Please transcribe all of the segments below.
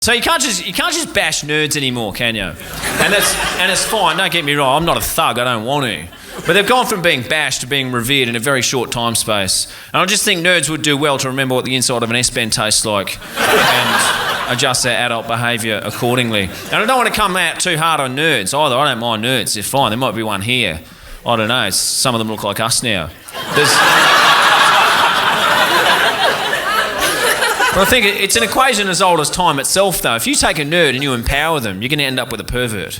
So you can't just bash nerds anymore, can you? And it's fine. Don't get me wrong. I'm not a thug. I don't want to. But they've gone from being bashed to being revered in a very short time space. And I just think nerds would do well to remember what the inside of an S-Pen tastes like and adjust their adult behaviour accordingly. And I don't want to come out too hard on nerds either. I don't mind nerds. They're fine. There might be one here. I don't know. Some of them look like us now. But I think it's an equation as old as time itself, though. If you take a nerd and you empower them, you're going to end up with a pervert.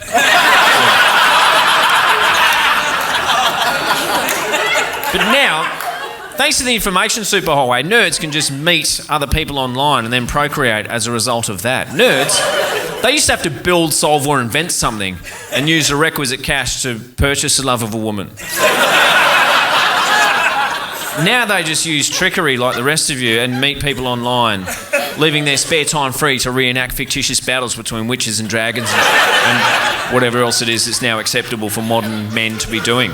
But now, thanks to the information superhighway, nerds can just meet other people online and then procreate as a result of that. Nerds, they used to have to build, solve or invent something and use the requisite cash to purchase the love of a woman. Now they just use trickery like the rest of you and meet people online, leaving their spare time free to reenact fictitious battles between witches and dragons and whatever else it is that's now acceptable for modern men to be doing.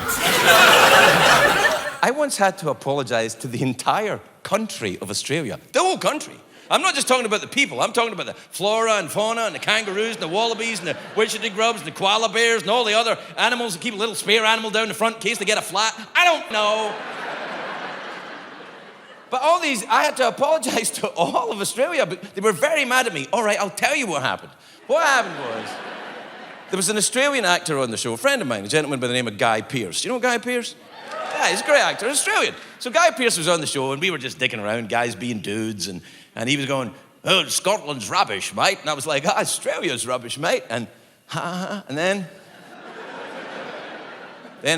I once had to apologise to the entire country of Australia. The whole country. I'm not just talking about the people. I'm talking about the flora and fauna and the kangaroos and the wallabies and the witchetty grubs and the koala bears and all the other animals that keep a little spare animal down the front in case they get a flat. I don't know. But all these, I had to apologise to all of Australia, but they were very mad at me. All right, I'll tell you what happened. What happened was, there was an Australian actor on the show, a friend of mine, a gentleman by the name of Guy Pearce. Do you know Guy Pearce? Yeah, he's a great actor, Australian. So Guy Pearce was on the show, and we were just dicking around, guys being dudes, and he was going, oh, Scotland's rubbish, mate. And I was like, Australia's rubbish, mate. And and then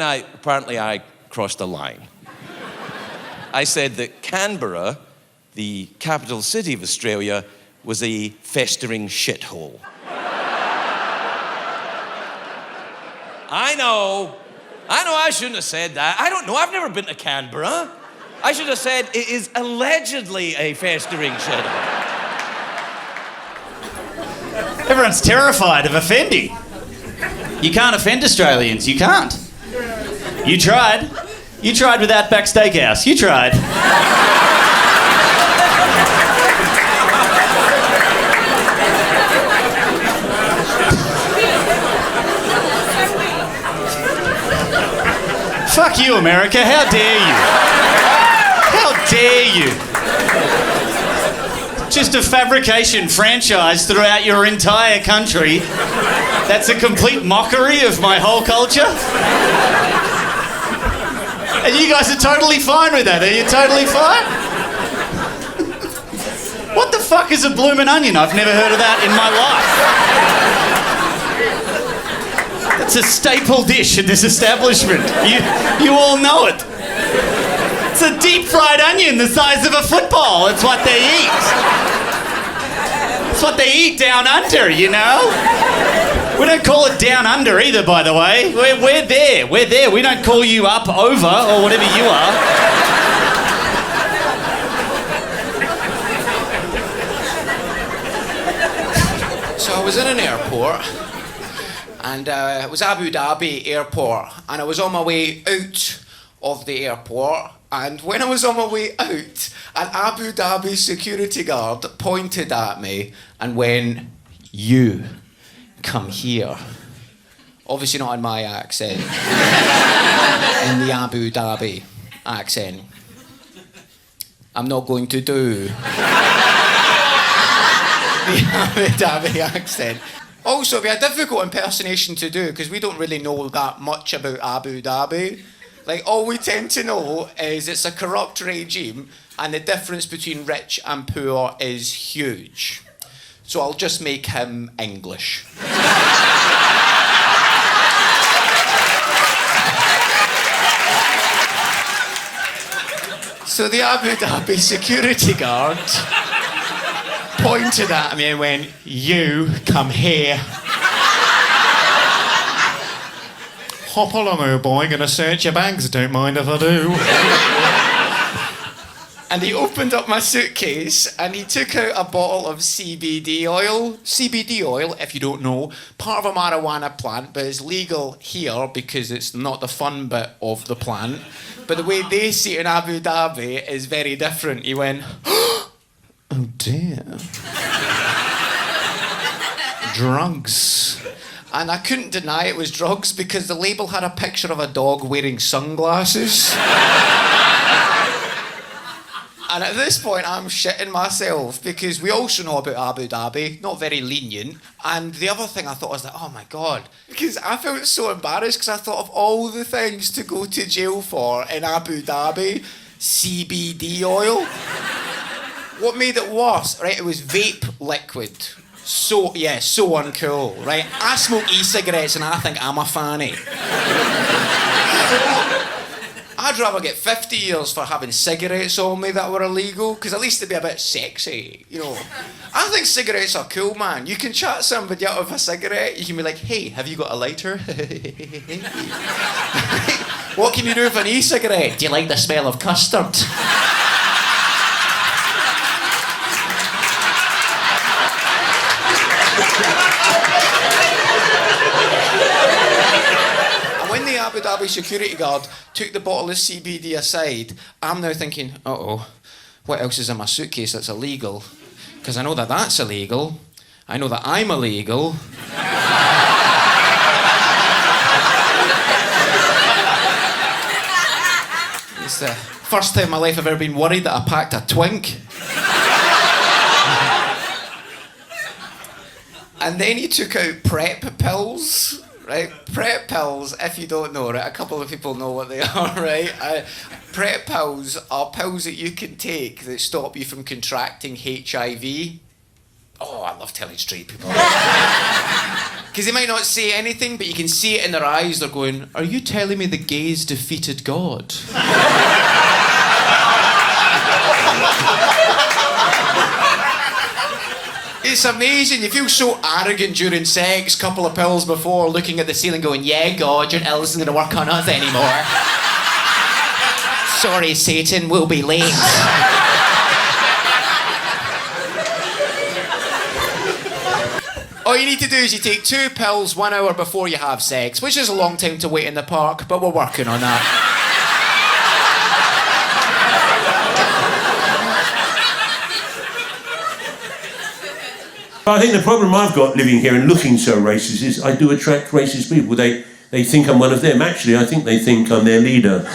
I crossed a line. I said that Canberra, the capital city of Australia, was a festering shithole. I know I shouldn't have said that. I don't know, I've never been to Canberra. I should have said it is allegedly a festering shithole. Everyone's terrified of offending. You can't offend Australians, you can't. You tried. You tried with Outback Steakhouse. You tried. Fuck you, America. How dare you? How dare you? Just a fabrication franchise throughout your entire country. That's a complete mockery of my whole culture. And you guys are totally fine with that. Are you totally fine? What the fuck is a bloomin' onion? I've never heard of that in my life. It's a staple dish in this establishment. You all know it. It's a deep fried onion the size of a football. It's what they eat. It's what they eat down under, you know? We don't call it down under either, by the way. We're there. We're there. We don't call you up over or whatever you are. So I was in an airport, and it was Abu Dhabi airport, and I was on my way out of the airport, and when I was on my way out, an Abu Dhabi security guard pointed at me and went, "You come here." Obviously not in my accent. In the Abu Dhabi accent. I'm not going to do the Abu Dhabi accent. Also, it'd be a difficult impersonation to do because we don't really know that much about Abu Dhabi. Like, all we tend to know is it's a corrupt regime and the difference between rich and poor is huge. So I'll just make him English. So the Abu Dhabi security guard pointed at me and went, "You come here." Hop along, oh boy, gonna search your bags, don't mind if I do. And he opened up my suitcase and he took out a bottle of CBD oil. CBD oil, if you don't know, part of a marijuana plant, but it's legal here because it's not the fun bit of the plant. But the way they see it in Abu Dhabi is very different. He went, "Oh dear." drugs. And I couldn't deny it was drugs because the label had a picture of a dog wearing sunglasses. And at this point, I'm shitting myself because we also know about Abu Dhabi, not very lenient. And the other thing I thought was that, oh my God, because I felt so embarrassed because I thought of all the things to go to jail for in Abu Dhabi, CBD oil. What made it worse, right, it was vape liquid. So uncool, right? I smoke e-cigarettes and I think I'm a fanny. I'd rather get 50 years for having cigarettes on me that were illegal, because at least it'd be a bit sexy, you know. I think cigarettes are cool, man. You can chat somebody out of a cigarette, you can be like, hey, have you got a lighter? What can you do with an e-cigarette? Do you like the smell of custard? Abu Dhabi security guard took the bottle of CBD aside. I'm now thinking, uh-oh, what else is in my suitcase that's illegal? Because I know that that's illegal. I know that I'm illegal. It's the first time in my life I've ever been worried that I packed a twink. And then he took out prep pills. Right, prep pills, if you don't know, right, a couple of people know what they are, right? Prep pills are pills that you can take that stop you from contracting HIV. Oh, I love telling straight people. Because they might not say anything, but you can see it in their eyes. They're going, are you telling me the gays defeated God? It's amazing. You feel so arrogant during sex, couple of pills before, looking at the ceiling going, yeah, God, your ill isn't going to work on us anymore. Sorry, Satan, we'll be late. All you need to do is you take 2 pills 1 hour before you have sex, which is a long time to wait in the park, but we're working on that. I think the problem I've got living here and looking so racist is I do attract racist people. They think I'm one of them. Actually, I think they think I'm their leader.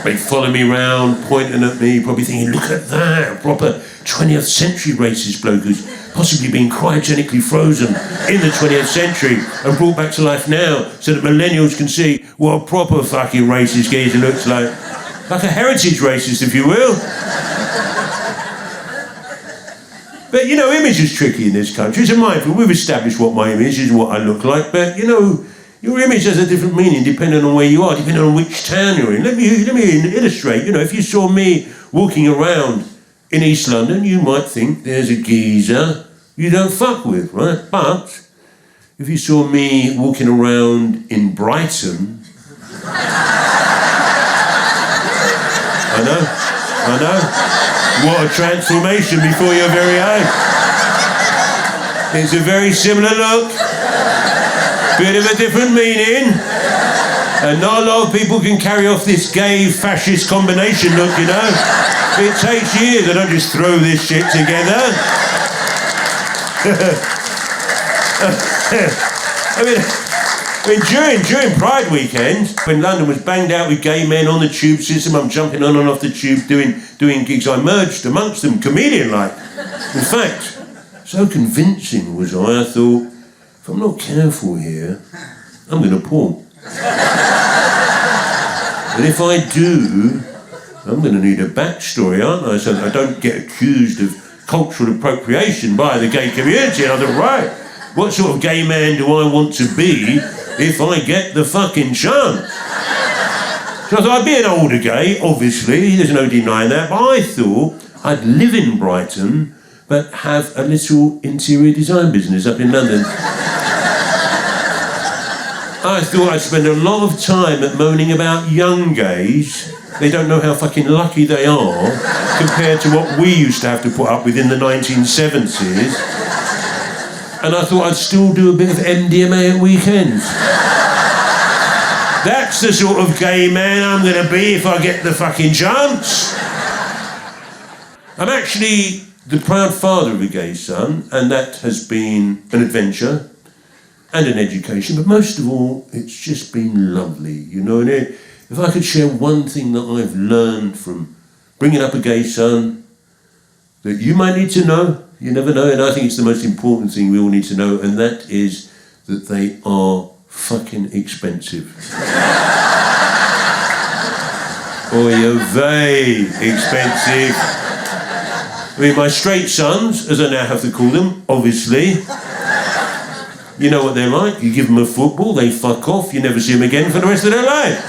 They follow me around, pointing at me, probably thinking, look at that, a proper 20th century racist bloke who's possibly been cryogenically frozen in the 20th century and brought back to life now so that millennials can see what a proper fucking racist geezer looks like. Like a heritage racist, if you will. But, you know, image is tricky in this country. It's a minefield. We've established what my image is and what I look like. But, you know, your image has a different meaning depending on where you are, depending on which town you're in. Let me illustrate. You know, if you saw me walking around in East London, you might think there's a geezer you don't fuck with, right? But if you saw me walking around in Brighton... I know. What a transformation before your very eyes. It's a very similar look, bit of a different meaning, and not a lot of people can carry off this gay fascist combination look, you know. It takes years, I don't just throw this shit together. I mean, during Pride weekend, when London was banged out with gay men on the tube system, I'm jumping on and off the tube doing gigs. I merged amongst them, comedian-like. In fact, so convincing was I thought, if I'm not careful here, I'm going to pull. And if I do, I'm going to need a backstory, aren't I? So I don't get accused of cultural appropriation by the gay community. And I thought, right, what sort of gay man do I want to be if I get the fucking chance? So I thought I'd be an older gay, obviously, there's no denying that, but I thought I'd live in Brighton, but have a little interior design business up in London. I thought I'd spend a lot of time at moaning about young gays. They don't know how fucking lucky they are compared to what we used to have to put up with in the 1970s. And I thought I'd still do a bit of MDMA at weekends. That's the sort of gay man I'm going to be if I get the fucking chance. I'm actually the proud father of a gay son, and that has been an adventure and an education, but most of all, it's just been lovely, you know. And if I could share one thing that I've learned from bringing up a gay son that you might need to know, you never know, and I think it's the most important thing we all need to know, and that is that they are fucking expensive. Oy vey, expensive. I mean, my straight sons, as I now have to call them, obviously, you know what they're like. You give them a football, they fuck off, you never see them again for the rest of their life.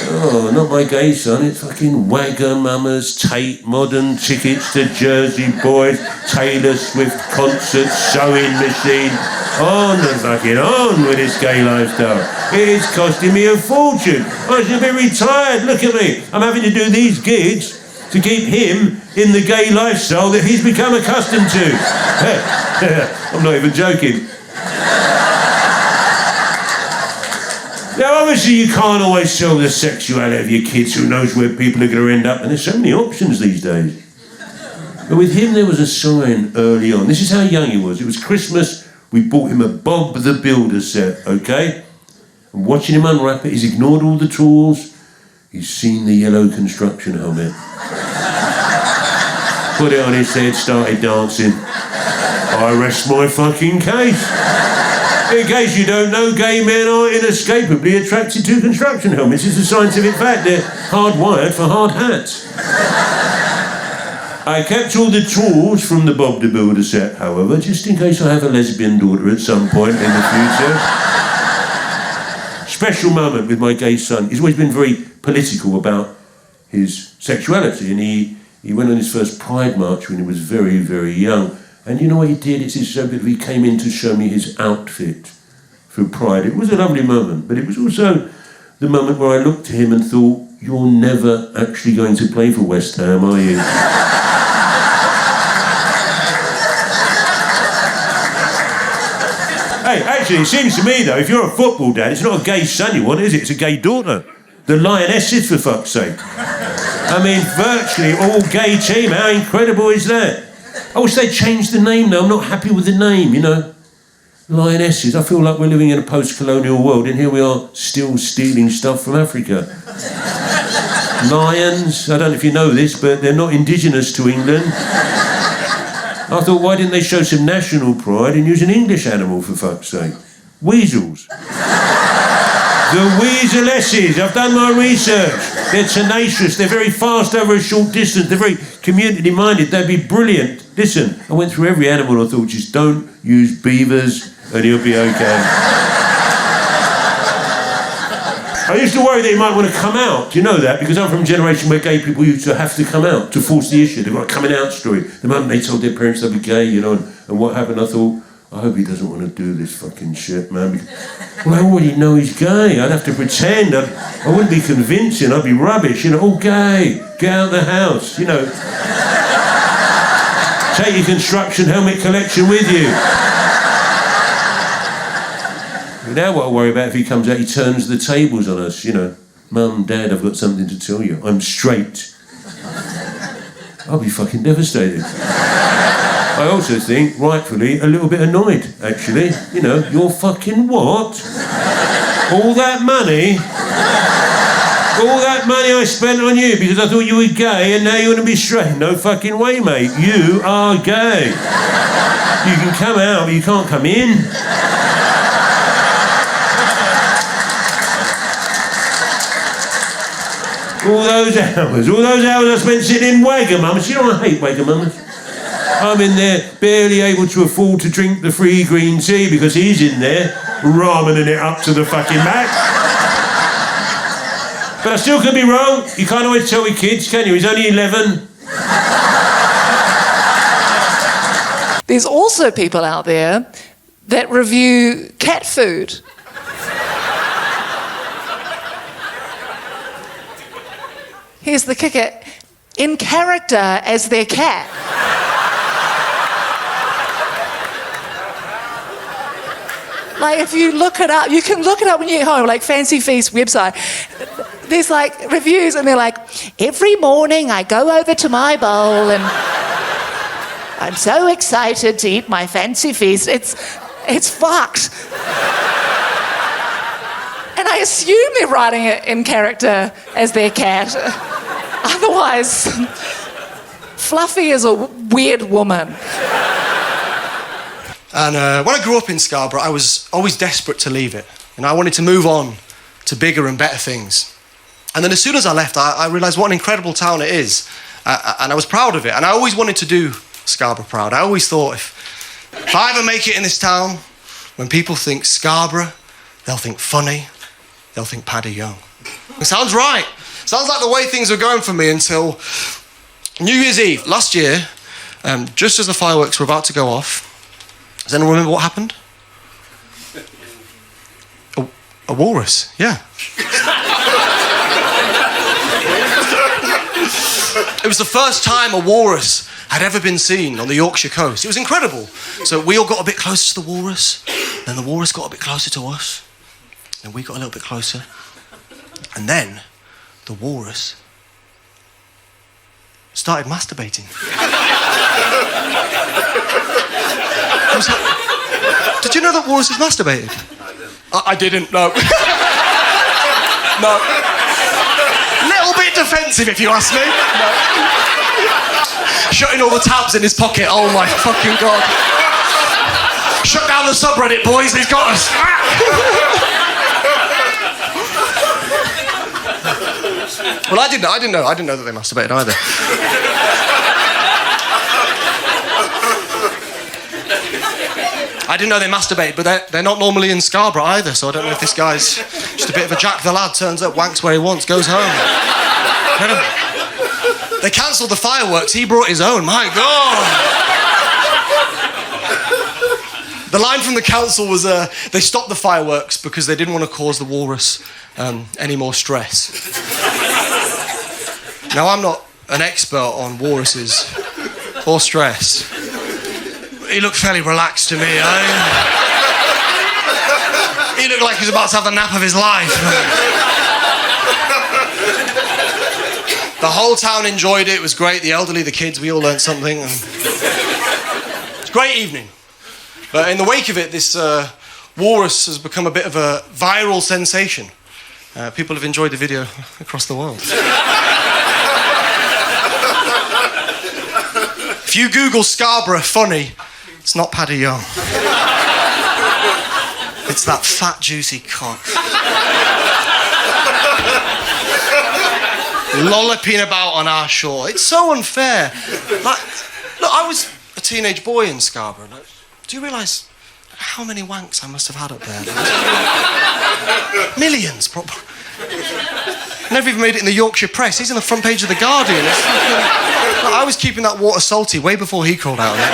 Oh, not my gay son, it's fucking Wagamamas, Tate Modern, tickets to Jersey Boys, Taylor Swift concert, sewing machine. On and fucking on with this gay lifestyle. It is costing me a fortune. I should be retired, look at me. I'm having to do these gigs to keep him in the gay lifestyle that he's become accustomed to. I'm not even joking. Now, obviously, you can't always tell the sexuality of your kids. Who knows where people are going to end up? And there's so many options these days. But with him, there was a sign early on. This is how young he was. It was Christmas. We bought him a Bob the Builder set, okay? I'm watching him unwrap it. He's ignored all the tools. He's seen the yellow construction helmet. Put it on his head, started dancing. I rest my fucking case. In case you don't know, gay men are inescapably attracted to construction helmets. It's a scientific fact. They're hardwired for hard hats. I kept all the tools from the Bob the Builder set, however, just in case I have a lesbian daughter at some point in the future. Special moment with my gay son. He's always been very political about his sexuality, and he went on his first Pride March when he was very, very young. And you know what he did? It's so good. He came in to show me his outfit for Pride. It was a lovely moment, but it was also the moment where I looked at him and thought, you're never actually going to play for West Ham, are you? Hey, actually, it seems to me, though, if you're a football dad, it's not a gay son you want, is it? It's a gay daughter. The Lionesses, for fuck's sake. I mean, virtually all gay team. How incredible is that? I wish they'd changed the name, though. I'm not happy with the name, you know. Lionesses. I feel like we're living in a post-colonial world, and here we are still stealing stuff from Africa. Lions. I don't know if you know this, but they're not indigenous to England. I thought, why didn't they show some national pride and use an English animal, for fuck's sake? Weasels. The weaselesses. I've done my research. They're tenacious. They're very fast over a short distance. They're very community-minded. They'd be brilliant. Listen, I went through every animal. I thought, just don't use beavers and he'll be okay. I used to worry that he might want to come out. Do you know that? Because I'm from a generation where gay people used to have to come out to force the issue. They've got a coming out story. The moment they told their parents they'd be gay, you know, and what happened, I thought, I hope he doesn't want to do this fucking shit, man. Well, I already know he's gay. I'd have to pretend. I wouldn't be convincing. I'd be rubbish, you know. Oh, gay. Get out of the house, you know. Take your construction helmet collection with you. Now what I worry about if he comes out, he turns the tables on us, you know. Mum, Dad, I've got something to tell you. I'm straight. I'll be fucking devastated. I also think, rightfully, a little bit annoyed, actually. You know, you're fucking what? All that money I spent on you because I thought you were gay and now you want to be straight. No fucking way, mate. You are gay. You can come out, but you can't come in. All those hours I spent sitting in Wagamamas. You know I hate Wagamamas. I'm in there barely able to afford to drink the free green tea because he's in there ramening it up to the fucking max. But I still could be wrong. You can't always tell with kids, can you? He's only 11. There's also people out there that review cat food. Here's the kicker. In character as their cat. Like, if you look it up, you can look it up when you get home, like Fancy Feast website. There's, like, reviews, and they're like, every morning I go over to my bowl and I'm so excited to eat my fancy feast. It's fucked. And I assume they're writing it in character as their cat. Otherwise, Fluffy is a weird woman. And when I grew up in Scarborough, I was always desperate to leave it. And I wanted to move on to bigger and better things. And then as soon as I left, I realised what an incredible town it is. And I was proud of it. And I always wanted to do Scarborough proud. I always thought if I ever make it in this town, when people think Scarborough, they'll think funny, they'll think Paddy Young. It sounds right. Sounds like the way things were going for me until New Year's Eve last year, just as the fireworks were about to go off. Does anyone remember what happened? A walrus, yeah. It was the first time a walrus had ever been seen on the Yorkshire coast. It was incredible. So we all got a bit closer to the walrus, then the walrus got a bit closer to us, and we got a little bit closer. And then the walrus started masturbating. Did you know that walruses masturbated? I didn't, no. No. Little bit defensive, if you ask me. No. Shutting all the tabs in his pocket, oh my fucking God. Shut down the subreddit, boys, he's got us. Well, I didn't know that they masturbated either. I didn't know they masturbated, but they're not normally in Scarborough either, so I don't know if this guy's just a bit of a Jack the Lad, turns up, wanks where he wants, goes home. They cancelled the fireworks, he brought his own, my God. The line from the council was, they stopped the fireworks because they didn't want to cause the walrus any more stress. Now, I'm not an expert on walruses or stress. He looked fairly relaxed to me, He looked like he was about to have the nap of his life. The whole town enjoyed it, it was great. The elderly, the kids, we all learned something. It's a great evening. But in the wake of it, this walrus has become a bit of a viral sensation. People have enjoyed the video across the world. If you Google Scarborough funny, it's not Paddy Young. It's that fat, juicy cock. Lolloping about on our shore. It's so unfair. Like, look, I was a teenage boy in Scarborough. Like, do you realise how many wanks I must have had up there? Millions, probably. Never even made it in the Yorkshire Press. He's on the front page of the Guardian. I was keeping that water salty way before he crawled out of it.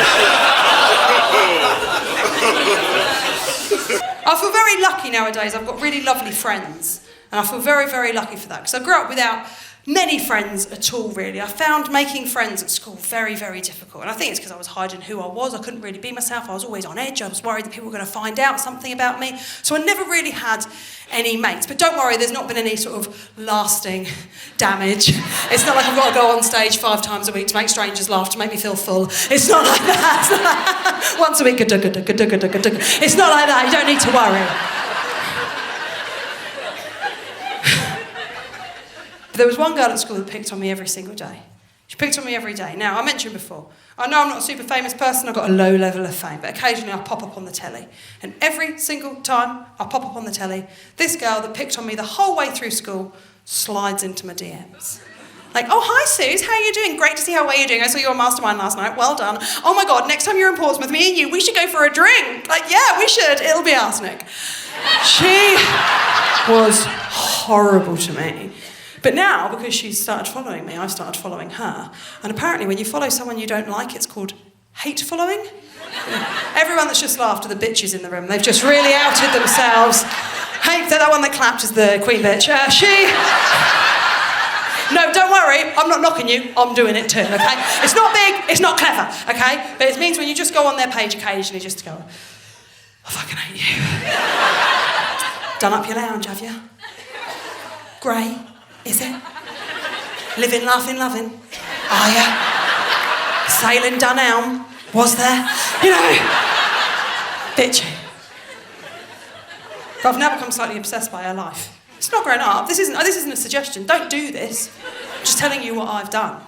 I feel very lucky nowadays. I've got really lovely friends. And I feel very, very lucky for that. Because I grew up without many friends at all, really. I found making friends at school very, very difficult. And I think it's because I was hiding who I was. I couldn't really be myself. I was always on edge. I was worried that people were going to find out something about me. So I never really had any mates. But don't worry, there's not been any sort of lasting damage. It's not like I've got to go on stage 5 times a week to make strangers laugh, to make me feel full. It's not like that. Once a week, it's not like that. You don't need to worry. There was one girl at school that picked on me every single day. She picked on me every day. Now, I mentioned before, I know I'm not a super famous person, I've got a low level of fame, but occasionally I pop up on the telly. And every single time I pop up on the telly, this girl that picked on me the whole way through school slides into my DMs. Like, oh, hi, Suze, how are you doing? Great to see how well you're doing. I saw you on Mastermind last night. Well done. Oh, my God, next time you're in Portsmouth, me and you, we should go for a drink. Like, yeah, we should. It'll be arsenic. She was horrible to me. But now, because she's started following me, I've started following her. And apparently when you follow someone you don't like, it's called hate following. Everyone that's just laughed are the bitches in the room. They've just really outed themselves. Hey, that one that clapped is the queen bitch. No, don't worry, I'm not knocking you, I'm doing it too, okay? It's not big, it's not clever, okay? But it means when you just go on their page occasionally just to go, I fucking hate you. Done up your lounge, have you? Grey, is it? Living, laughing, loving. Are ya? Sailing Dunelm. Was there? You know, bitchy. But I've now become slightly obsessed by her life. It's not grown up. This isn't a suggestion. Don't do this. I'm just telling you what I've done.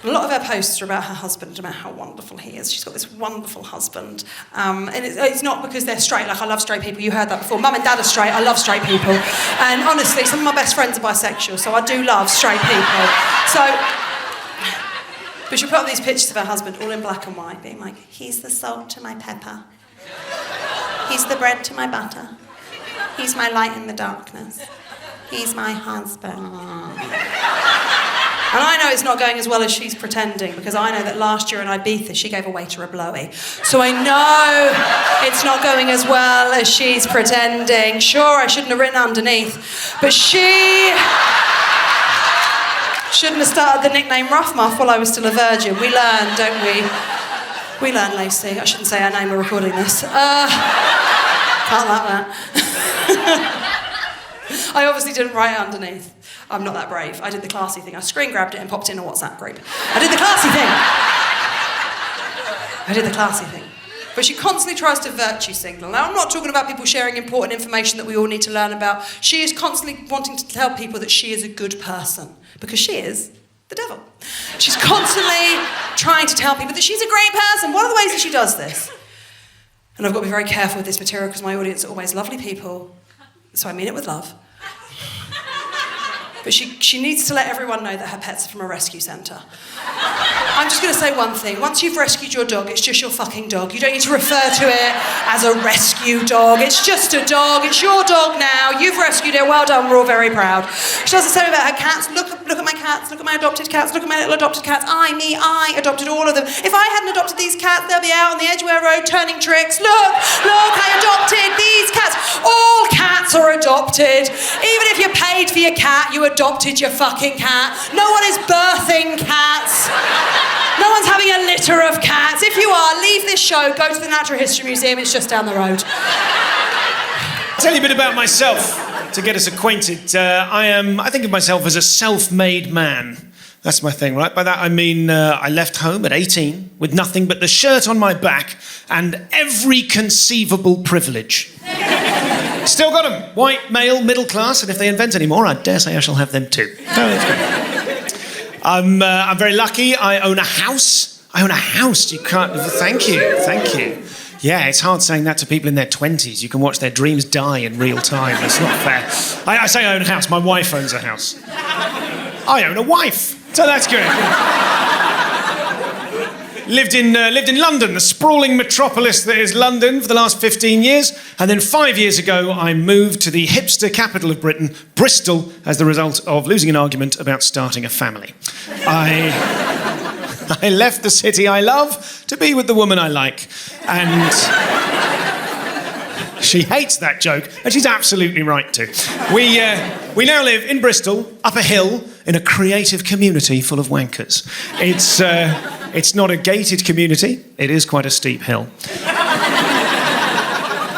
A lot of her posts are about her husband, about how wonderful he is. She's got this wonderful husband. And it's not because they're straight. Like, I love straight people. You heard that before. Mum and Dad are straight. I love straight people. And honestly, some of my best friends are bisexual, so I do love straight people. But she'll put up these pictures of her husband, all in black and white, being like, he's the salt to my pepper. He's the bread to my butter. He's my light in the darkness. He's my husband. And I know it's not going as well as she's pretending, because I know that last year in Ibiza she gave a waiter a blowy. So I know it's not going as well as she's pretending. Sure, I shouldn't have written underneath, but she shouldn't have started the nickname Rough Muff while I was still a virgin. We learn, don't we? We learn, Lacey. I shouldn't say her name, we're recording this. Can't like that. I obviously didn't write it underneath. I'm not that brave. I did the classy thing. I screen grabbed it and popped it in a WhatsApp group. I did the classy thing. But she constantly tries to virtue signal. Now, I'm not talking about people sharing important information that we all need to learn about. She is constantly wanting to tell people that she is a good person, because she is the devil. She's constantly trying to tell people that she's a great person. What are the ways that she does this? And I've got to be very careful with this material, because my audience are always lovely people. So I mean it with love. But she needs to let everyone know that her pets are from a rescue centre. I'm just going to say one thing. Once you've rescued your dog, it's just your fucking dog. You don't need to refer to it as a rescue dog. It's just a dog. It's your dog now. You've rescued it. Well done. We're all very proud. She does the same about her cats. Look at my cats. Look at my adopted cats. Look at my little adopted cats. I adopted all of them. If I hadn't adopted these cats, they'll be out on the Edgware Road turning tricks. Look, I adopted these cats. All cats are adopted. Even if you paid for your cat, you adopted your fucking cat. No one is birthing cats. No one's having a litter of cats. If you are, leave this show, go to the Natural History Museum, it's just down the road. I'll tell you a bit about myself to get us acquainted. I think of myself as a self-made man. That's my thing, right? By that I mean I left home at 18 with nothing but the shirt on my back and every conceivable privilege. Still got them. White, male, middle class, and if they invent any more, I dare say I shall have them too. Oh, that's great. I'm very lucky. I own a house. You can't... Thank you. Yeah, it's hard saying that to people in their 20s. You can watch their dreams die in real time. It's not fair. I say I own a house. My wife owns a house. I own a wife. So that's good. Lived in London, the sprawling metropolis that is London, for the last 15 years. And then 5 years ago, I moved to the hipster capital of Britain, Bristol, as the result of losing an argument about starting a family. I left the city I love to be with the woman I like. And she hates that joke, and she's absolutely right to. We now live in Bristol, up a hill, in a creative community full of wankers. It's not a gated community, it is quite a steep hill.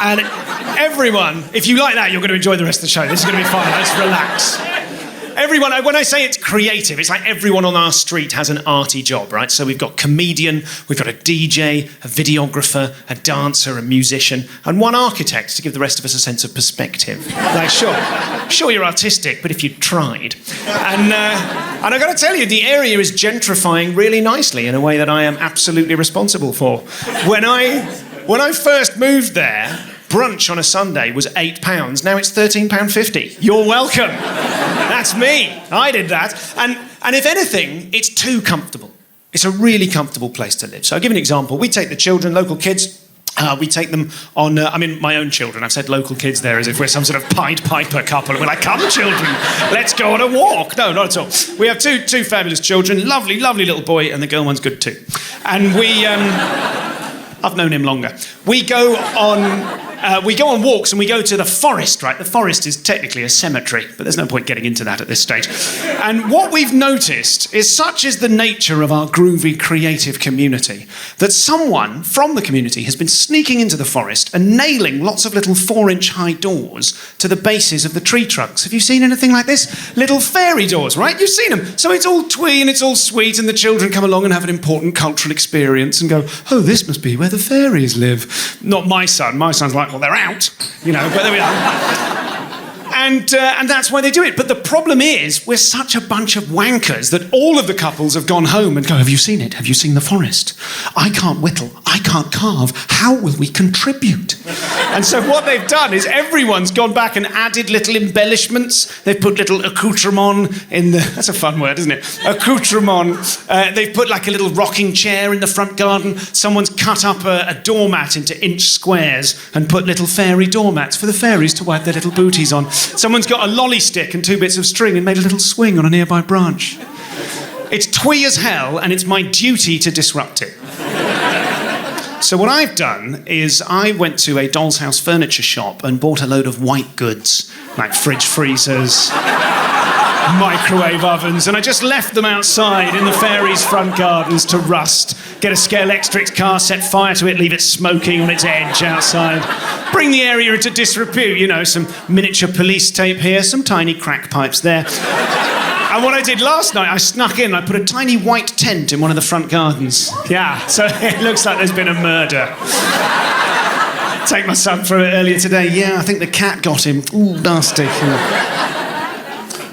And everyone, if you like that, you're going to enjoy the rest of the show. This is going to be fun, let's relax. Everyone, when I say it's creative, it's like everyone on our street has an arty job, right? So we've got comedian, we've got a DJ, a videographer, a dancer, a musician, and one architect to give the rest of us a sense of perspective. Like, sure you're artistic, but if you tried. And I've got to tell you, the area is gentrifying really nicely in a way that I am absolutely responsible for. When I first moved there, brunch on a Sunday was £8. Now it's £13.50. You're welcome. That's me. I did that. And if anything, it's too comfortable. It's a really comfortable place to live. So I'll give you an example. We take the children, local kids, we take them on, my own children. I've said local kids there as if we're some sort of Pied Piper couple. We're like, come children, let's go on a walk. No, not at all. We have two fabulous children, lovely little boy, and the girl one's good too. And we, I've known him longer. We go on we go on walks and we go to the forest, right? The forest is technically a cemetery, but there's no point getting into that at this stage. And what we've noticed is, such is the nature of our groovy, creative community, that someone from the community has been sneaking into the forest and nailing lots of little 4-inch high doors to the bases of the tree trunks. Have you seen anything like this? Little fairy doors, right? You've seen them. So it's all twee and it's all sweet, and the children come along and have an important cultural experience and go, oh, this must be where the fairies live. Not my son. My son's like, well, they're out, you know, but there we are. And that's why they do it. But the problem is, we're such a bunch of wankers that all of the couples have gone home and go, have you seen it? Have you seen the forest? I can't whittle. I can't carve. How will we contribute? And so what they've done is everyone's gone back and added little embellishments. They've put little accoutrement in the... That's a fun word, isn't it? Accoutrement. They've put like a little rocking chair in the front garden. Someone's cut up a doormat into inch squares and put little fairy doormats for the fairies to wipe their little booties on. Someone's got a lolly stick and 2 bits of string and made a little swing on a nearby branch. It's twee as hell, and it's my duty to disrupt it. So what I've done is I went to a doll's house furniture shop and bought a load of white goods, like fridge freezers, microwave ovens, and I just left them outside in the fairies' front gardens to rust. Get a Scalextric car, set fire to it, leave it smoking on its edge outside. Bring the area into disrepute, you know, some miniature police tape here, some tiny crack pipes there. And what I did last night, I snuck in, I put a tiny white tent in one of the front gardens. Yeah, so it looks like there's been a murder. Take my son through it earlier today. Yeah, I think the cat got him. Ooh, nasty.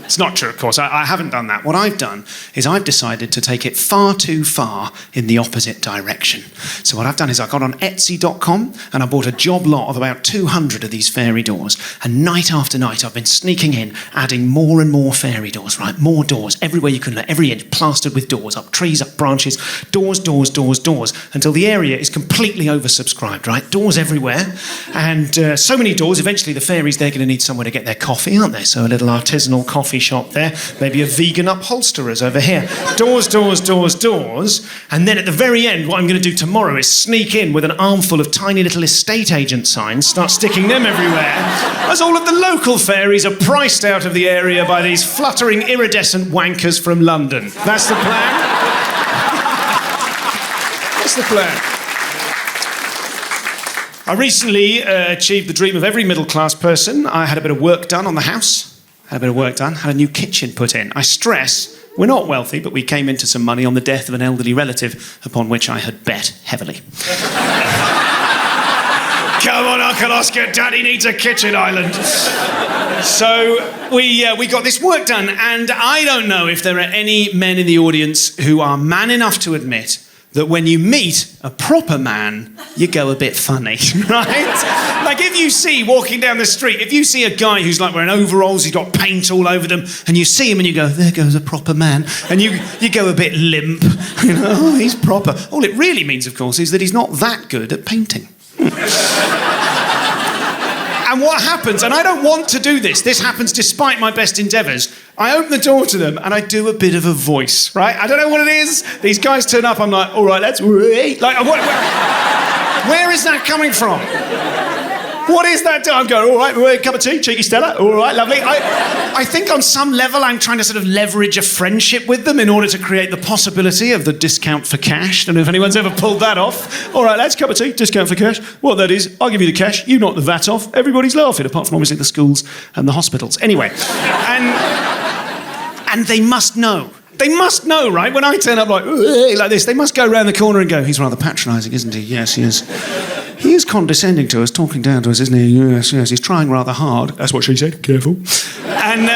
It's not true, of course. I haven't done that. What I've done is I've decided to take it far too far in the opposite direction. So what I've done is I got on Etsy.com and I bought a job lot of about 200 of these fairy doors. And night after night, I've been sneaking in, adding more and more fairy doors, right? More doors, everywhere you can, every inch plastered with doors, up trees, up branches, doors, doors, doors, doors, until the area is completely oversubscribed, right? Doors everywhere. And so many doors, eventually the fairies, they're going to need somewhere to get their coffee, aren't they? So a little artisanal coffee shop there, maybe a vegan upholsterers over here. Doors, doors, doors, doors. And then at the very end, what I'm going to do tomorrow is sneak in with an armful of tiny little estate agent signs, start sticking them everywhere, as all of the local fairies are priced out of the area by these fluttering iridescent wankers from London. That's the plan. That's the plan. I recently achieved the dream of every middle-class person. I had a bit of work done on the house. Had a new kitchen put in. I stress, we're not wealthy, but we came into some money on the death of an elderly relative, upon which I had bet heavily. Come on, Uncle Oscar, Daddy needs a kitchen island. So we got this work done, and I don't know if there are any men in the audience who are man enough to admit that when you meet a proper man, you go a bit funny, right? Like if you see, walking down the street, if you see a guy who's like wearing overalls, he's got paint all over them, and you see him and you go, there goes a proper man, and you go a bit limp, you know, oh, he's proper. All it really means, of course, is that he's not that good at painting. And what happens, and I don't want to do this happens despite my best endeavours, I open the door to them and I do a bit of a voice, right? I don't know what it is. These guys turn up, I'm like, all right, let's wait. Like, where is that coming from? What is that? I'm going, all right, cup of tea, cheeky Stella, all right, lovely. I think on some level I'm trying to sort of leverage a friendship with them in order to create the possibility of the discount for cash. Don't know if anyone's ever pulled that off. All right, lads, cup of tea, discount for cash. What that is, I'll give you the cash, you knock the VAT off, everybody's laughing, apart from obviously the schools and the hospitals. Anyway, and they must know. They must know, right? When I turn up like this, they must go round the corner and go, he's rather patronising, isn't he? Yes, he is. He is condescending to us, talking down to us, isn't he? Yes, yes, he's trying rather hard. That's what she said, careful. And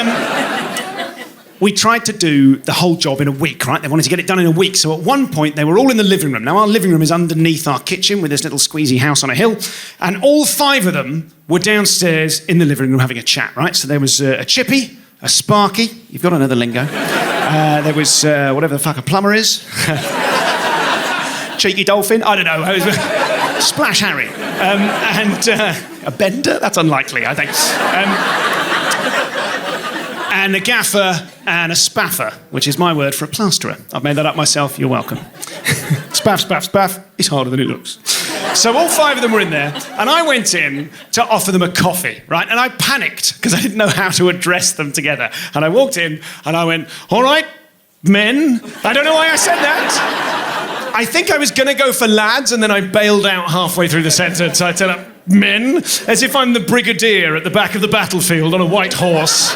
we tried to do the whole job in a week, right? They wanted to get it done in a week. So at one point, they were all in the living room. Now, our living room is underneath our kitchen with this little squeezy house on a hill. And all 5 of them were downstairs in the living room having a chat, right? So there was a Chippy, a Sparky. You've got another lingo. There was whatever the fuck a plumber is. Cheeky Dolphin. I don't know. Splash Harry. And a Bender. That's unlikely, I think. And a Gaffer and a Spaffer, which is my word for a plasterer. I've made that up myself. You're welcome. Spaff, spaff, spaff. It's harder than it looks. So all 5 of them were in there, and I went in to offer them a coffee, right? And I panicked because I didn't know how to address them together. And I walked in and I went, all right, men. I don't know why I said that. I think I was going to go for lads, and then I bailed out halfway through the sentence. I said, men, as if I'm the brigadier at the back of the battlefield on a white horse.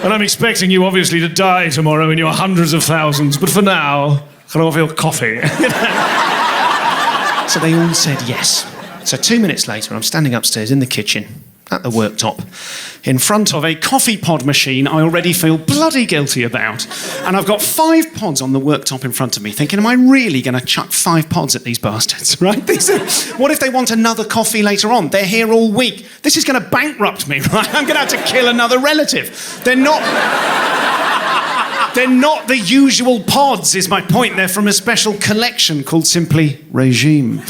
And I'm expecting you, obviously, to die tomorrow in your hundreds of thousands. But for now, can I offer you a coffee? So they all said yes. So 2 minutes later, I'm standing upstairs in the kitchen, at the worktop, in front of a coffee pod machine I already feel bloody guilty about. And I've got 5 pods on the worktop in front of me, thinking, am I really going to chuck 5 pods at these bastards, right? What if they want another coffee later on? They're here all week. This is going to bankrupt me, right? I'm going to have to kill another relative. They're not the usual pods, is my point. They're from a special collection called simply Regime.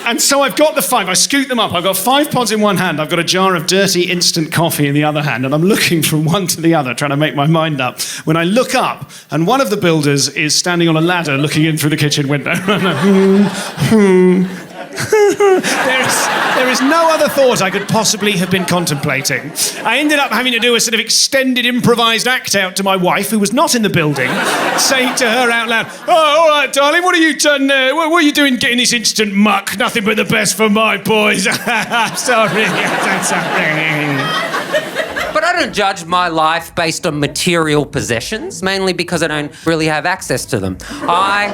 And so I've got the 5. I scoot them up. I've got 5 pods in one hand. I've got a jar of dirty instant coffee in the other hand. And I'm looking from one to the other, trying to make my mind up. When I look up, and one of the builders is standing on a ladder looking in through the kitchen window. There is no other thought I could possibly have been contemplating. I ended up having to do a sort of extended improvised act out to my wife, who was not in the building, saying to her out loud, oh, all right, darling, what have you done there? What are you doing getting this instant muck? Nothing but the best for my boys. Sorry, I'm sorry. But I don't judge my life based on material possessions, mainly because I don't really have access to them. I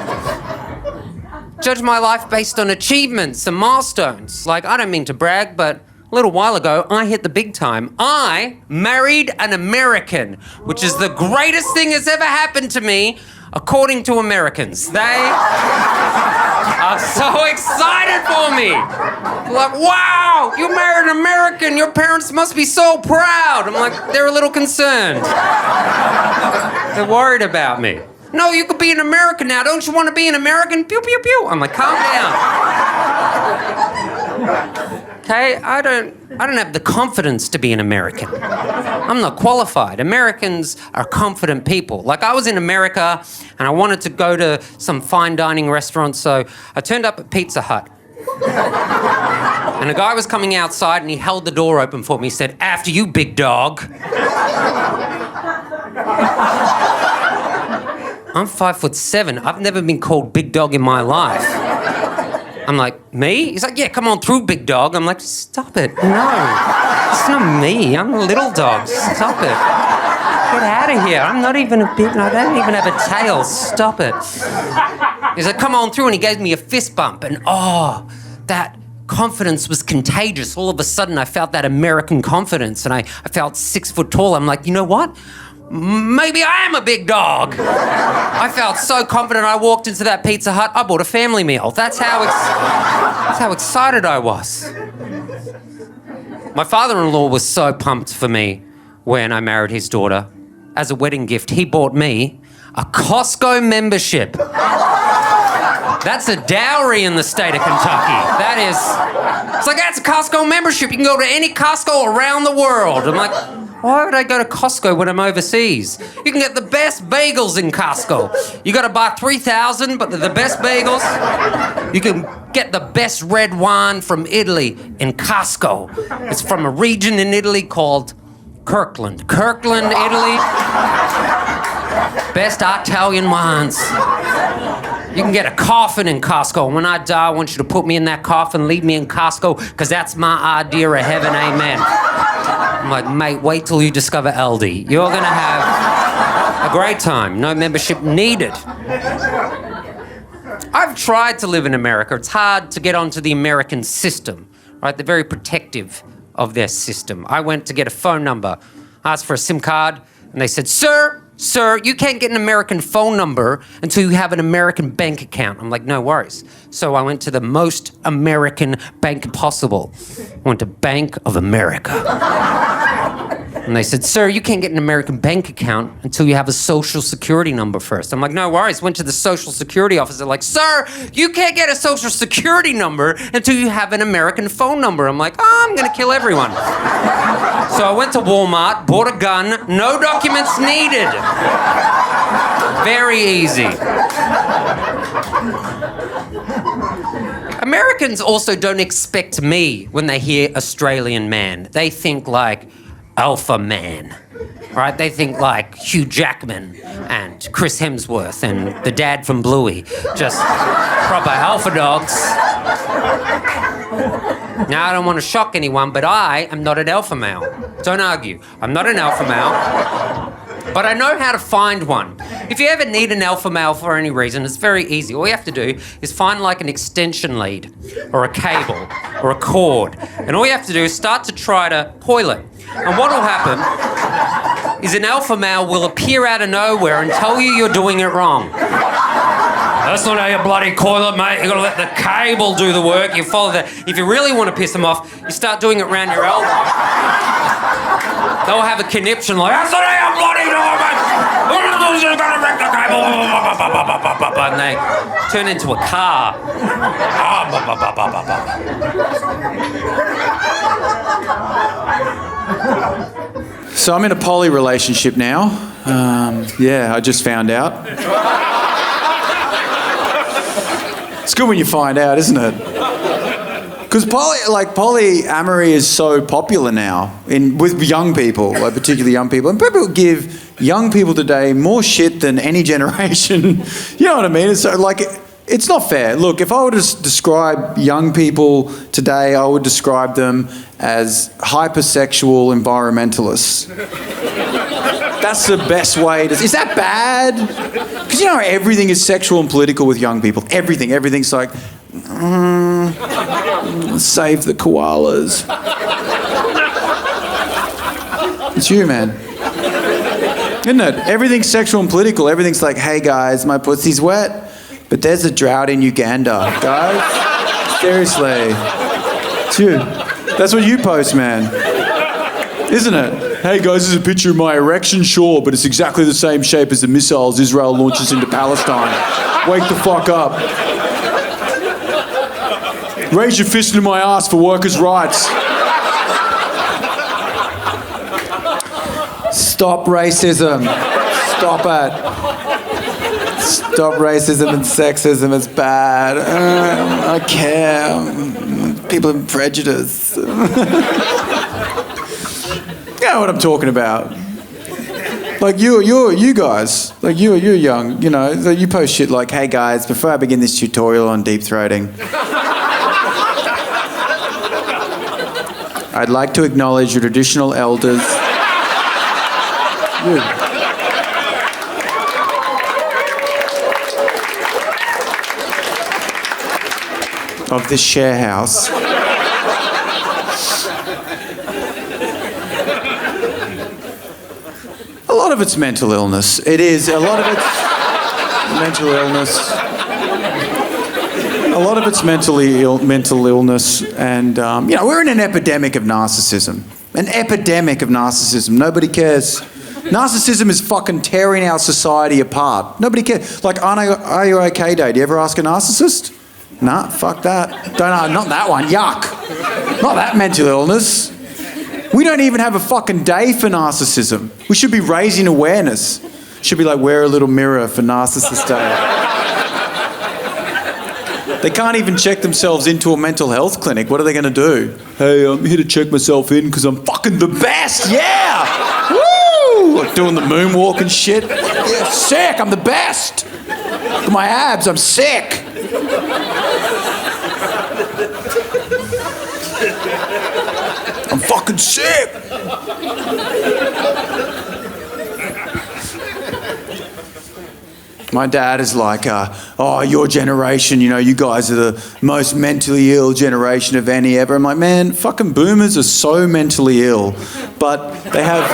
judge my life based on achievements and milestones. Like, I don't mean to brag, but a little while ago, I hit the big time. I married an American, which is the greatest thing that's ever happened to me, according to Americans. They are so excited for me. Like, wow, you married an American. Your parents must be so proud. I'm like, they're a little concerned. They're worried about me. No, you could be an American now. Don't you want to be an American? Pew, pew, pew. I'm like, calm down. Okay, I don't have the confidence to be an American. I'm not qualified. Americans are confident people. Like, I was in America and I wanted to go to some fine dining restaurant, so I turned up at Pizza Hut. And a guy was coming outside and he held the door open for me. He said, after you, big dog. I'm 5'7". I've never been called big dog in my life. I'm like, me? He's like, yeah, come on through, big dog. I'm like, stop it. No, it's not me. I'm a little dog. Stop it. Get out of here. I'm not even a big, I don't even have a tail. Stop it. He's like, come on through. And he gave me a fist bump. And oh, that confidence was contagious. All of a sudden, I felt that American confidence. And I felt 6 foot tall. I'm like, you know what? Maybe I am a big dog. I felt so confident. I walked into that Pizza Hut. I bought a family meal. That's how excited I was. My father-in-law was so pumped for me when I married his daughter. As a wedding gift, he bought me a Costco membership. That's a dowry in the state of Kentucky. It's like, that's a Costco membership. You can go to any Costco around the world. I'm like, why would I go to Costco when I'm overseas? You can get the best bagels in Costco. You got to buy 3,000, but they're the best bagels. You can get the best red wine from Italy in Costco. It's from a region in Italy called Kirkland, Italy. Best Italian wines. You can get a coffin in Costco. When I die, I want you to put me in that coffin, leave me in Costco, because that's my idea of heaven, amen. I'm like, mate, wait till you discover LD. You're going to have a great time. No membership needed. I've tried to live in America. It's hard to get onto the American system, right? They're very protective of their system. I went to get a phone number, asked for a SIM card, and they said, Sir, you can't get an American phone number until you have an American bank account. I'm like, no worries. So I went to the most American bank possible. I went to Bank of America. And they said, sir, you can't get an American bank account until you have a social security number first. I'm like, no worries. Went to the social security office. They're like, sir, you can't get a social security number until you have an American phone number. I'm like, I'm going to kill everyone. So I went to Walmart, bought a gun, no documents needed. Very easy. Americans also don't expect me when they hear Australian man. They think like alpha man, right? They think like Hugh Jackman and Chris Hemsworth and the dad from Bluey. Just proper alpha dogs. Now, I don't want to shock anyone, but I am not an alpha male. Don't argue. I'm not an alpha male. But I know how to find one. If you ever need an alpha male for any reason, it's very easy. All you have to do is find like an extension lead or a cable or a cord. And all you have to do is start to try to coil it. And what will happen is an alpha male will appear out of nowhere and tell you you're doing it wrong. That's not how you bloody coil it, mate. You've got to let the cable do the work. You follow the... If you really want to piss them off, you start doing it around your elbow. They'll have a conniption like, that's not how you bloody do it, mate. You've got to break the cable. And they turn into a car. So I'm in a poly relationship now. Yeah, I just found out. It's good when you find out, isn't it? Because polyamory is so popular now with young people, like particularly young people. And people give young people today more shit than any generation. You know what I mean? It's so, like, it's not fair. Look, if I were to describe young people today, I would describe them as hypersexual environmentalists. That's the best way to... Is that bad? Because you know everything is sexual and political with young people. Everything. Everything's like... save the koalas. It's you, man. Isn't it? Everything's sexual and political. Everything's like, hey guys, my pussy's wet, but there's a drought in Uganda. Guys, seriously. It's you. That's what you post, man. Isn't it? Hey guys, this is a picture of my erection, sure, but it's exactly the same shape as the missiles Israel launches into Palestine. Wake the fuck up. Raise your fist into my ass for workers' rights. Stop racism. Stop it. Stop racism and sexism. It's bad. I care. People are prejudiced. You know what I'm talking about. Like you guys, like you're young, you know, so you post shit like, hey guys, before I begin this tutorial on deep throating, I'd like to acknowledge your traditional elders. Of this share house. A lot of it's mental illness. It is. A lot of it's mental illness. A lot of it's mental illness, and you know, we're in an epidemic of narcissism. An epidemic of narcissism. Nobody cares. Narcissism is fucking tearing our society apart. Nobody cares. Like, are you okay day? Do you ever ask a narcissist? Nah, fuck that. Not that one. Yuck. Not that mental illness. We don't even have a fucking day for narcissism. We should be raising awareness. Should be like, wear a little mirror for Narcissist Day. They can't even check themselves into a mental health clinic. What are they going to do? Hey, I'm here to check myself in because I'm fucking the best. Yeah! Woo! Like doing the moonwalk and shit. Yeah, sick. I'm the best. Look at my abs. I'm sick. I'm fucking sick. My dad is like, oh, your generation, you know, you guys are the most mentally ill generation of any ever. I'm like, man, fucking boomers are so mentally ill, but they have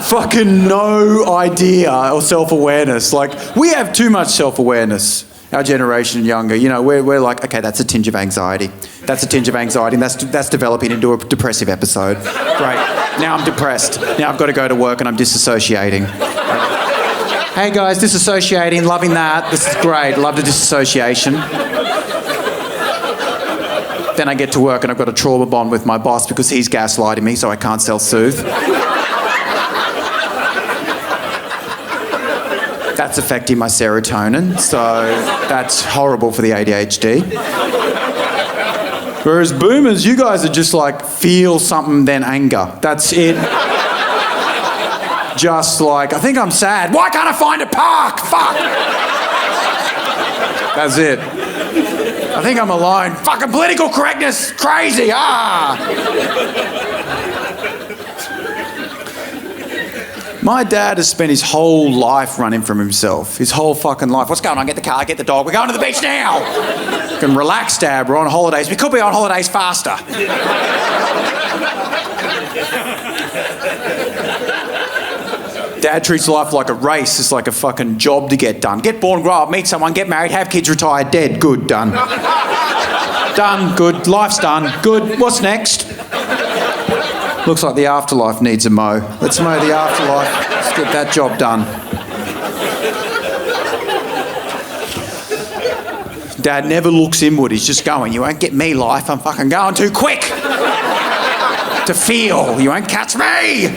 fucking no idea or self-awareness. Like, we have too much self-awareness. Our generation and younger, you know, we're like, okay, that's a tinge of anxiety. That's a tinge of anxiety, and that's developing into a depressive episode. Great. Now I'm depressed. Now I've got to go to work and I'm disassociating. Hey guys, disassociating, loving that. This is great. Love the disassociation. Then I get to work and I've got a trauma bond with my boss because he's gaslighting me, so I can't self-soothe. That's affecting my serotonin, so that's horrible for the ADHD. Whereas boomers, you guys are just like, feel something, then anger. That's it. Just like, I think I'm sad. Why can't I find a park? Fuck! That's it. I think I'm alone. Fucking political correctness, crazy, My dad has spent his whole life running from himself. His whole fucking life. What's going on? Get the car, get the dog. We're going to the beach now. Can relax, Dad. We're on holidays. We could be on holidays faster. Dad treats life like a race. It's like a fucking job to get done. Get born, grow up, meet someone, get married, have kids, retire, dead. Good, done. Done, good. Life's done. Good. What's next? Looks like the afterlife needs a mow. Let's mow the afterlife. Let's get that job done. Dad never looks inward. He's just going, you won't get me, life. I'm fucking going too quick to feel. You won't catch me.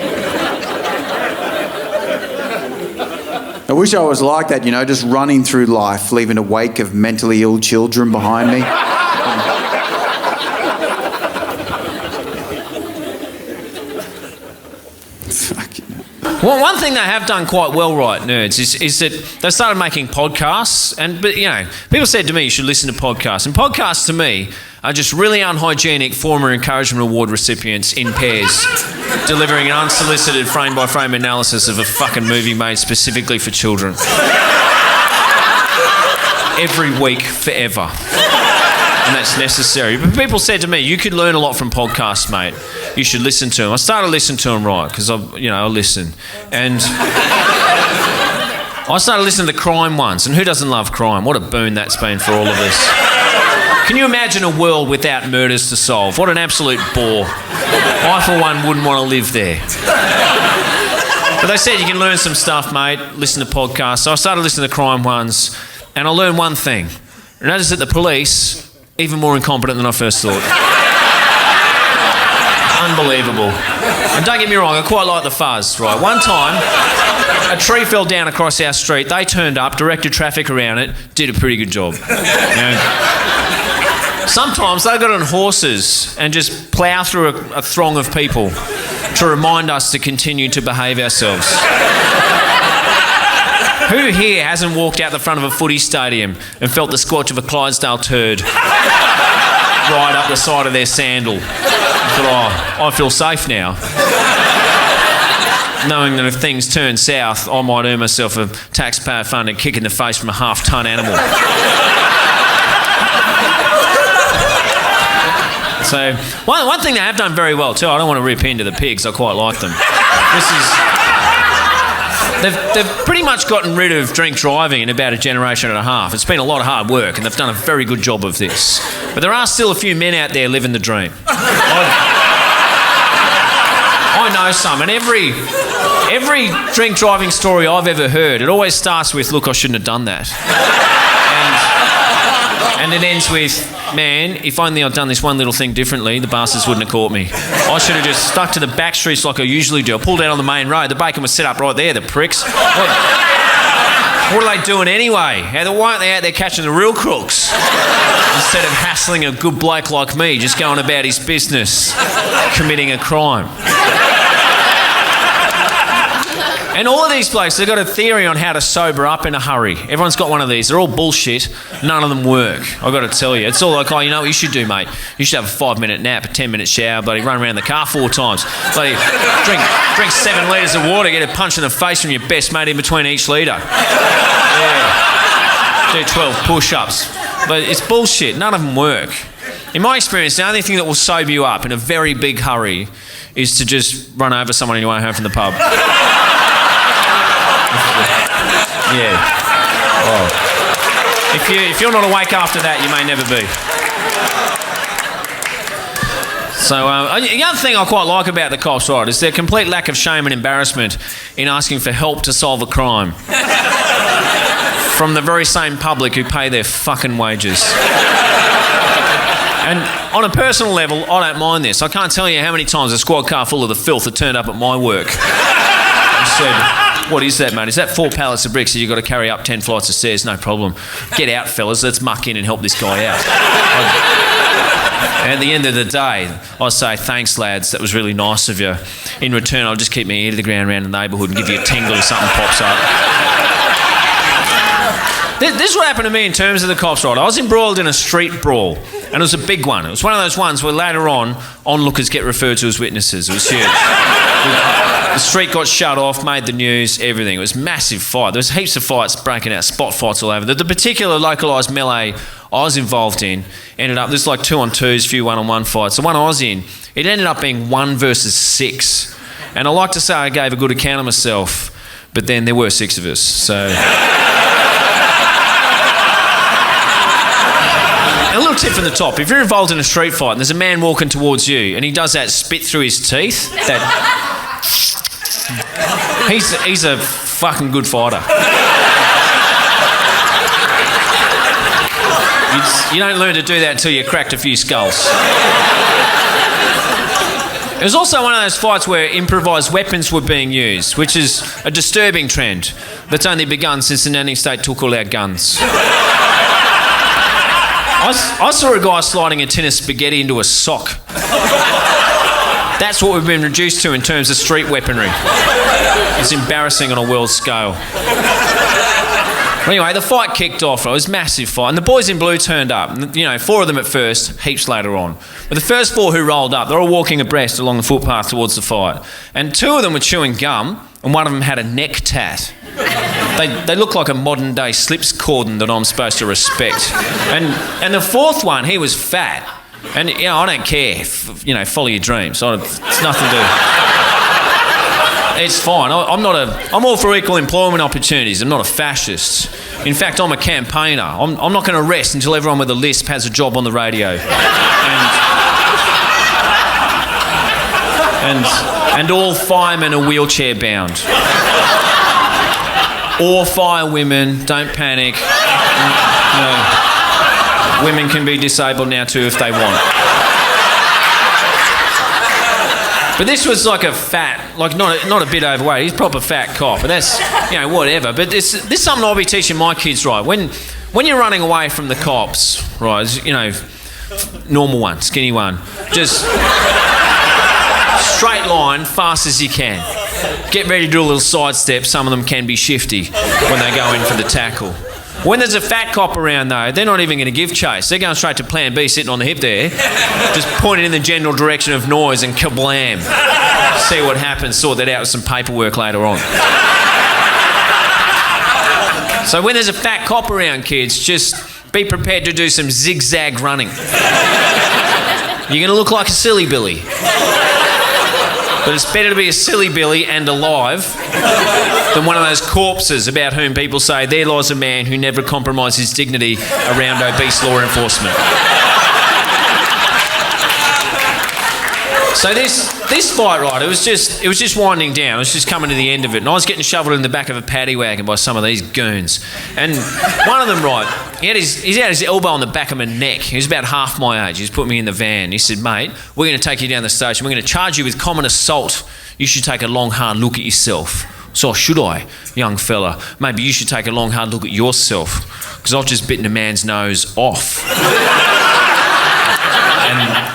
I wish I was like that, you know, just running through life, leaving a wake of mentally ill children behind me. Well, one thing they have done quite well, right, nerds, is that they started making podcasts. But you know, people said to me, you should listen to podcasts. And podcasts, to me, are just really unhygienic former encouragement award recipients in pairs, delivering an unsolicited frame-by-frame analysis of a fucking movie made specifically for children. Every week, forever. And that's necessary. But people said to me, you could learn a lot from podcasts, mate. You should listen to them. I started listening to them, right, because I listen. And I started listening to the crime ones. And who doesn't love crime? What a boon that's been for all of us. Can you imagine a world without murders to solve? What an absolute bore. I, for one, wouldn't want to live there. But they said you can learn some stuff, mate. Listen to podcasts. So I started listening to crime ones. And I learned one thing. I noticed that the police, even more incompetent than I first thought. Unbelievable. And don't get me wrong, I quite like the fuzz, right? One time, a tree fell down across our street. They turned up, directed traffic around it, did a pretty good job. You know? Sometimes they got on horses and just plough through a throng of people to remind us to continue to behave ourselves. Who here hasn't walked out the front of a footy stadium and felt the squelch of a Clydesdale turd right up the side of their sandal? And thought, I feel safe now. Knowing that if things turn south, I might earn myself a taxpayer-funded kick in the face from a half-ton animal. So, one thing they have done very well too, I don't want to rip into the pigs, I quite like them. They've pretty much gotten rid of drink driving in about a generation and a half. It's been a lot of hard work and they've done a very good job of this. But there are still a few men out there living the dream. I know some, and every drink driving story I've ever heard, it always starts with, look, I shouldn't have done that. And it ends with, man, if only I'd done this one little thing differently, the bastards wouldn't have caught me. I should have just stuck to the back streets like I usually do. I pulled out on the main road. The bacon was set up right there, the pricks. What are they doing anyway? Why aren't they out there catching the real crooks? Instead of hassling a good bloke like me, just going about his business, committing a crime. And all of these blokes, they've got a theory on how to sober up in a hurry. Everyone's got one of these. They're all bullshit. None of them work. I've got to tell you. It's all like, oh, you know what you should do, mate? You should have a 5-minute nap, a 10-minute shower, bloody run around the car 4 times. Bloody drink 7 litres of water, get a punch in the face from your best mate in between each litre. Yeah. Do 12 push-ups. But it's bullshit. None of them work. In my experience, the only thing that will sober you up in a very big hurry is to just run over someone on your way home from the pub. Yeah. Oh. If you're not awake after that, you may never be. So the other thing I quite like about the cops, right, is their complete lack of shame and embarrassment in asking for help to solve a crime from the very same public who pay their fucking wages. And on a personal level, I don't mind this. I can't tell you how many times a squad car full of the filth had turned up at my work and said, What is that, mate? Is that 4 pallets of bricks that you've got to carry up 10 flights of stairs? No problem. Get out, fellas. Let's muck in and help this guy out. And at the end of the day, I say, thanks, lads. That was really nice of you. In return, I'll just keep my ear to the ground around the neighbourhood and give you a tingle if something pops up. This is what happened to me in terms of the cops, right? I was embroiled in a street brawl, and it was a big one. It was one of those ones where later on, onlookers get referred to as witnesses. It was huge. The street got shut off, made the news, everything. It was a massive fight. There was heaps of fights breaking out, spot fights all over. The particular localised melee I was involved in ended up, there's like 2-on-2s, few 1-on-1 fights. The one I was in, it ended up being 1 versus 6. And I like to say I gave a good account of myself, but then there were 6 of us, so... A little tip from the top. If you're involved in a street fight and there's a man walking towards you and he does that spit through his teeth, he's a fucking good fighter. You don't learn to do that until you cracked a few skulls. It was also one of those fights where improvised weapons were being used, which is a disturbing trend that's only begun since the nanny state took all our guns. I saw a guy sliding a tin of spaghetti into a sock. That's what we've been reduced to in terms of street weaponry. It's embarrassing on a world scale. Anyway, the fight kicked off. It was a massive fight. And the boys in blue turned up. 4 of them at first, heaps later on. But the first 4 who rolled up, they were all walking abreast along the footpath towards the fight. And 2 of them were chewing gum, and one of them had a neck tat. They look like a modern-day slips cordon that I'm supposed to respect. And the 4th one, he was fat. And, I don't care. Follow your dreams. It's nothing to... It's fine. I'm all for equal employment opportunities. I'm not a fascist. In fact, I'm a campaigner. I'm not going to rest until everyone with a lisp has a job on the radio. And all firemen are wheelchair bound. Or fire women, don't panic. Women can be disabled now too if they want. But this was like a fat, not a bit overweight. He's a proper fat cop, and that's whatever. But this is something I'll be teaching my kids, right? When you're running away from the cops, right? Normal one, skinny one, just straight line, fast as you can. Get ready to do a little sidestep. Some of them can be shifty when they go in for the tackle. When there's a fat cop around, though, they're not even going to give chase. They're going straight to plan B, sitting on the hip there, just pointing in the general direction of noise and kablam. See what happens, sort that out with some paperwork later on. So when there's a fat cop around, kids, just be prepared to do some zigzag running. You're going to look like a silly Billy. But it's better to be a silly Billy and alive than one of those corpses about whom people say there lies a man who never compromised his dignity around obese law enforcement. So this fight, right, it was just winding down. It was just coming to the end of it. And I was getting shoveled in the back of a paddy wagon by some of these goons. And one of them, right, he had his elbow on the back of my neck. He was about half my age. He just put me in the van. He said, mate, we're going to take you down the station. We're going to charge you with common assault. You should take a long, hard look at yourself. So should I, young fella? Maybe you should take a long, hard look at yourself. Because I've just bitten a man's nose off.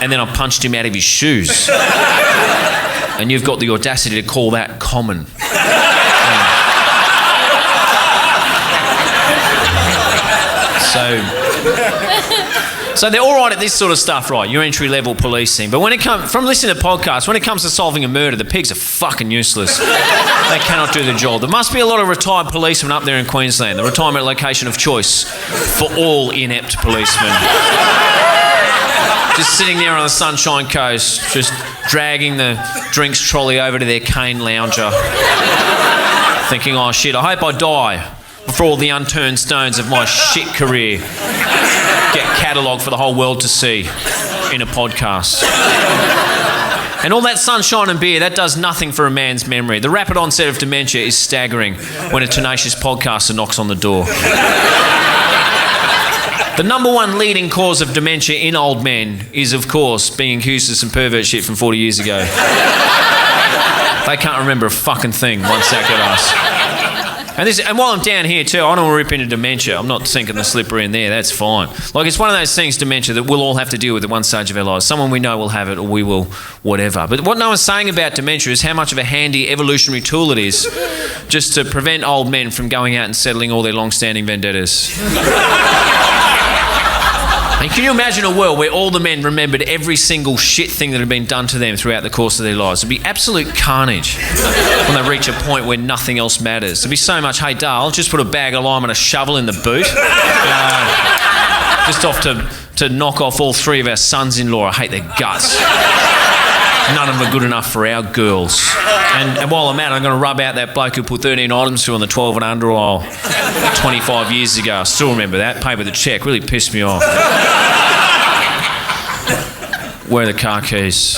And then I punched him out of his shoes. And you've got the audacity to call that common. So they're all right at this sort of stuff, right? Your entry-level policing. But when it comes from listening to podcasts, when it comes to solving a murder, the pigs are fucking useless. They cannot do the job. There must be a lot of retired policemen up there in Queensland, the retirement location of choice for all inept policemen. Just sitting there on the Sunshine Coast, just dragging the drinks trolley over to their cane lounger, thinking, oh shit, I hope I die before all the unturned stones of my shit career get catalogued for the whole world to see in a podcast. And all that sunshine and beer, that does nothing for a man's memory. The rapid onset of dementia is staggering when a tenacious podcaster knocks on the door. The number one leading cause of dementia in old men is, of course, being accused of some pervert shit from 40 years ago. They can't remember a fucking thing once that got us. And while I'm down here too, I don't want to rip into dementia. I'm not sinking the slipper in there. That's fine. Like, it's one of those things, dementia, that we'll all have to deal with at one stage of our lives. Someone we know will have it, or we will, whatever. But what no one's saying about dementia is how much of a handy evolutionary tool it is just to prevent old men from going out and settling all their long-standing vendettas. And can you imagine a world where all the men remembered every single shit thing that had been done to them throughout the course of their lives? It'd be absolute carnage when they reach a point where nothing else matters. There'd be so much, hey, Dale, just put a bag of lime and a shovel in the boot. Just off to knock off all 3 of our sons-in-law. I hate their guts. None of them are good enough for our girls. And while I'm at it, I'm going to rub out that bloke who put 13 items through on the 12 and under aisle 25 years ago. I still remember that. Paid with a cheque. Really pissed me off. Where are the car keys?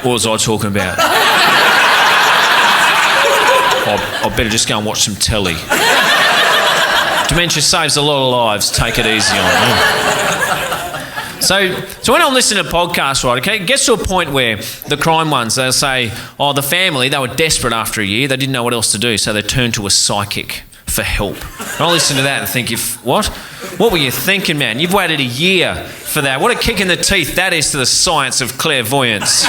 What was I talking about? I better just go and watch some telly. Dementia saves a lot of lives. Take it easy on them. So when I'm listening to podcasts, right, okay, it gets to a point where the crime ones, they'll say, oh, the family, they were desperate after a year. They didn't know what else to do, so they turned to a psychic for help. And I listen to that and think, what? What were you thinking, man? You've waited a year for that. What a kick in the teeth that is to the science of clairvoyance.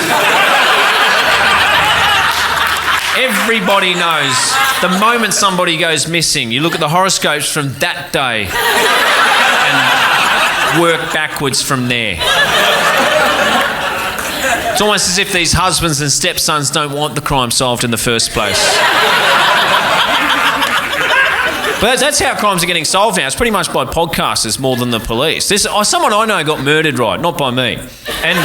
Everybody knows the moment somebody goes missing, you look at the horoscopes from that day and work backwards from there. It's almost as if these husbands and stepsons don't want the crime solved in the first place. But that's how crimes are getting solved now. It's pretty much by podcasters more than the police. Someone I know got murdered, right, not by me. And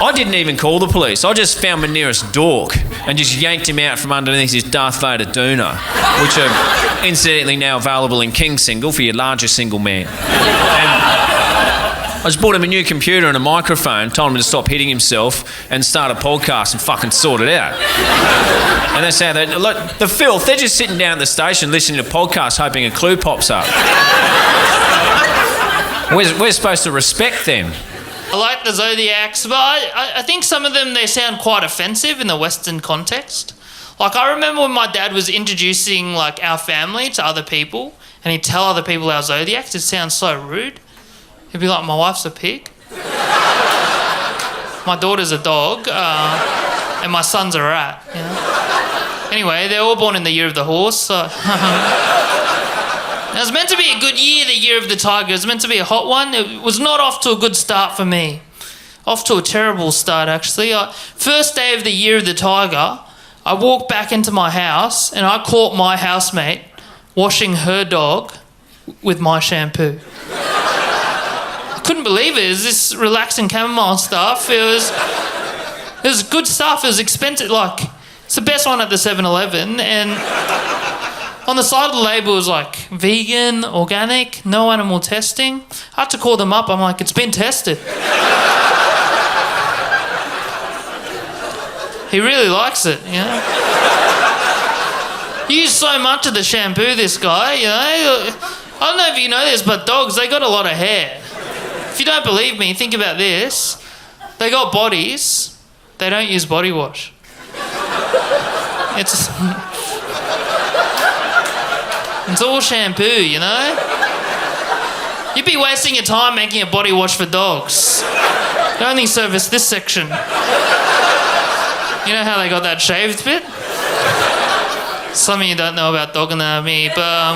I didn't even call the police. I just found my nearest dork and just yanked him out from underneath his Darth Vader doona, which are incidentally now available in King single for your larger single man. And I just bought him a new computer and a microphone, told him to stop hitting himself and start a podcast and fucking sort it out. And that's how look, the filth, they're just sitting down at the station listening to podcasts hoping a clue pops up. We're supposed to respect them. I like the Zodiacs, but I think some of them, they sound quite offensive in the Western context. Like, I remember when my dad was introducing, like, our family to other people, and he'd tell other people our Zodiacs. It sounds so rude. He'd be like, my wife's a pig. My daughter's a dog. And my son's a rat, you know? Anyway, they're all born in the year of the horse, so... It was meant to be a good year, the year of the tiger. It was meant to be a hot one. It was not off to a good start for me. Off to a terrible start, actually. First day of the year of the tiger, I walked back into my house and I caught my housemate washing her dog with my shampoo. I couldn't believe it. It was this relaxing chamomile stuff. It was good stuff. It was expensive. Like, it's the best one at the 7-Eleven, and... on the side of the label it was like vegan, organic, no animal testing. I had to call them up. I'm like, it's been tested. He really likes it, you know. He used so much of the shampoo, this guy, you know. I don't know if you know this, but dogs, they got a lot of hair. If you don't believe me, think about this. They got bodies. They don't use body wash. It's all shampoo, you know? You'd be wasting your time making a body wash for dogs. They only service this section. You know how they got that shaved bit? Some of you don't know about dog anatomy, but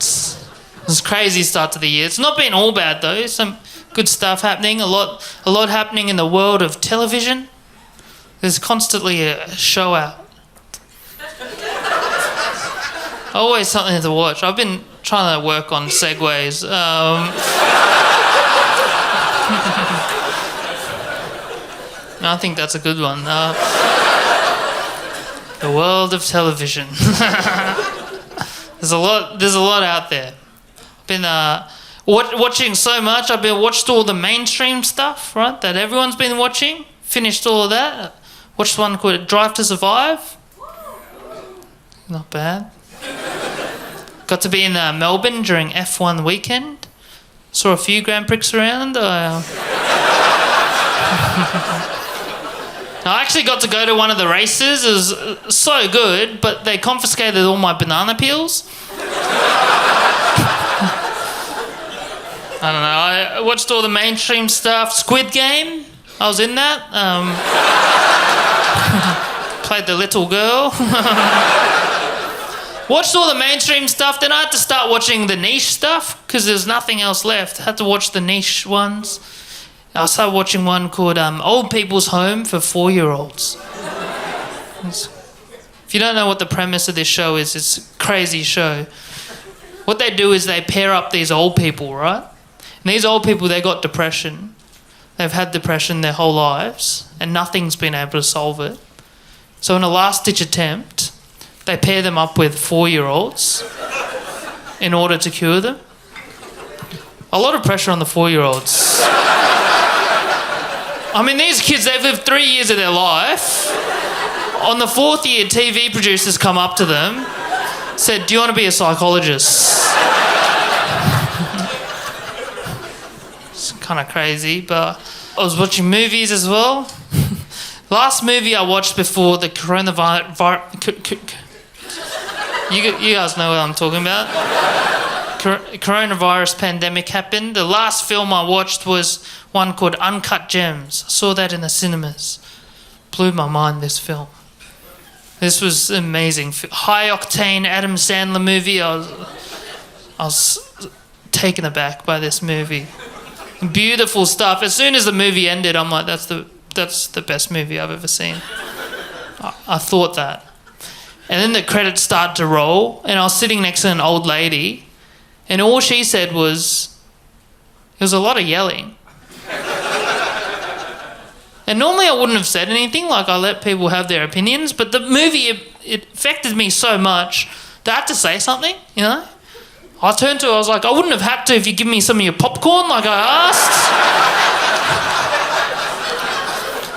it's a crazy start to the year. It's not been all bad though. Some good stuff happening. A lot happening in the world of television. There's constantly a show out. Always something to watch. I've been trying to work on segues. I think that's a good one. The world of television. There's a lot out there. I've been watching so much. I've been watched all the mainstream stuff, right? That everyone's been watching. Finished all of that. Watched one called Drive to Survive. Not bad. Got to be in Melbourne during F1 weekend. Saw a few Grand Prix around. I actually got to go to one of the races. It was so good, but they confiscated all my banana peels. I don't know. I watched all the mainstream stuff. Squid Game. I was in that. Played the little girl. Watched all the mainstream stuff. Then I had to start watching the niche stuff because there's nothing else left. I had to watch the niche ones. I started watching one called Old People's Home for 4-year-olds. If you don't know what the premise of this show is, it's a crazy show. What they do is they pair up these old people, right? And these old people, they got depression. They've had depression their whole lives, and nothing's been able to solve it. So in a last-ditch attempt, they pair them up with 4-year-olds in order to cure them. A lot of pressure on the 4-year-olds. I mean, these kids, they've lived 3 years of their life. On the 4th year, TV producers come up to them, said, "Do you want to be a psychologist?" It's kind of crazy, but I was watching movies as well. Last movie I watched before the coronavirus... You guys know what I'm talking about. Coronavirus pandemic happened. The last film I watched was one called Uncut Gems. I saw that in the cinemas. Blew my mind, this film. This was amazing. High octane Adam Sandler movie. I was taken aback by this movie. Beautiful stuff. As soon as the movie ended, I'm like, that's the best movie I've ever seen. I thought that. And then the credits started to roll, and I was sitting next to an old lady, and all she said was, "There was a lot of yelling." And normally I wouldn't have said anything, like I let people have their opinions, but the movie, it affected me so much that I had to say something, you know? I turned to her, I was like, "I wouldn't have had to if you give me some of your popcorn like I asked."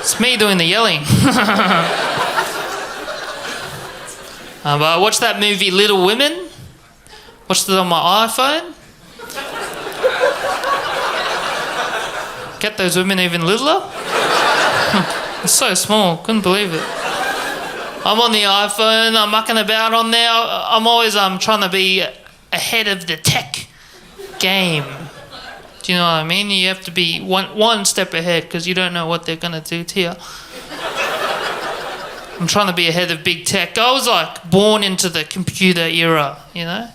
It's me doing the yelling. But I watched that movie Little Women. Watched it on my iPhone. Get those women even littler. It's so small, couldn't believe it. I'm on the iPhone, I'm mucking about on there. I'm always trying to be ahead of the tech game. Do you know what I mean? You have to be one step ahead because you don't know what they're going to do to you. I'm trying to be ahead of big tech. I was like born into the computer era, you know?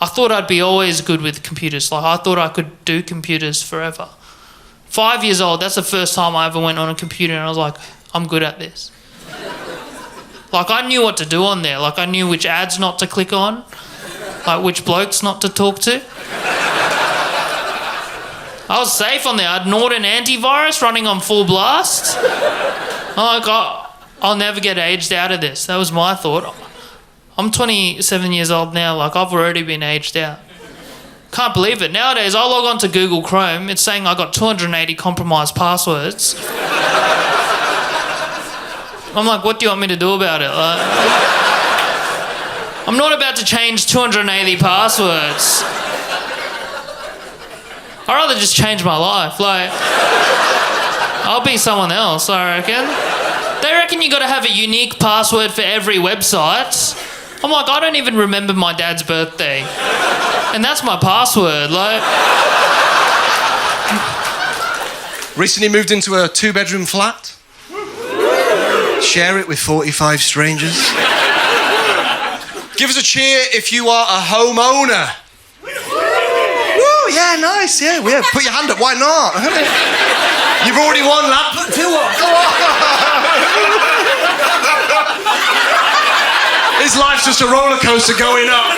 I thought I'd be always good with computers. Like I thought I could do computers forever. 5 years old, that's the first time I ever went on a computer and I was like, I'm good at this. Like I knew what to do on there. Like I knew which ads not to click on, like which blokes not to talk to. I was safe on there. I had Norton antivirus running on full blast. I'm like, I'll never get aged out of this. That was my thought. I'm 27 years old now. Like I've already been aged out. Can't believe it. Nowadays, I log on to Google Chrome. It's saying I got 280 compromised passwords. I'm like, what do you want me to do about it? Like, I'm not about to change 280 passwords. I'd rather just change my life. Like, I'll be someone else, I reckon. They reckon you got to have a unique password for every website. I'm like, I don't even remember my dad's birthday. And that's my password, like... Recently moved into a 2-bedroom flat. Share it with 45 strangers. Give us a cheer if you are a homeowner. Woo, yeah, nice, yeah. Put your hand up, why not? You've already won, lad. Put 2 up, go on. His life's just a roller coaster going up.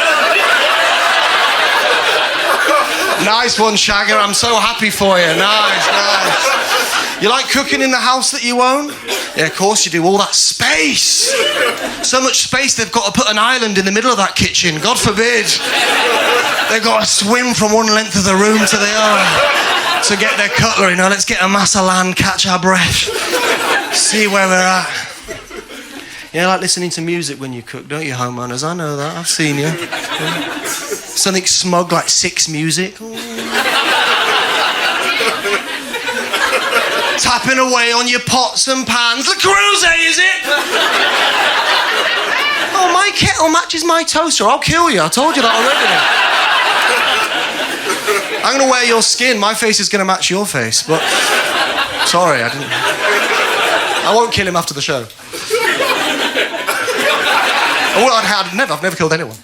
Nice one, Shagger. I'm so happy for you. Nice. You like cooking in the house that you own? Yeah, of course you do. All that space. So much space they've got to put an island in the middle of that kitchen. God forbid. They've got to swim from one length of the room to the other to get their cutlery. Now let's get a mass of land, catch our breath, see where we're at. You like listening to music when you cook, don't you, homeowners? I know that. I've seen you. Yeah. Something smug like 6 music. Tapping away on your pots and pans. Le Creuset, is it? Oh, my kettle matches my toaster. I'll kill you. I told you that already. I'm going to wear your skin. My face is going to match your face. But sorry, I didn't. I won't kill him after the show. Oh, I've never killed anyone.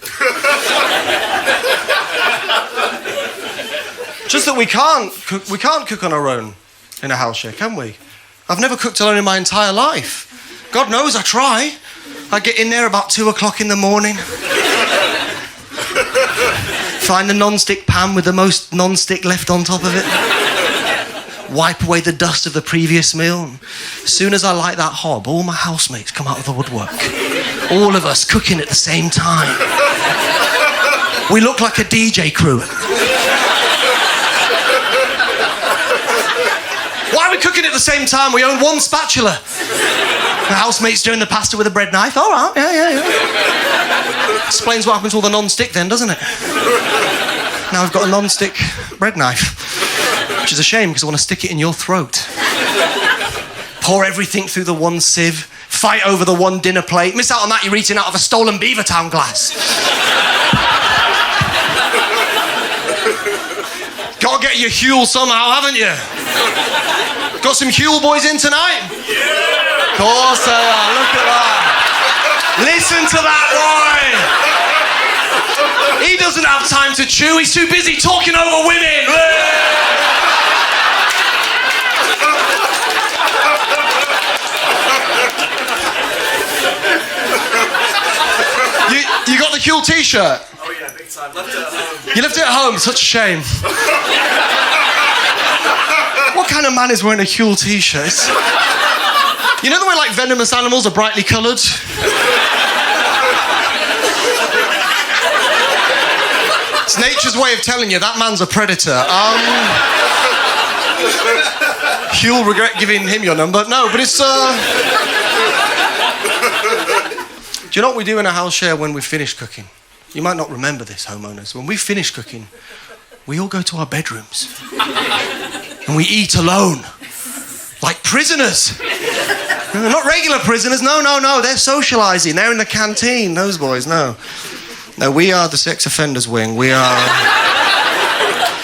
Just that we can't cook on our own in a house share, can we? I've never cooked alone in my entire life. God knows I try. I get in there about 2 o'clock in the morning. Find the non-stick pan with the most non-stick left on top of it. Wipe away the dust of the previous meal. As soon as I light that hob, all my housemates come out of the woodwork. All of us cooking at the same time. We look like a DJ crew. Why are we cooking at the same time? We own one spatula. The housemate's doing the pasta with a bread knife. All right, yeah. Explains what happens to all the non-stick then, doesn't it? Now I've got a non-stick bread knife. Which is a shame, because I want to stick it in your throat. Pour everything through the one sieve. Fight over the one dinner plate. Miss out on that, you're eating out of a stolen Beavertown glass. Gotta get your Huel somehow, haven't you? Got some Huel boys in tonight? Yeah! Of course they are, look at that. Listen to that boy! He doesn't have time to chew, he's too busy talking over women! You got the Huel t-shirt? Oh yeah, big time. Left it at home. You left it at home, such a shame. What kind of man is wearing a Huel t-shirt? You know the way like venomous animals are brightly coloured? It's nature's way of telling you that man's a predator. You'll regret giving him your number. No, but it's Do you know what we do in a house share when we finish cooking? You might not remember this, homeowners. When we finish cooking, we all go to our bedrooms. And we eat alone. Like prisoners. Not regular prisoners, no. They're socialising. They're in the canteen, those boys, no. No, we are the sex offenders wing. We are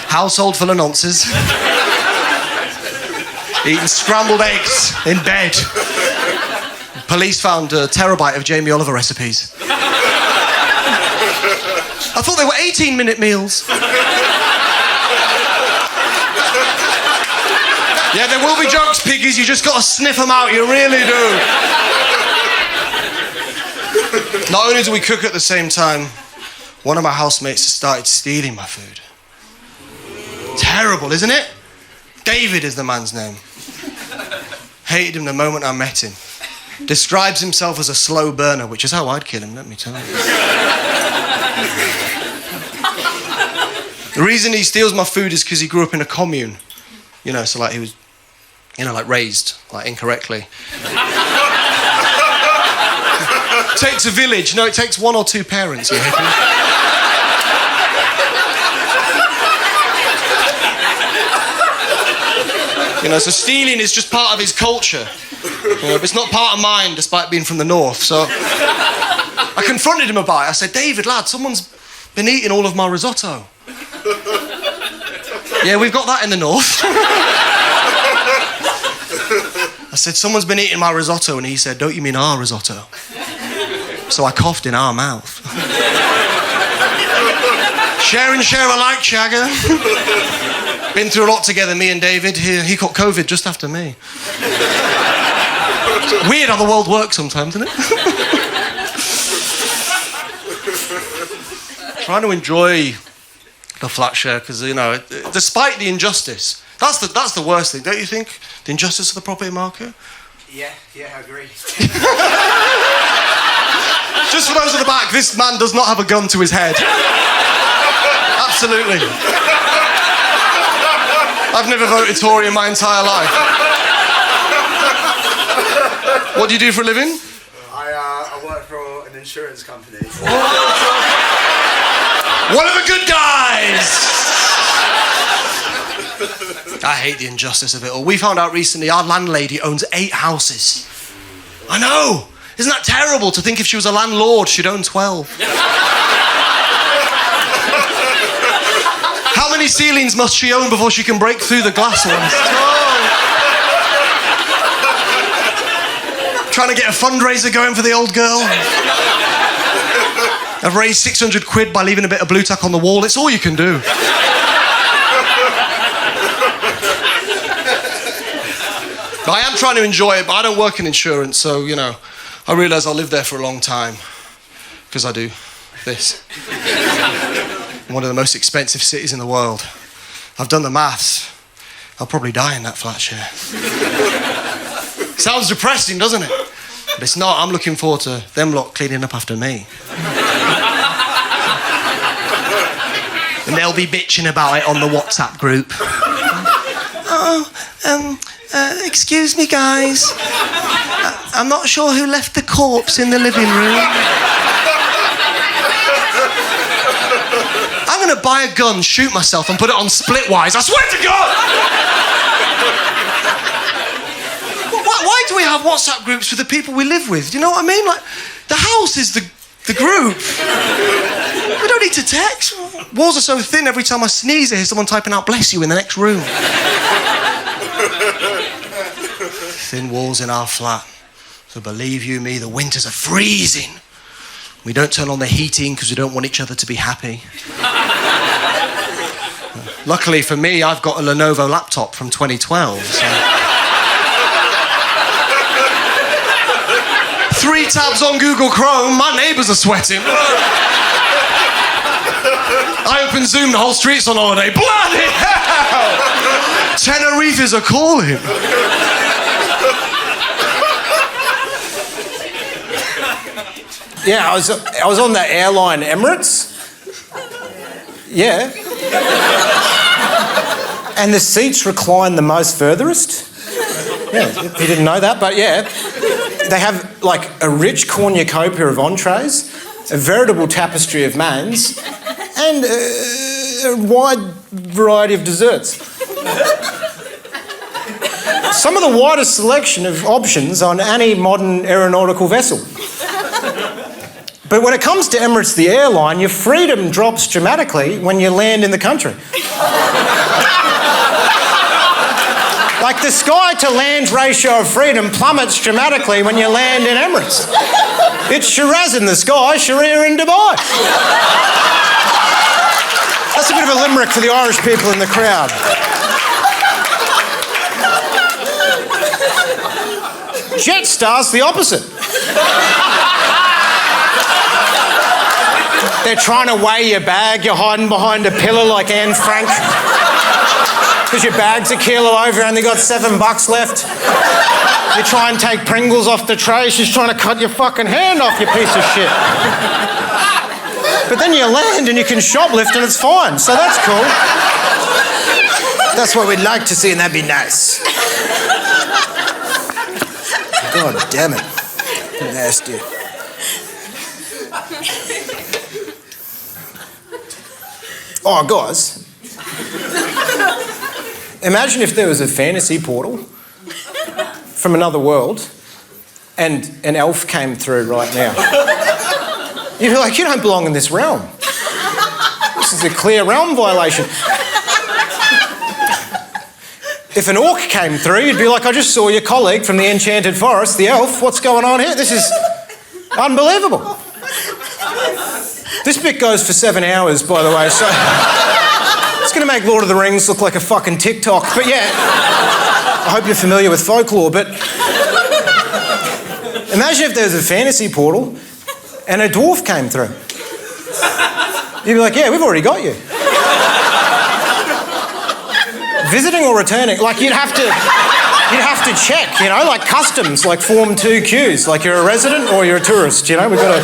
household full of nonces. Eating scrambled eggs in bed. Police found a terabyte of Jamie Oliver recipes. I thought they were 18-minute meals. Yeah, there will be jokes, piggies. You just got to sniff them out. You really do. Not only do we cook at the same time, one of my housemates has started stealing my food. Terrible, isn't it? David is the man's name. Hated him the moment I met him. Describes himself as a slow burner, which is how I'd kill him, let me tell you. The reason he steals my food is because he grew up in a commune. You know, so like he was, you know, like raised, like incorrectly. Takes a village. No, it takes 1 or 2 parents, you hippie. You know, so stealing is just part of his culture. You know, it's not part of mine, despite being from the north. So I confronted him about it. I said, David, lad, someone's been eating all of my risotto. Yeah, we've got that in the north. I said, someone's been eating my risotto, and he said, don't you mean our risotto? So I coughed in our mouth. Share and share alike, Shagger. Been through a lot together, me and David. He caught COVID just after me. Weird how the world works sometimes, isn't it? Trying to enjoy the flat share, because, you know, despite the injustice, that's the worst thing, don't you think? The injustice of the property market? Yeah, I agree. Just for those at the back, this man does not have a gun to his head. Absolutely. I've never voted Tory in my entire life. What do you do for a living? I work for an insurance company. One of the good guys! I hate the injustice of it all. We found out recently our landlady owns 8 houses. I know. Isn't that terrible to think if she was a landlord, she'd own 12? How many ceilings must she own before she can break through the glass ones? Oh. Trying to get a fundraiser going for the old girl. I've raised 600 quid by leaving a bit of blue tack on the wall. It's all you can do. I am trying to enjoy it, but I don't work in insurance, so, you know, I realise I'll live there for a long time. Because I do this. One of the most expensive cities in the world. I've done the maths. I'll probably die in that flat share. Sounds depressing, doesn't it? But it's not. I'm looking forward to them lot cleaning up after me. And they'll be bitching about it on the WhatsApp group. Excuse me, guys. I'm not sure who left the corpse in the living room. I'm going to buy a gun, shoot myself, and put it on Splitwise. I swear to God! Why do we have WhatsApp groups for the people we live with? Do you know what I mean? Like, the house is the group. We don't need to text. Walls are so thin, every time I sneeze, I hear someone typing out "bless you" in the next room. Thin walls in our flat. So believe you me, the winters are freezing. We don't turn on the heating because we don't want each other to be happy. Luckily for me, I've got a Lenovo laptop from 2012. So. 3 tabs on Google Chrome, my neighbours are sweating. I open Zoom, the whole street's on holiday. Bloody hell! Tenerife's are calling. Yeah, I was on that airline Emirates. Yeah. And the seats recline the most furthest. Yeah, you didn't know that, but yeah. They have like a rich cornucopia of entrees, a veritable tapestry of mains, and a wide variety of desserts. Some of the widest selection of options on any modern aeronautical vessel. But when it comes to Emirates, the airline, your freedom drops dramatically when you land in the country. Like the sky to land ratio of freedom plummets dramatically when you land in Emirates. It's Shiraz in the sky, Sharia in Dubai. That's a bit of a limerick for the Irish people in the crowd. Jetstar's the opposite. They're trying to weigh your bag, you're hiding behind a pillar like Anne Frank. Because your bag's a kilo over, you only got $7 left. You try and take Pringles off the tray, she's trying to cut your fucking hand off, you piece of shit. But then you land and you can shoplift and it's fine, so that's cool. That's what we'd like to see and that'd be nice. God damn it. Nasty. Oh, guys. Imagine if there was a fantasy portal from another world and an elf came through right now. You'd be like, you don't belong in this realm. This is a clear realm violation. If an orc came through, you'd be like, I just saw your colleague from the Enchanted Forest, the elf. What's going on here? This is unbelievable. This bit goes for 7 hours, by the way, so it's going to make Lord of the Rings look like a fucking TikTok. But yeah, I hope you're familiar with folklore, but imagine if there was a fantasy portal and a dwarf came through. You'd be like, yeah, we've already got you. Visiting or returning? Like, you'd have to check, you know, like customs, like Form 2Qs, like you're a resident or you're a tourist, you know, we've got to...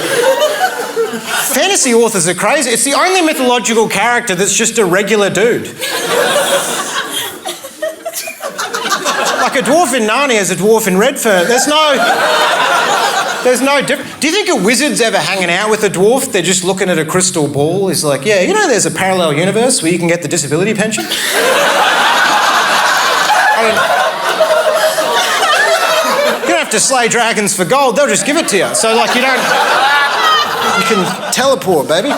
Fantasy authors are crazy. It's the only mythological character that's just a regular dude. Like a dwarf in Narnia is a dwarf in Redfern. There's no difference. Do you think a wizard's ever hanging out with a dwarf? They're just looking at a crystal ball. He's like, yeah, you know there's a parallel universe where you can get the disability pension? You don't have to slay dragons for gold, they'll just give it to you. So, like, you can teleport, baby.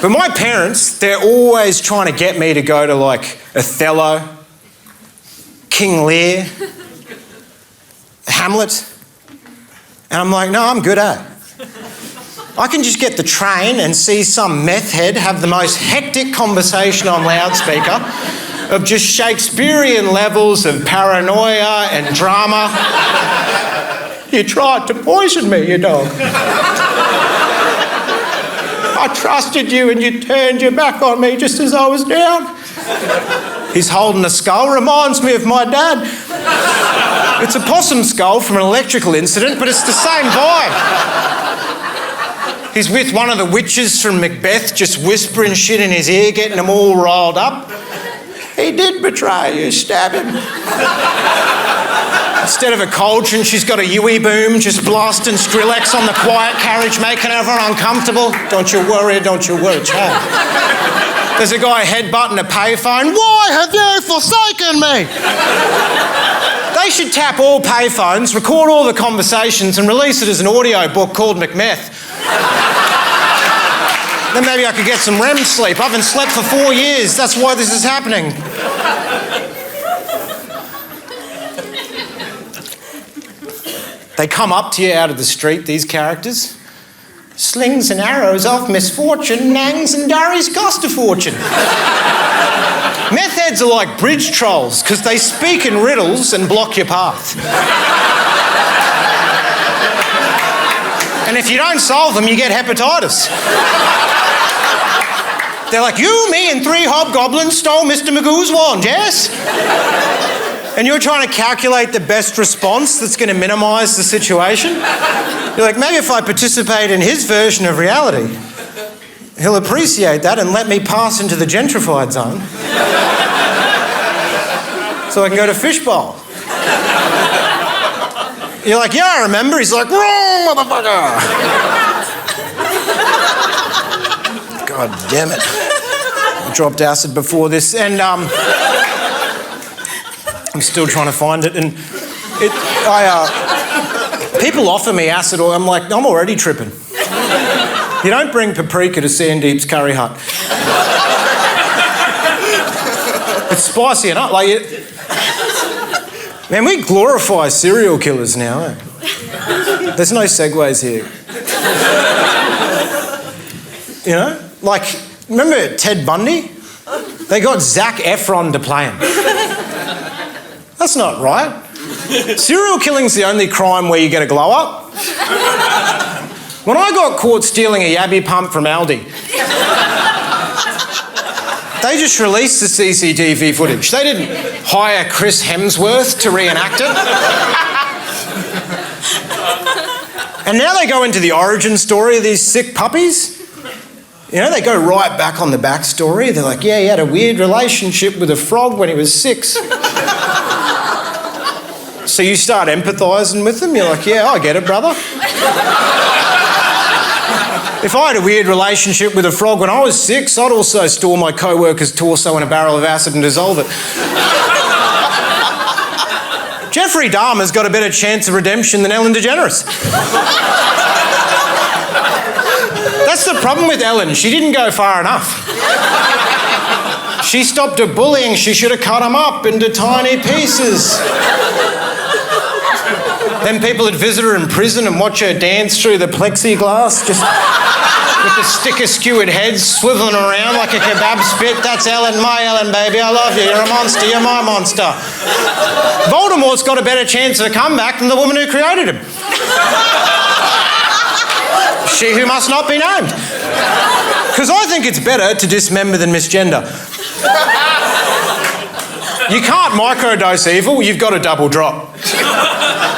But my parents, they're always trying to get me to go to, like, Othello, King Lear, Hamlet. And I'm like, no, I'm good at it. I can just get the train and see some meth head have the most hectic conversation on loudspeaker of just Shakespearean levels of paranoia and drama. You tried to poison me, you dog. I trusted you and you turned your back on me just as I was down. He's holding a skull, reminds me of my dad. It's a possum skull from an electrical incident, but it's the same vibe. He's with one of the witches from Macbeth, just whispering shit in his ear, getting him all riled up. He did betray you, stab him. Instead of a cauldron, she's got a Yui boom, just blasting Skrillex on the quiet carriage, making everyone uncomfortable. Don't you worry, child. There's a guy headbutting a payphone. Why have you forsaken me? They should tap all payphones, record all the conversations and release it as an audio book called Macbeth. Then maybe I could get some REM sleep. I haven't slept for 4 years. That's why this is happening. They come up to you out of the street, these characters. Slings and arrows of misfortune, nangs and durries cost a fortune. Meth heads are like bridge trolls because they speak in riddles and block your path. And if you don't solve them, you get hepatitis. They're like, you, me, and 3 hobgoblins stole Mr. Magoo's wand, yes? And you're trying to calculate the best response that's going to minimise the situation. You're like, maybe if I participate in his version of reality, he'll appreciate that and let me pass into the gentrified zone. So I can go to Fishbowl. You're like, yeah, I remember. He's like, wrong, motherfucker. God damn it. I dropped acid before this and I'm still trying to find it, and people offer me acid oil. I'm like, I'm already tripping. You don't bring paprika to Sandeep's Curry Hut. It's spicy enough. Like, man, we glorify serial killers now. Eh? There's no segues here. You know, like, remember Ted Bundy? They got Zac Efron to play him. That's not right. Serial killing's the only crime where you get a glow up. When I got caught stealing a Yabby pump from Aldi, they just released the CCTV footage. They didn't hire Chris Hemsworth to reenact it. And now they go into the origin story of these sick puppies. You know, they go right back on the backstory. They're like, yeah, he had a weird relationship with a frog when he was 6. So you start empathising with them. You're like, yeah, I get it, brother. If I had a weird relationship with a frog when I was 6, I'd also store my co-worker's torso in a barrel of acid and dissolve it. Jeffrey Dahmer's got a better chance of redemption than Ellen DeGeneres. That's the problem with Ellen. She didn't go far enough. She stopped her bullying. She should have cut him up into tiny pieces. Then people would visit her in prison and watch her dance through the plexiglass, just with the sticker-skewered heads swiveling around like a kebab spit. That's Ellen, my Ellen, baby. I love you. You're a monster. You're my monster. Voldemort's got a better chance of a comeback than the woman who created him. She who must not be named. Because I think it's better to dismember than misgender. You can't microdose evil, you've got to double drop.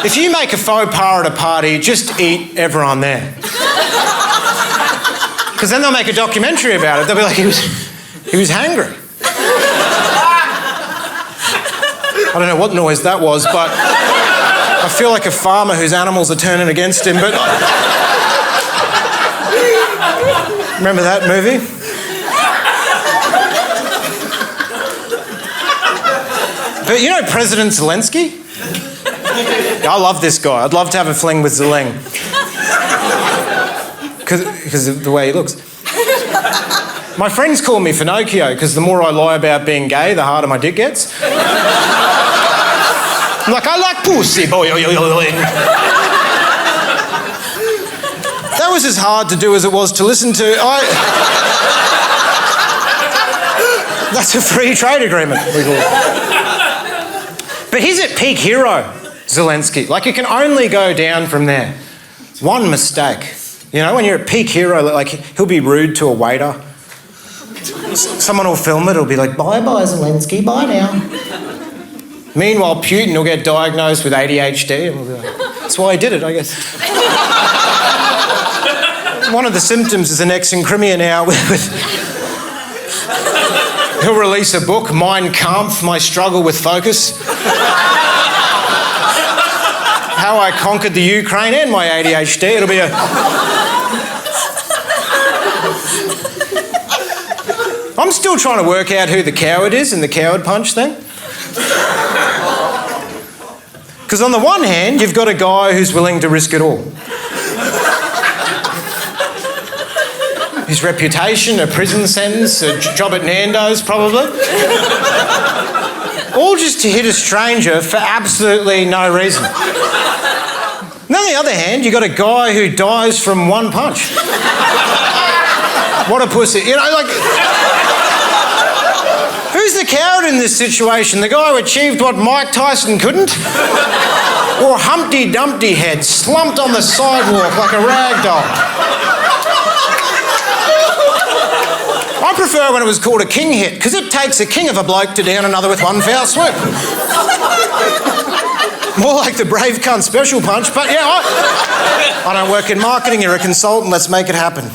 If you make a faux pas at a party, just eat everyone there. Because then they'll make a documentary about it. They'll be like, he was hangry. I don't know what noise that was, but I feel like a farmer whose animals are turning against him, but... Remember that movie? But you know President Zelensky? I love this guy. I'd love to have a fling with Zeleng. Because of the way he looks. My friends call me Finocchio because the more I lie about being gay, the harder my dick gets. I'm like, I like pussy, boy. That was as hard to do as it was to listen to. That's a free trade agreement, we call it. But he's at peak hero, Zelensky. Like, you can only go down from there. One mistake. You know, when you're at peak hero, like, he'll be rude to a waiter. Someone will film it, it'll be like, bye-bye, Zelensky, bye now. Meanwhile, Putin will get diagnosed with ADHD, and we'll be like, that's why he did it, I guess. One of the symptoms is an ex in Crimea now he'll release a book, Mein Kampf, My Struggle with Focus. How I conquered the Ukraine and my ADHD. It'll be I'm still trying to work out who the coward is in the coward punch thing. Because on the one hand, you've got a guy who's willing to risk it all. His reputation, a prison sentence, a job at Nando's probably. All just to hit a stranger for absolutely no reason. And on the other hand, you've got a guy who dies from one punch. What a pussy. You know, like... Who's the coward in this situation? The guy who achieved what Mike Tyson couldn't? Or Humpty Dumpty head slumped on the sidewalk like a rag doll? I prefer when it was called a king hit, because it takes a king of a bloke to down another with one foul swoop. More like the brave cunt special punch, but yeah, I don't work in marketing, you're a consultant, let's make it happen.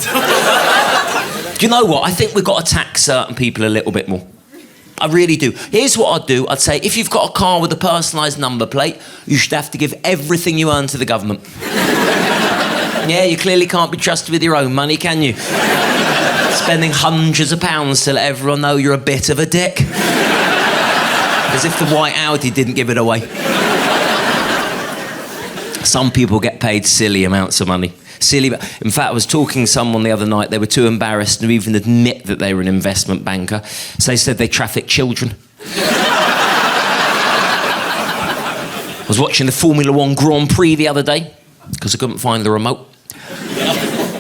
Do you know what? I think we've got to tax certain people a little bit more. I really do. Here's what I'd do. I'd say, if you've got a car with a personalised number plate, you should have to give everything you earn to the government. Yeah, you clearly can't be trusted with your own money, can you? Spending hundreds of pounds to let everyone know you're a bit of a dick. As if the white Audi didn't give it away. Some people get paid silly amounts of money. Silly. In fact, I was talking to someone the other night, they were too embarrassed to even admit that they were an investment banker, so they said they traffic children. I was watching the Formula 1 Grand Prix the other day, because I couldn't find the remote.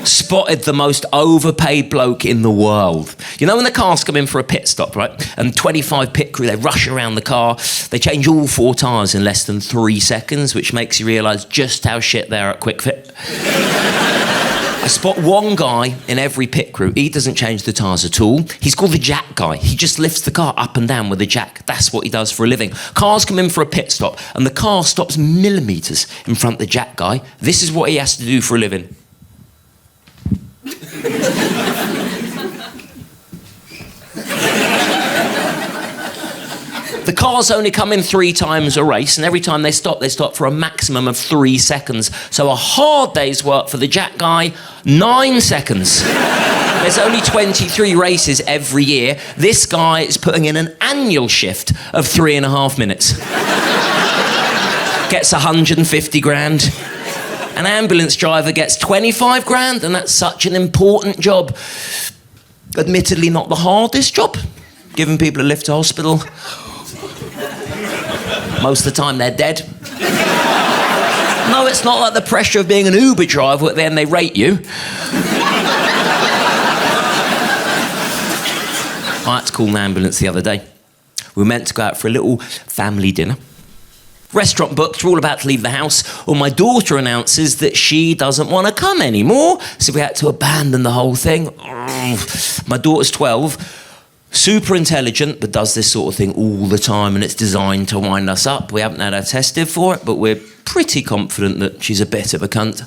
Spotted the most overpaid bloke in the world. You know when the cars come in for a pit stop, right? And 25 pit crew, they rush around the car, they change all 4 tyres in less than 3 seconds, which makes you realise just how shit they are at quick fit. I spot one guy in every pit crew, he doesn't change the tyres at all. He's called the jack guy. He just lifts the car up and down with a jack. That's what he does for a living. Cars come in for a pit stop, and the car stops millimetres in front of the jack guy. This is what he has to do for a living. The cars only come in 3 times a race, and every time they stop for a maximum of 3 seconds. So a hard day's work for the jack guy, 9 seconds. There's only 23 races every year. This guy is putting in an annual shift of 3.5 minutes. Gets 150 grand. An ambulance driver gets 25 grand, and that's such an important job. Admittedly not the hardest job, giving people a lift to hospital. Most of the time they're dead. No, it's not like the pressure of being an Uber driver, then they rate you. I had to call an ambulance the other day. We were meant to go out for a little family dinner. Restaurant booked, we're all about to leave the house. Well, my daughter announces that she doesn't want to come anymore, so we had to abandon the whole thing. My daughter's 12, super intelligent, but does this sort of thing all the time, and it's designed to wind us up. We haven't had her tested for it, but we're pretty confident that she's a bit of a cunt.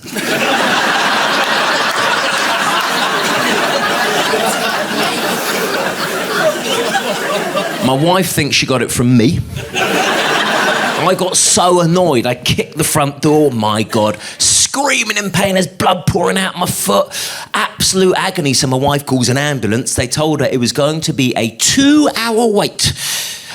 My wife thinks she got it from me. I got so annoyed, I kicked the front door, my God, screaming in pain, there's blood pouring out my foot, absolute agony. So my wife calls an ambulance. They told her it was going to be a 2-hour wait.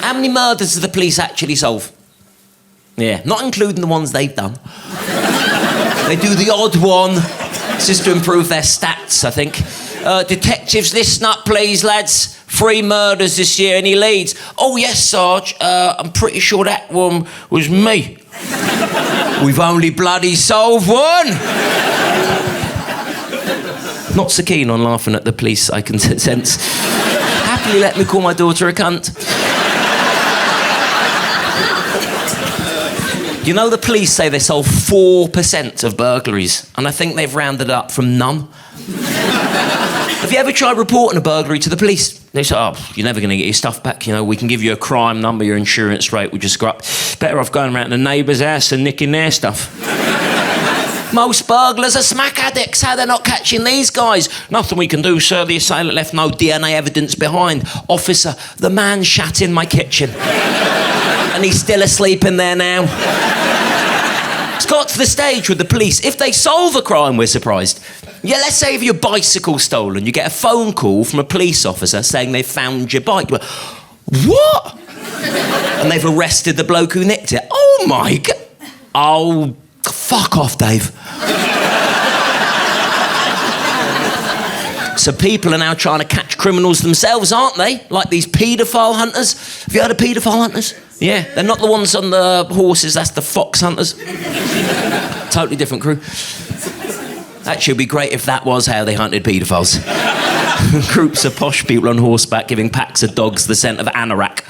How many murders do the police actually solve? Yeah, not including the ones they've done. They do the odd one, just to improve their stats, I think. Detectives, listen up, please, lads. 3 murders this year, any leads? Oh, yes, Sarge. I'm pretty sure that one was me. We've only bloody solved one. Not so keen on laughing at the police, I can sense. Happily let me call my daughter a cunt. You know, the police say they solve 4% of burglaries, and I think they've rounded up from none. Have you ever tried reporting a burglary to the police? They say, oh, you're never going to get your stuff back. You know, we can give you a crime number, your insurance rate will just go up. Better off going around the neighbour's house and nicking their stuff. Most burglars are smack addicts. How they're not catching these guys? Nothing we can do, sir. The assailant left no DNA evidence behind. Officer, the man shat in my kitchen. And he's still asleep in there now. It's got to the stage with the police. If they solve a crime, we're surprised. Yeah, let's say if your bicycle's stolen, you get a phone call from a police officer saying they've found your bike. You're like, what? And they've arrested the bloke who nicked it. Oh, my God. Oh, fuck off, Dave. So people are now trying to catch criminals themselves, aren't they? Like these paedophile hunters. Have you heard of paedophile hunters? Yeah, they're not the ones on the horses, that's the fox hunters. Totally different crew. Actually, it'd be great if that was how they hunted paedophiles. Groups of posh people on horseback giving packs of dogs the scent of anorak.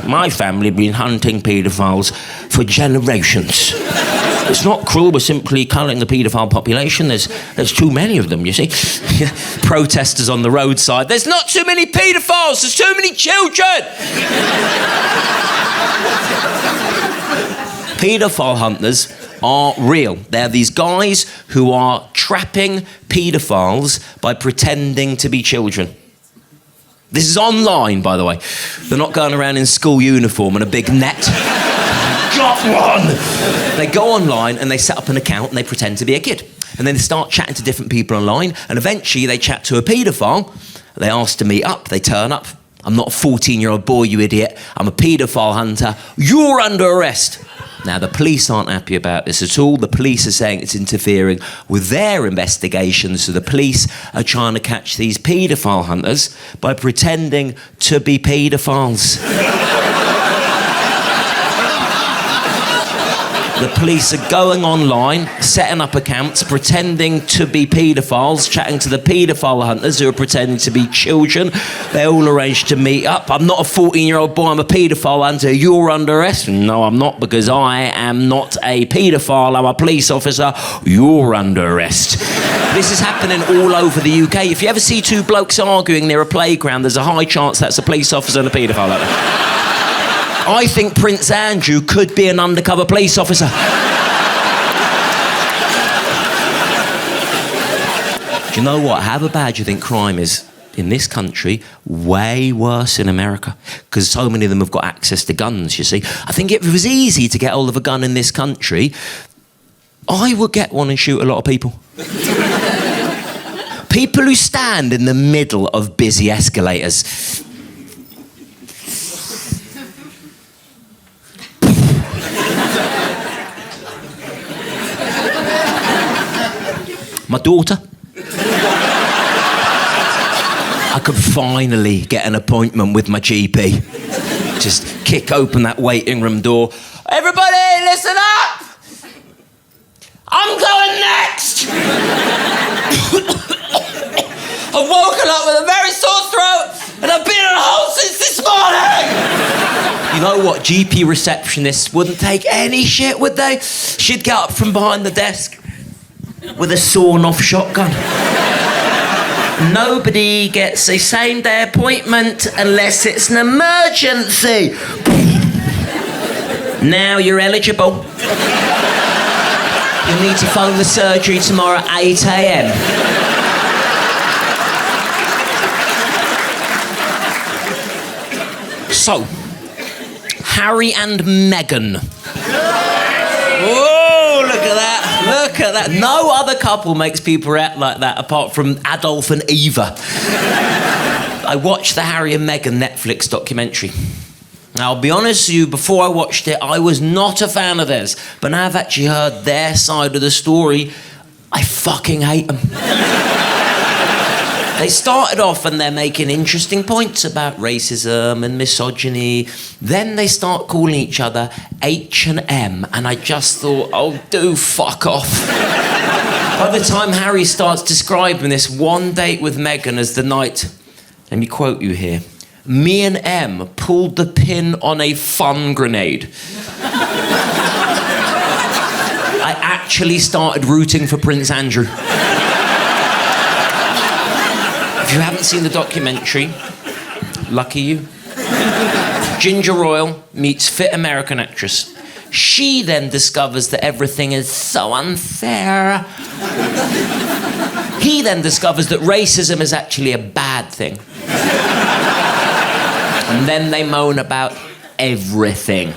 My family have been hunting paedophiles for generations. It's not cruel, we're simply culling the paedophile population. There's too many of them, you see. Protesters on the roadside. There's not too many paedophiles, there's too many children! Paedophile hunters are real. They're these guys who are trapping paedophiles by pretending to be children. This is online, by the way. They're not going around in school uniform and a big net. Got one! They go online and they set up an account and they pretend to be a kid. And then they start chatting to different people online, and eventually they chat to a paedophile. They ask to meet up, they turn up. I'm not a 14-year-old boy, you idiot. I'm a paedophile hunter. You're under arrest. Now, the police aren't happy about this at all. The police are saying it's interfering with their investigations, so the police are trying to catch these paedophile hunters by pretending to be paedophiles. The police are going online, setting up accounts, pretending to be paedophiles, chatting to the paedophile hunters who are pretending to be children. They all arranged to meet up. I'm not a 14-year-old boy, I'm a paedophile hunter. You're under arrest. No, I'm not, because I am not a paedophile. I'm a police officer. You're under arrest. This is happening all over the UK. If you ever see 2 blokes arguing near a playground, there's a high chance that's a police officer and a paedophile hunter. I think Prince Andrew could be an undercover police officer. Do you know what? How bad do you think crime is in this country? Way worse in America. Because so many of them have got access to guns, you see. I think if it was easy to get hold of a gun in this country, I would get one and shoot a lot of people. People who stand in the middle of busy escalators. My daughter. I could finally get an appointment with my GP. Just kick open that waiting room door. Everybody, listen up! I'm going next! I've woken up with a very sore throat and I've been at home since this morning! You know what? GP receptionists wouldn't take any shit, would they? She'd get up from behind the desk with a sawn-off shotgun. Nobody gets a same-day appointment unless it's an emergency. Now you're eligible. You need to phone the surgery tomorrow at 8 a.m. So, Harry and Meghan. Oh, look at that. Look at that. No other couple makes people react like that apart from Adolf and Eva. I watched the Harry and Meghan Netflix documentary. Now, I'll be honest with you, before I watched it, I was not a fan of theirs. But now I've actually heard their side of the story, I fucking hate them. They started off and they're making interesting points about racism and misogyny. Then they start calling each other H and M, and I just thought, oh, do fuck off. By the time Harry starts describing this one date with Meghan as the night, let me quote you here, me and M pulled the pin on a fun grenade. I actually started rooting for Prince Andrew. If you haven't seen the documentary, lucky you. Ginger Royal meets fit American actress. She then discovers that everything is so unfair. He then discovers that racism is actually a bad thing. And then they moan about everything.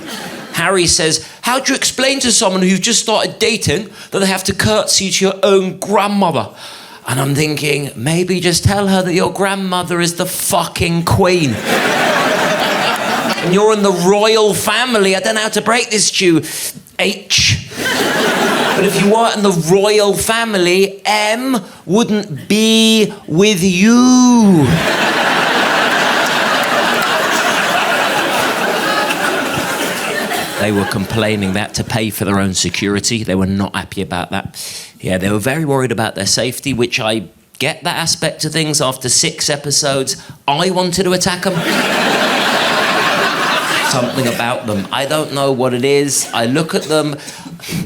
Harry says, how do you explain to someone who've just started dating that they have to curtsy to your own grandmother? And I'm thinking, maybe just tell her that your grandmother is the fucking queen. And you're in the royal family. I don't know how to break this to you, H. But if you weren't in the royal family, M wouldn't be with you. They were complaining they had to pay for their own security. They were not happy about that. Yeah, they were very worried about their safety, which I get that aspect of things. After 6 episodes, I wanted to attack them. Something about them. I don't know what it is. I look at them.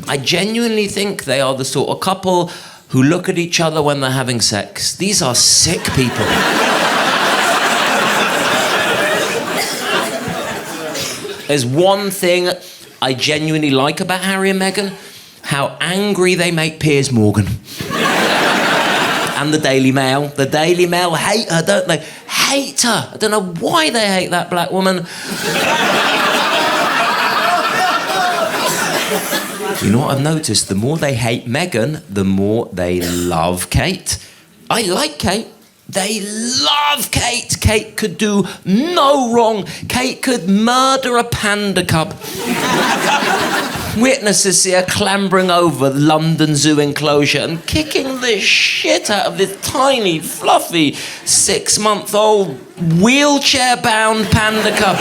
I genuinely think they are the sort of couple who look at each other when they're having sex. These are sick people. There's one thing I genuinely like about Harry and Meghan, how angry they make Piers Morgan. And the Daily Mail. The Daily Mail hate her, don't they? Hate her. I don't know why they hate that black woman. You know what I've noticed? The more they hate Meghan, the more they love Kate. I like Kate. They love Kate. Kate could do no wrong. Kate could murder a panda cub. Witnesses see her clambering over the London Zoo enclosure and kicking the shit out of this tiny, fluffy, 6-month-old, wheelchair-bound panda cub.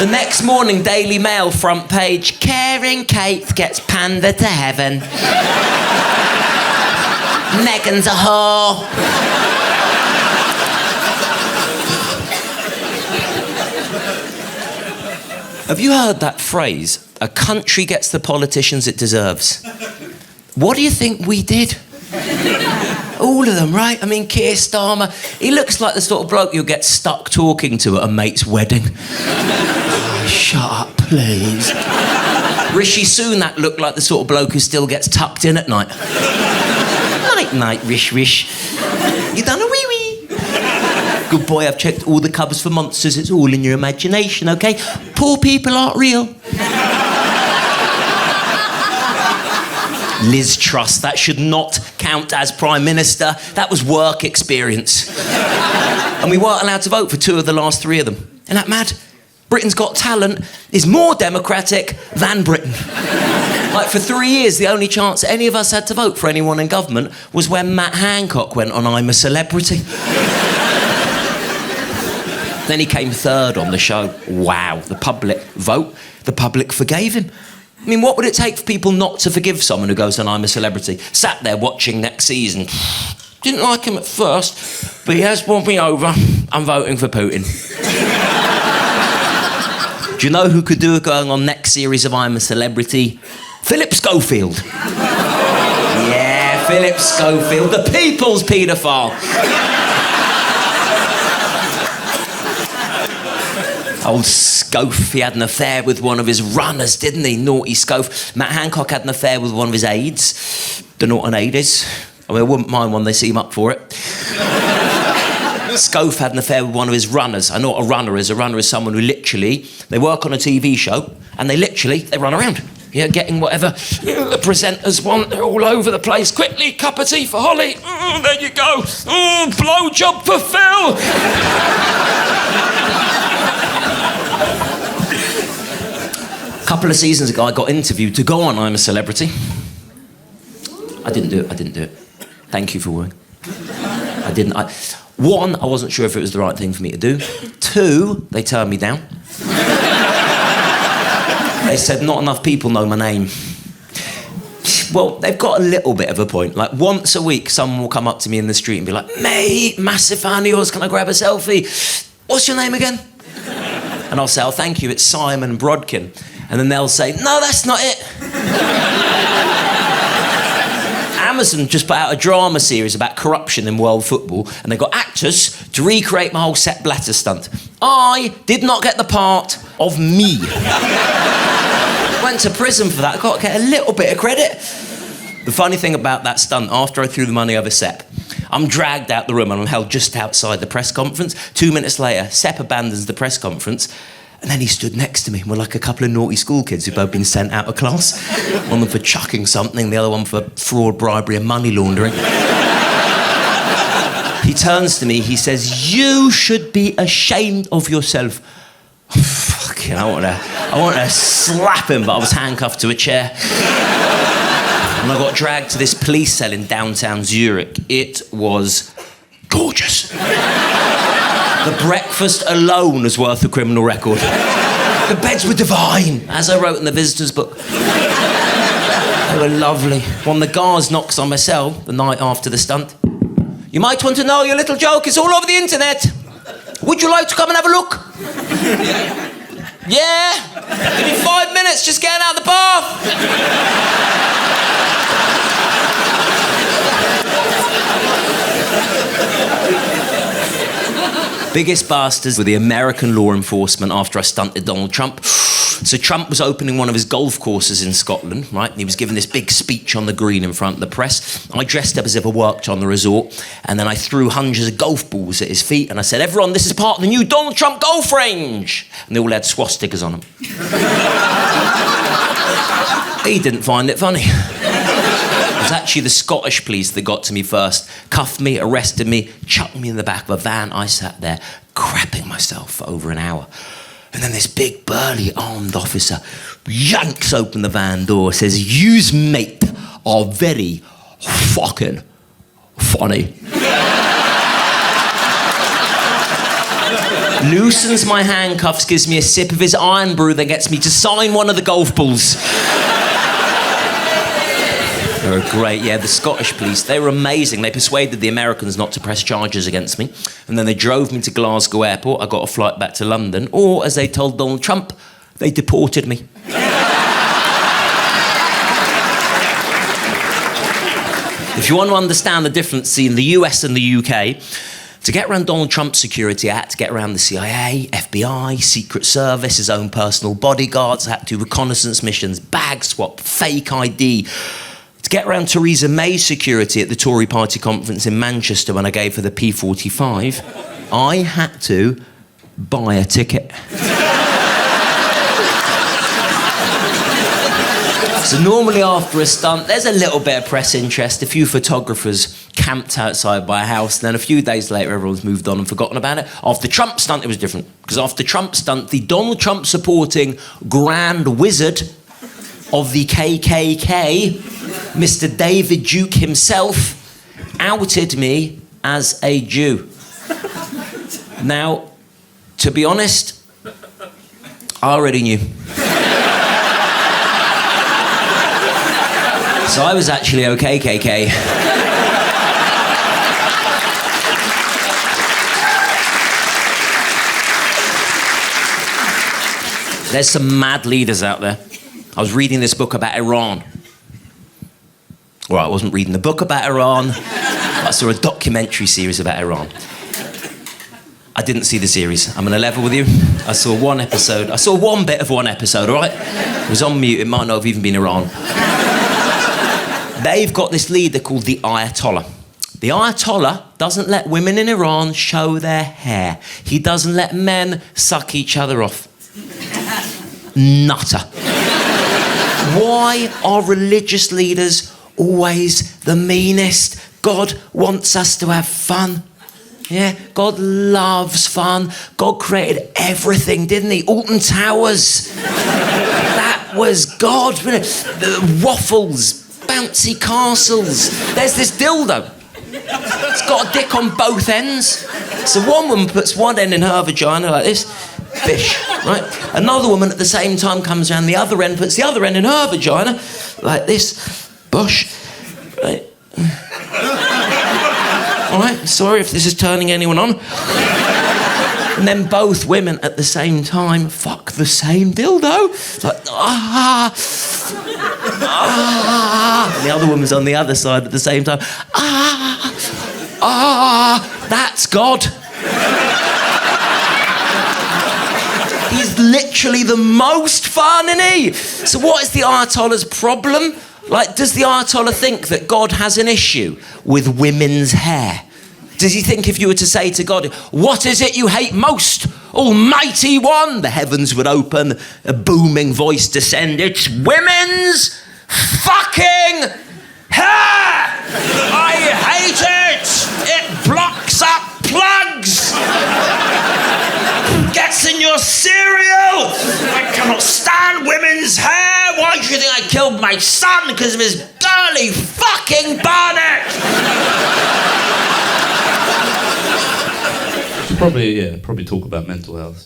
The next morning, Daily Mail front page, caring Kate gets panda to heaven. Meghan's a whore. Have you heard that phrase, a country gets the politicians it deserves? What do you think we did? All of them, right? I mean, Keir Starmer, he looks like the sort of bloke you'll get stuck talking to at a mate's wedding. Oh, shut up, please. Rishi Sunak looked like the sort of bloke who still gets tucked in at night. Night, night, Rish. You done a wee-wee? Good boy, I've checked all the cupboards for monsters. It's all in your imagination, okay? Poor people aren't real. Liz Truss, that should not count as Prime Minister. That was work experience. And we weren't allowed to vote for 2 of the last 3 of them. Isn't that mad? Britain's Got Talent is more democratic than Britain. Like, for 3 years, the only chance any of us had to vote for anyone in government was when Matt Hancock went on I'm a Celebrity. Then he came 3rd on the show. Wow, the public vote. The public forgave him. I mean, what would it take for people not to forgive someone who goes on I'm a Celebrity? Sat there watching next season. Didn't like him at first, but he has won me over. I'm voting for Putin. Do you know who could do it going on next series of I'm a Celebrity? Philip Schofield. Yeah, Philip Schofield, the people's paedophile. Old Scof, he had an affair with one of his runners, didn't he? Naughty Scof. Matt Hancock had an affair with one of his aides. Don't know what an aide is. I mean, I wouldn't mind one, they seem up for it. Scof had an affair with one of his runners. I know what a runner is. A runner is someone who literally, they work on a TV show and they run around. Yeah, getting whatever the presenters want. They're all over the place. Quickly, cup of tea for Holly. Oh, there you go. Oh, blowjob for Phil. A couple of seasons ago, I got interviewed to go on I'm a Celebrity. I didn't do it. Thank you for worrying. I didn't. One, I wasn't sure if it was the right thing for me to do. Two, they turned me down. They said not enough people know my name. Well, they've got a little bit of a point. Like, once a week, someone will come up to me in the street and be like, mate, massive fan of yours, can I grab a selfie? What's your name again? And I'll say, oh, thank you, it's Simon Brodkin. And then they'll say, no, that's not it. Amazon just put out a drama series about corruption in world football, and they got actors to recreate my whole Sepp Blatter stunt. I did not get the part of me. Went to prison for that. I got to get a little bit of credit. The funny thing about that stunt, after I threw the money over Sepp, I'm dragged out the room and I'm held just outside the press conference. 2 minutes later, Sepp abandons the press conference, and then he stood next to me. We're like a couple of naughty school kids who've both been sent out of class. One of them for chucking something, the other one for fraud, bribery and money laundering. He turns to me, he says, you should be ashamed of yourself. Fucking, I want to slap him, but I was handcuffed to a chair. And I got dragged to this police cell in downtown Zurich. It was gorgeous. The breakfast alone is worth a criminal record. The beds were divine, as I wrote in the visitor's book. They were lovely. One of the guards knocks on my cell the night after the stunt. You might want to know your little joke is all over the internet. Would you like to come and have a look? Yeah? Give me 5 minutes, just getting out of the bath. Biggest bastards were the American law enforcement after I stunted Donald Trump. So Trump was opening one of his golf courses in Scotland, right? And he was giving this big speech on the green in front of the press. I dressed up as if I worked on the resort, and then I threw hundreds of golf balls at his feet, and I said, everyone, this is part of the new Donald Trump golf range. And they all had swastikas on them. He didn't find it funny. It was actually the Scottish police that got to me first, cuffed me, arrested me, chucked me in the back of a van. I sat there crapping myself for over an hour. And then this big, burly, armed officer yanks open the van door, says, "Yous, mate, are very fucking funny." Loosens my handcuffs, gives me a sip of his iron brew, then gets me to sign one of the golf balls. They were great, yeah, the Scottish police, they were amazing. They persuaded the Americans not to press charges against me, and then they drove me to Glasgow Airport. I got a flight back to London, or, as they told Donald Trump, they deported me. If you want to understand the difference between the US and the UK, to get around Donald Trump's security, I had to get around the CIA, FBI, Secret Service, his own personal bodyguards. I had to do reconnaissance missions, bag swap, fake ID. To get around Theresa May's security at the Tory party conference in Manchester when I gave her the P45, I had to buy a ticket. So normally after a stunt, there's a little bit of press interest, a few photographers camped outside my house, and then a few days later everyone's moved on and forgotten about it. After Trump stunt, it was different, because after Trump stunt, the Donald Trump supporting Grand Wizard of the KKK, Mr. David Duke himself, outed me as a Jew. Now, to be honest, I already knew. So I was actually okay, KK. There's some mad leaders out there. I was reading this book about Iran. Well, I wasn't reading the book about Iran. I saw a documentary series about Iran. I didn't see the series. I'm going to level with you. I saw one episode. I saw one bit of one episode, all right? It was on mute. It might not have even been Iran. They've got this leader called the Ayatollah. The Ayatollah doesn't let women in Iran show their hair. He doesn't let men suck each other off. Nutter. Why are religious leaders always the meanest, God wants us to have fun. Yeah, God loves fun. God created everything, didn't he? Alton Towers. That was God. The waffles, bouncy castles. There's this dildo. It's got a dick on both ends. So one woman puts one end in her vagina like this, bish, right? Another woman at the same time comes around the other end, puts the other end in her vagina like this, bush, right? All right, sorry if this is turning anyone on. And then both women at the same time fuck the same dildo. It's like, and the other woman's on the other side at the same time. That's God. He's literally the most fun, isn't he? So what is the Ayatollah's problem? Like, does the Ayatollah think that God has an issue with women's hair? Does he think if you were to say to God, what is it you hate most, Almighty One? The heavens would open, a booming voice descend. It's women's fucking hair! I hate it! It blocks up plugs! Gets in your cereal! I cannot stand women's hair! Why do you think I killed my son? Because of his girly fucking bonnet! Probably talk about mental health.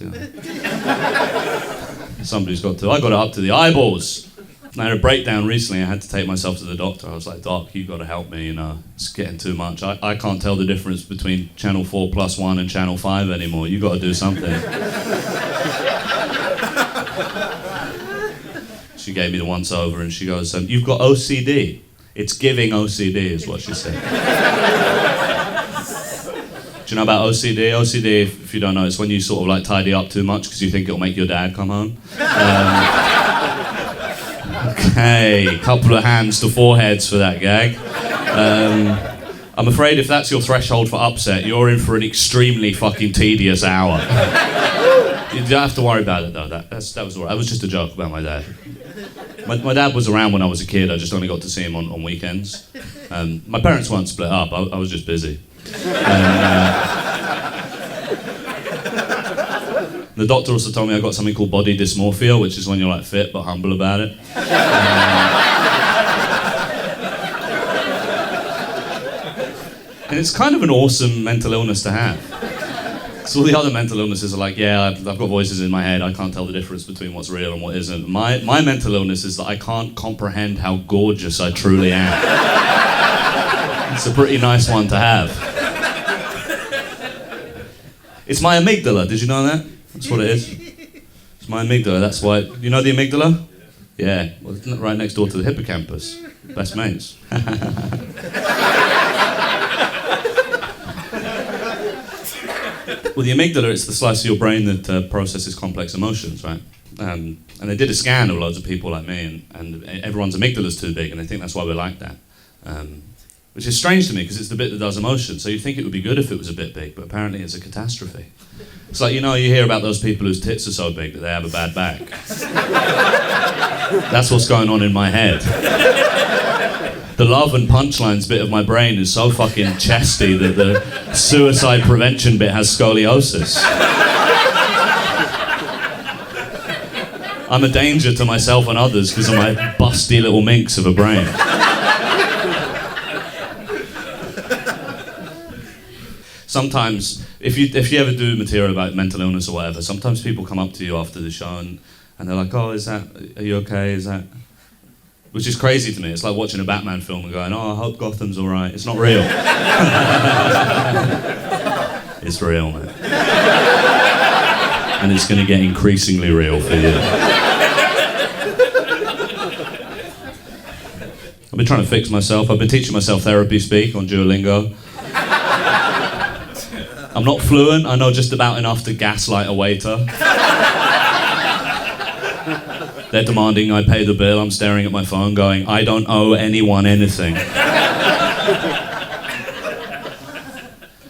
Somebody's got to. I got it up to the eyeballs. I had a breakdown recently. I had to take myself to the doctor. I was like, Doc, you've got to help me. It's getting too much. I can't tell the difference between Channel 4+1 and Channel 5 anymore. You've got to do something. She gave me the once over and she goes, you've got OCD. It's giving OCD is what she said. Do you know about OCD? OCD, if you don't know, it's when you sort of like tidy up too much because you think it'll make your dad come home. Okay, couple of hands to foreheads for that gag. I'm afraid if that's your threshold for upset, you're in for an extremely fucking tedious hour. You don't have to worry about it though. That was all right. That was just a joke about my dad. My dad was around when I was a kid. I just only got to see him on weekends. My parents weren't split up. I was just busy. The doctor also told me I got something called body dysmorphia, which is when you're like fit but humble about it. And it's kind of an awesome mental illness to have. So all the other mental illnesses are like, yeah, I've got voices in my head, I can't tell the difference between what's real and what isn't. My mental illness is that I can't comprehend how gorgeous I truly am. It's a pretty nice one to have. It's my amygdala, did you know that? That's what it is. It's my amygdala, that's why... You know the amygdala? Yeah, well, it's right next door to the hippocampus. Best mates. Well, the amygdala, it's the slice of your brain that processes complex emotions, right? And they did a scan of loads of people like me, and everyone's amygdala's too big, and they think that's why we're like that. Which is strange to me, because it's the bit that does emotion, so you'd think it would be good if it was a bit big, but apparently it's a catastrophe. It's like, you hear about those people whose tits are so big that they have a bad back. That's what's going on in my head. The love and punchlines bit of my brain is so fucking chesty that the suicide prevention bit has scoliosis. I'm a danger to myself and others because of my busty little minx of a brain. Sometimes, if you ever do material about mental illness or whatever, sometimes people come up to you after the show and they're like, oh, are you okay? Is that... Which is crazy to me. It's like watching a Batman film and going, oh, I hope Gotham's all right. It's not real. It's real, man. And it's going to get increasingly real for you. I've been trying to fix myself. I've been teaching myself therapy speak on Duolingo. I'm not fluent. I know just about enough to gaslight a waiter. They're demanding I pay the bill. I'm staring at my phone going, I don't owe anyone anything.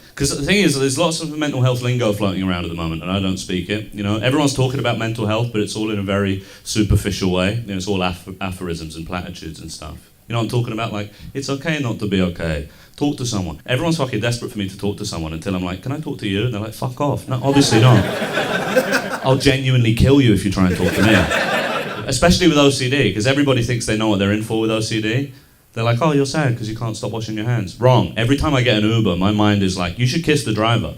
Because the thing is, there's lots of mental health lingo floating around at the moment, and I don't speak it. Everyone's talking about mental health, but it's all in a very superficial way. It's all aphorisms and platitudes and stuff. You know what I'm talking about? Like, it's okay not to be okay. Talk to someone. Everyone's fucking desperate for me to talk to someone until I'm like, can I talk to you? And they're like, fuck off. No, obviously not. I'll genuinely kill you if you try and talk to me. Especially with OCD, because everybody thinks they know what they're in for with OCD. They're like, oh, you're sad because you can't stop washing your hands. Wrong. Every time I get an Uber, my mind is like, you should kiss the driver.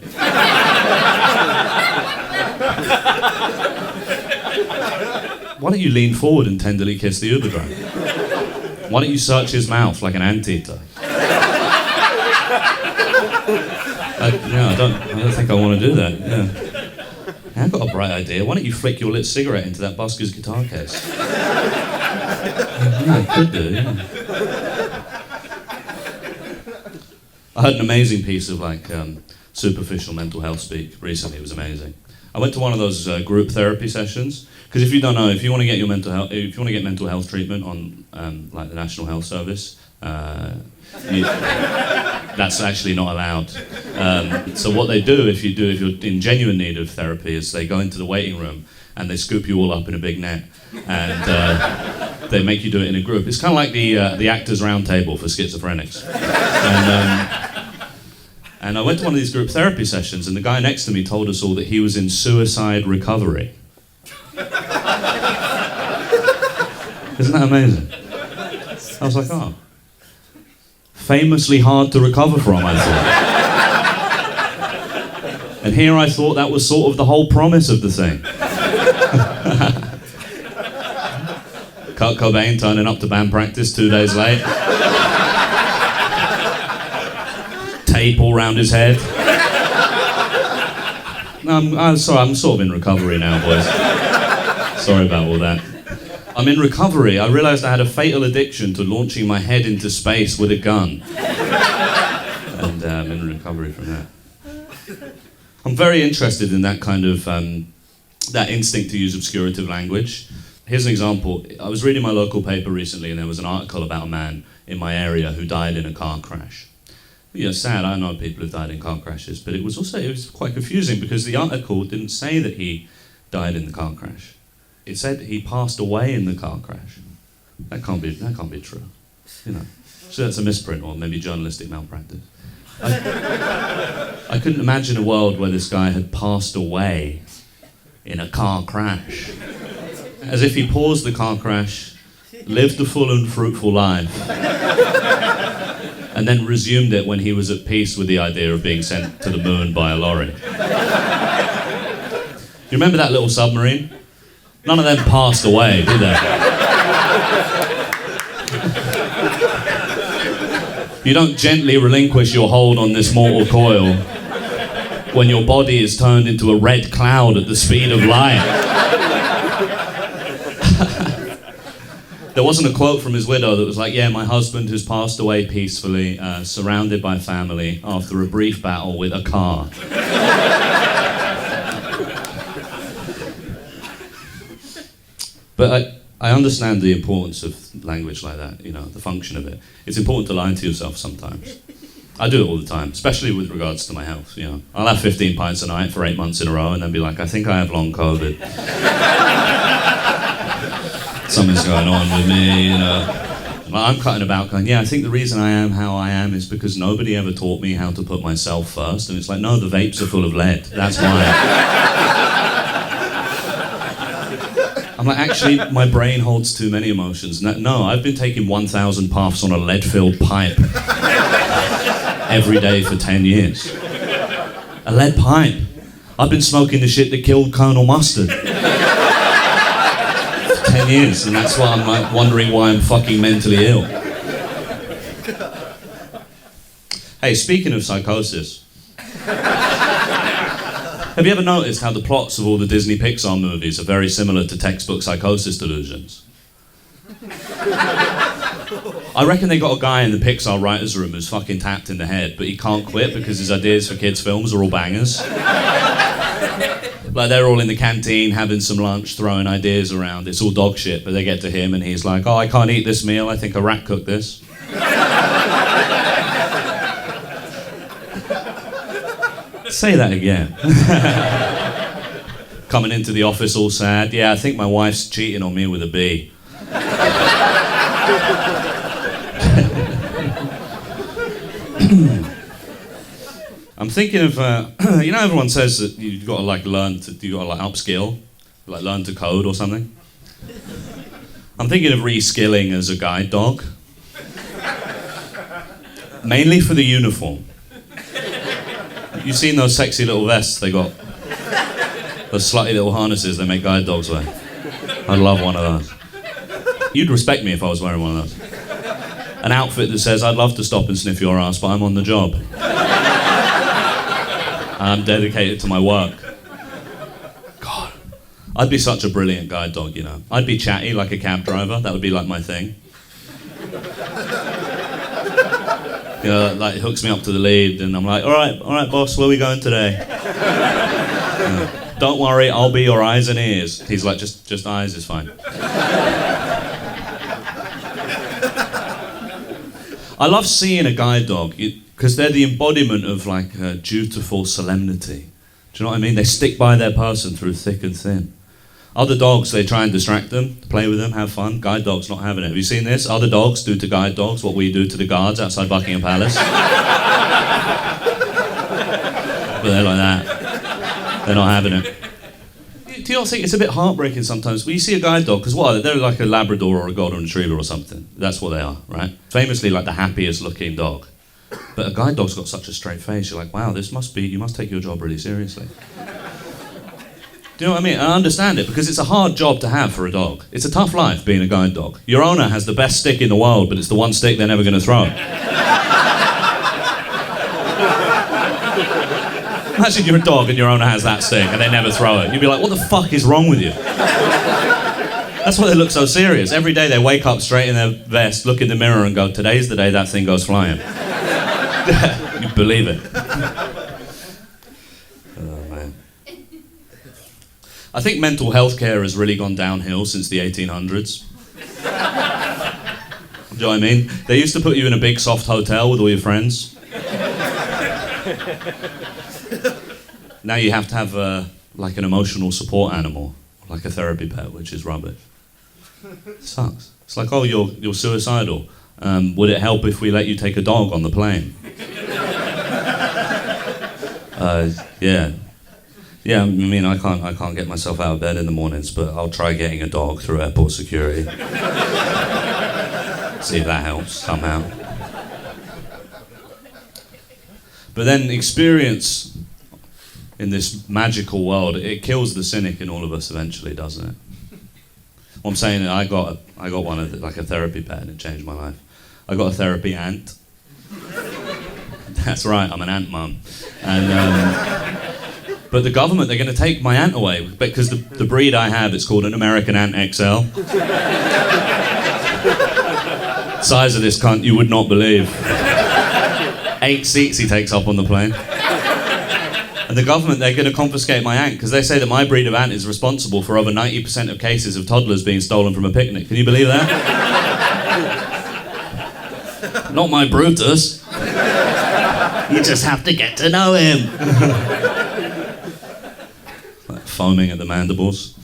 Why don't you lean forward and tenderly kiss the Uber driver? Why don't you search his mouth like an anteater? I don't think I want to do that. Yeah. I've got a bright idea. Why don't you flick your lit cigarette into that busker's guitar case? Yeah, I could do, yeah. I heard an amazing piece of superficial mental health speak recently. It was amazing. I went to one of those group therapy sessions because if you don't know, if you want to get your mental health, if you want to get mental health treatment on the National Health Service, that's actually not allowed. So what they do if you're in genuine need of therapy is they go into the waiting room and they scoop you all up in a big net and they make you do it in a group. It's kind of like the Actors Round Table for schizophrenics. And I went to one of these group therapy sessions and the guy next to me told us all that he was in suicide recovery. Isn't that amazing? I was like, oh. Famously hard to recover from, I thought. And here I thought that was sort of the whole promise of the thing. Kurt Cobain turning up to band practice 2 days late. Tape all round his head. No, I'm sorry, I'm sort of in recovery now, boys. Sorry about all that. I'm in recovery. I realised I had a fatal addiction to launching my head into space with a gun. And I'm in recovery from that. I'm very interested in that kind of, that instinct to use obscurative language. Here's an example. I was reading my local paper recently and there was an article about a man in my area who died in a car crash. Yeah, sad, I know people who've died in car crashes, but it was quite confusing because the article didn't say that he died in the car crash. It said he passed away in the car crash. That can't be true. You know. So that's a misprint or maybe journalistic malpractice. I couldn't imagine a world where this guy had passed away in a car crash. As if he paused the car crash, lived a full and fruitful life, and then resumed it when he was at peace with the idea of being sent to the moon by a lorry. You remember that little submarine? None of them passed away, did they? You don't gently relinquish your hold on this mortal coil when your body is turned into a red cloud at the speed of light. There wasn't a quote from his widow that was like, yeah, my husband has passed away peacefully, surrounded by family, after a brief battle with a car. But I understand the importance of language like that, you know, the function of it. It's important to lie to yourself sometimes. I do it all the time, especially with regards to my health, you know. I'll have 15 pints a night for 8 months in a row and then be like, I think I have long COVID. Something's going on with me, you know. I'm cutting about going, yeah, I think the reason I am how I am is because nobody ever taught me how to put myself first. And it's like, no, the vapes are full of lead. That's why. I'm like, actually, my brain holds too many emotions. No, I've been taking 1,000 puffs on a lead-filled pipe every day for 10 years. A lead pipe. I've been smoking the shit that killed Colonel Mustard. 10 years, and that's why I'm like wondering why I'm fucking mentally ill. Hey, speaking of psychosis, have you ever noticed how the plots of all the Disney Pixar movies are very similar to textbook psychosis delusions? I reckon they got a guy in the Pixar writer's room who's fucking tapped in the head, but he can't quit because his ideas for kids' films are all bangers. Like, they're all in the canteen having some lunch, throwing ideas around. It's all dog shit, but they get to him and he's like, oh, I can't eat this meal. I think a rat cooked this. Say that again. Coming into the office all sad. Yeah, I think my wife's cheating on me with a bee. I'm thinking of, you know, everyone says that you've got to like upskill, like learn to code or something. I'm thinking of reskilling as a guide dog. Mainly for the uniform. You've seen those sexy little vests they got? Those slutty little harnesses they make guide dogs wear. I'd love one of those. You'd respect me if I was wearing one of those. An outfit that says, I'd love to stop and sniff your ass, but I'm on the job. I'm dedicated to my work. God, I'd be such a brilliant guide dog, you know. I'd be chatty like a cab driver. That would be like my thing. You know, like it hooks me up to the lead, and I'm like, all right, boss, where are we going today? Don't worry, I'll be your eyes and ears. He's like, just eyes is fine. I love seeing a guide dog because they're the embodiment of like dutiful solemnity. Do you know what I mean? They stick by their person through thick and thin. Other dogs, they try and distract them, play with them, have fun. Guide dogs not having it. Have you seen this? Other dogs do to guide dogs what we do to the guards outside Buckingham Palace. But they're like that. They're not having it. Do you not think it's a bit heartbreaking sometimes when you see a guide dog? Because what? They're like a Labrador or a Golden Retriever or something. That's what they are, right? Famously like the happiest looking dog. But a guide dog's got such a straight face. You're like, wow, you must take your job really seriously. Do you know what I mean? I understand it because it's a hard job to have for a dog. It's a tough life being a guide dog. Your owner has the best stick in the world, but it's the one stick they're never going to throw. Imagine you're a dog and your owner has that stick and they never throw it. You'd be like, what the fuck is wrong with you? That's why they look so serious. Every day they wake up straight in their vest, look in the mirror and go, today's the day that thing goes flying. You believe it. Oh, man. I think mental health care has really gone downhill since the 1800s. Do you know what I mean? They used to put you in a big soft hotel with all your friends. Now you have to have like an emotional support animal, like a therapy pet, which is rubbish. It sucks. It's like, oh, you're suicidal. Would it help if we let you take a dog on the plane? Yeah. Yeah, I mean, I can't get myself out of bed in the mornings, but I'll try getting a dog through airport security. See if that helps somehow. But then experience in this magical world, it kills the cynic in all of us eventually, doesn't it? Well, I'm saying that I got one of like a therapy pet and it changed my life. I got a therapy ant. That's right, I'm an ant mum. And but the government, they're going to take my ant away because the breed I have, it's called an American Ant XL. Size of this cunt you would not believe. 8 seats he takes up on the plane. And the government, they're going to confiscate my ant because they say that my breed of ant is responsible for over 90% of cases of toddlers being stolen from a picnic. Can you believe that? Not my Brutus. You just have to get to know him. Like foaming at the mandibles.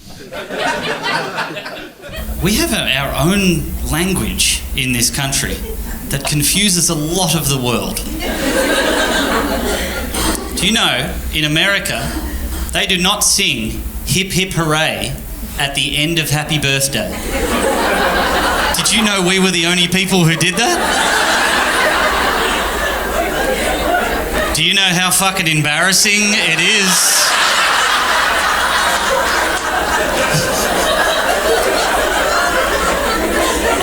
We have our own language in this country that confuses a lot of the world. Do you know, in America, they do not sing hip hip hooray at the end of happy birthday. Did you know we were the only people who did that? Do you know how fucking embarrassing it is?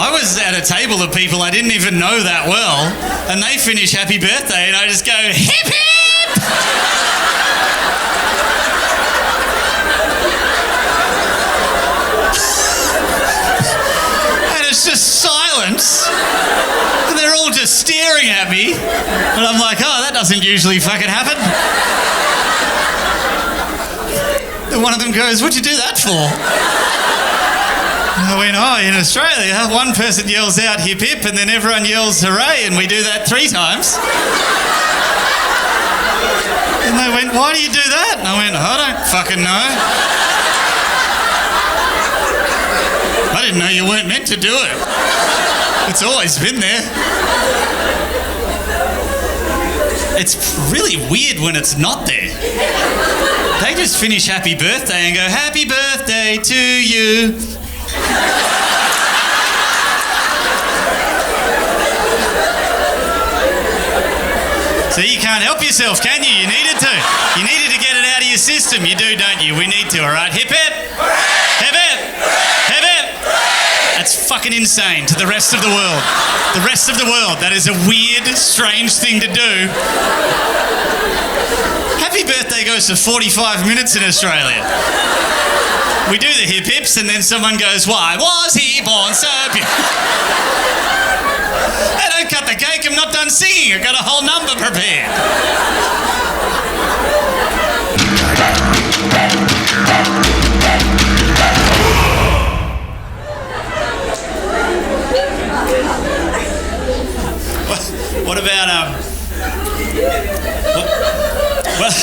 I was at a table of people I didn't even know that well, and they finish happy birthday and I just go, hip hip! And it's just silence. And they're all just staring at me. And I'm like, oh, that doesn't usually fucking happen. And one of them goes, what'd you do that for? And I went, oh, in Australia, one person yells out hip hip and then everyone yells hooray, and we do that 3 times. And they went, why do you do that? And I went, I don't fucking know. I didn't know you weren't meant to do it. It's always been there. It's really weird when it's not there. They just finish happy birthday and go, happy birthday to you. So you can't help yourself, can you? You needed to. You needed to get it out of your system. You do, don't you? We need to, all right? Hip hip! Hip hip! Hip hip! That's fucking insane to the rest of the world. The rest of the world, that is a weird, strange thing to do. Happy birthday goes for 45 minutes in Australia. We do the hip hips and then someone goes, why was he born so beautiful? Hey, don't cut the cake, I'm not done singing. I've got a whole number prepared. What about, well,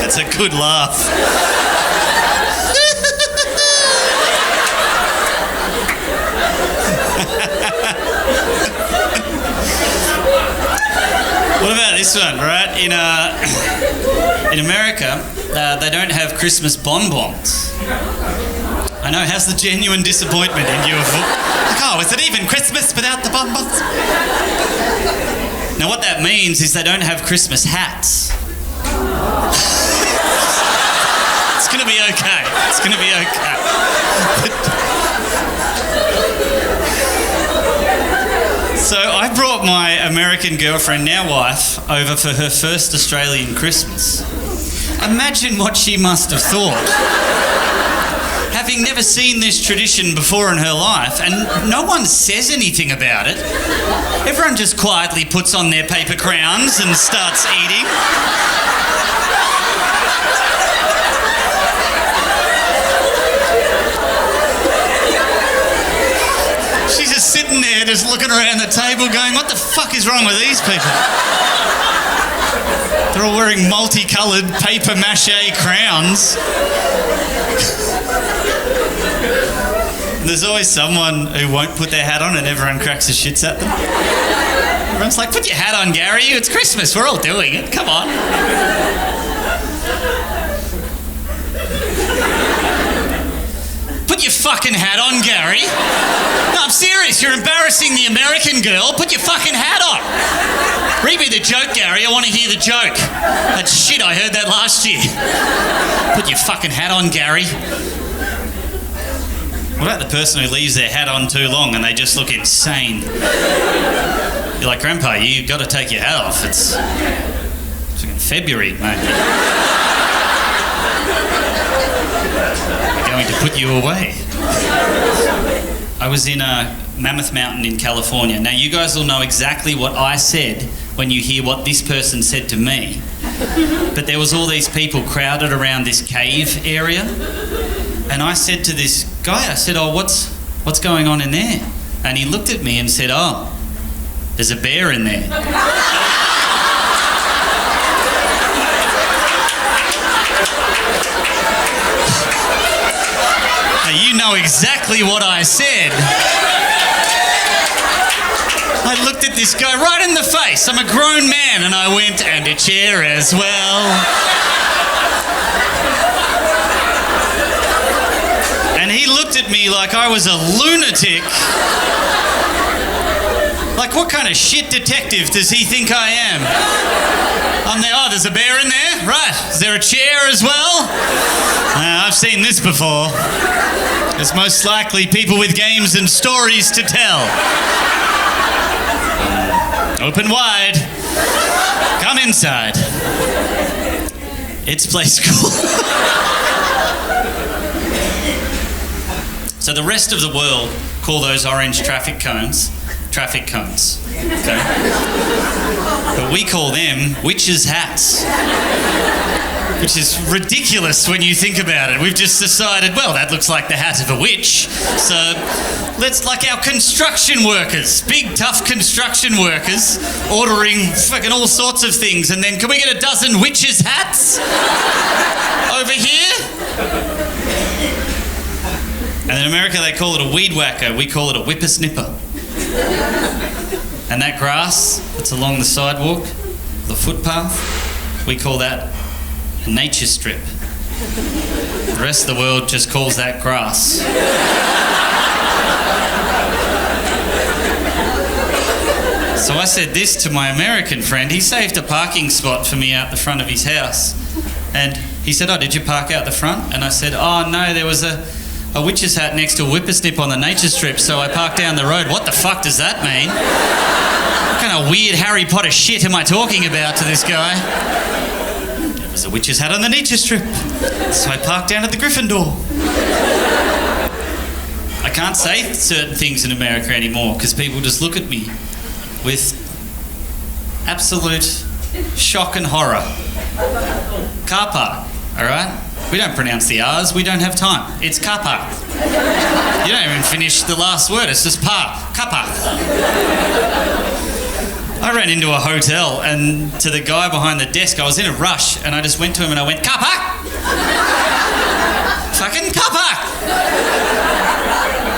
that's a good laugh. What about this one, right? In America, they don't have Christmas bonbons. I know, how's the genuine disappointment in you? Like, oh, is it even Christmas without the bonbons? Now what that means is they don't have Christmas hats. It's gonna be okay. It's gonna be okay. So I brought my American girlfriend, now wife, over for her first Australian Christmas. Imagine what she must have thought. Having never seen this tradition before in her life, and no one says anything about it. Everyone just quietly puts on their paper crowns and starts eating. She's just sitting there, just looking around the table going, what the fuck is wrong with these people? They're all wearing multicoloured paper mache crowns. There's always someone who won't put their hat on and everyone cracks the shits at them. Everyone's like, put your hat on, Gary. It's Christmas. We're all doing it. Come on. Put your fucking hat on, Gary. No, I'm serious. You're embarrassing the American girl. Put your fucking hat on. Read me the joke, Gary. I want to hear the joke. That's shit. I heard that last year. Put your fucking hat on, Gary. What about the person who leaves their hat on too long and they just look insane? You're like, Grandpa, you've got to take your hat off. It's fucking February, mate. We're going to put you away. I was in Mammoth Mountain in California. Now, you guys will know exactly what I said when you hear what this person said to me. But there was all these people crowded around this cave area. And I said to this guy, I said, oh, what's going on in there? And he looked at me and said, oh, there's a bear in there. Now, you know exactly what I said. I looked at this guy right in the face. I'm a grown man. And I went, and a chair as well. And he looked at me like I was a lunatic. Like, what kind of shit detective does he think I am? I'm there, oh, there's a bear in there? Right. Is there a chair as well? I've seen this before. There's most likely people with games and stories to tell. Open wide. Come inside. It's play school. So the rest of the world call those orange traffic cones, okay? But we call them witches' hats, which is ridiculous when you think about it. We've just decided, well, that looks like the hat of a witch, so let's, like our construction workers, big tough construction workers, ordering fucking all sorts of things, and then can we get a dozen witches' hats over here? And in America, they call it a weed whacker. We call it a whippersnipper. And that grass that's along the sidewalk, the footpath, we call that a nature strip. The rest of the world just calls that grass. So I said this to my American friend. He saved a parking spot for me out the front of his house. And he said, "Oh, did you park out the front?" And I said, "Oh, no, there was a witch's hat next to a whippersnip on the nature strip, so I parked down the road." What the fuck does that mean? What kind of weird Harry Potter shit am I talking about to this guy? There was a witch's hat on the nature strip, so I parked down at the Gryffindor. I can't say certain things in America anymore because people just look at me with absolute shock and horror. Car park, all right? We don't pronounce the R's, we don't have time. It's car park. You don't even finish the last word, it's just car park. I ran into a hotel and to the guy behind the desk, I was in a rush and I just went to him and I went, "Car park!" Fucking car park!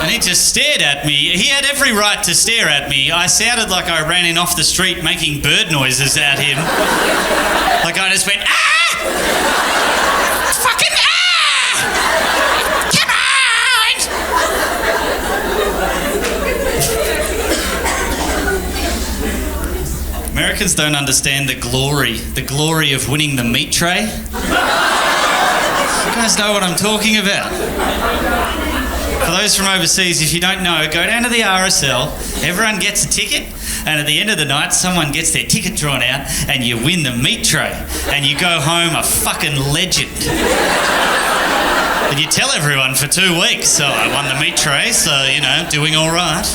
And he just stared at me. He had every right to stare at me. I sounded like I ran in off the street making bird noises at him. Like I just went, "Ah! Fucking ah! Come on!" Americans don't understand the glory of winning the meat tray. You guys know what I'm talking about. For those from overseas, if you don't know, go down to the RSL, everyone gets a ticket, and at the end of the night, someone gets their ticket drawn out, and you win the meat tray, and you go home a fucking legend. And you tell everyone for 2 weeks, "So I won the meat tray, so, you know, doing all right."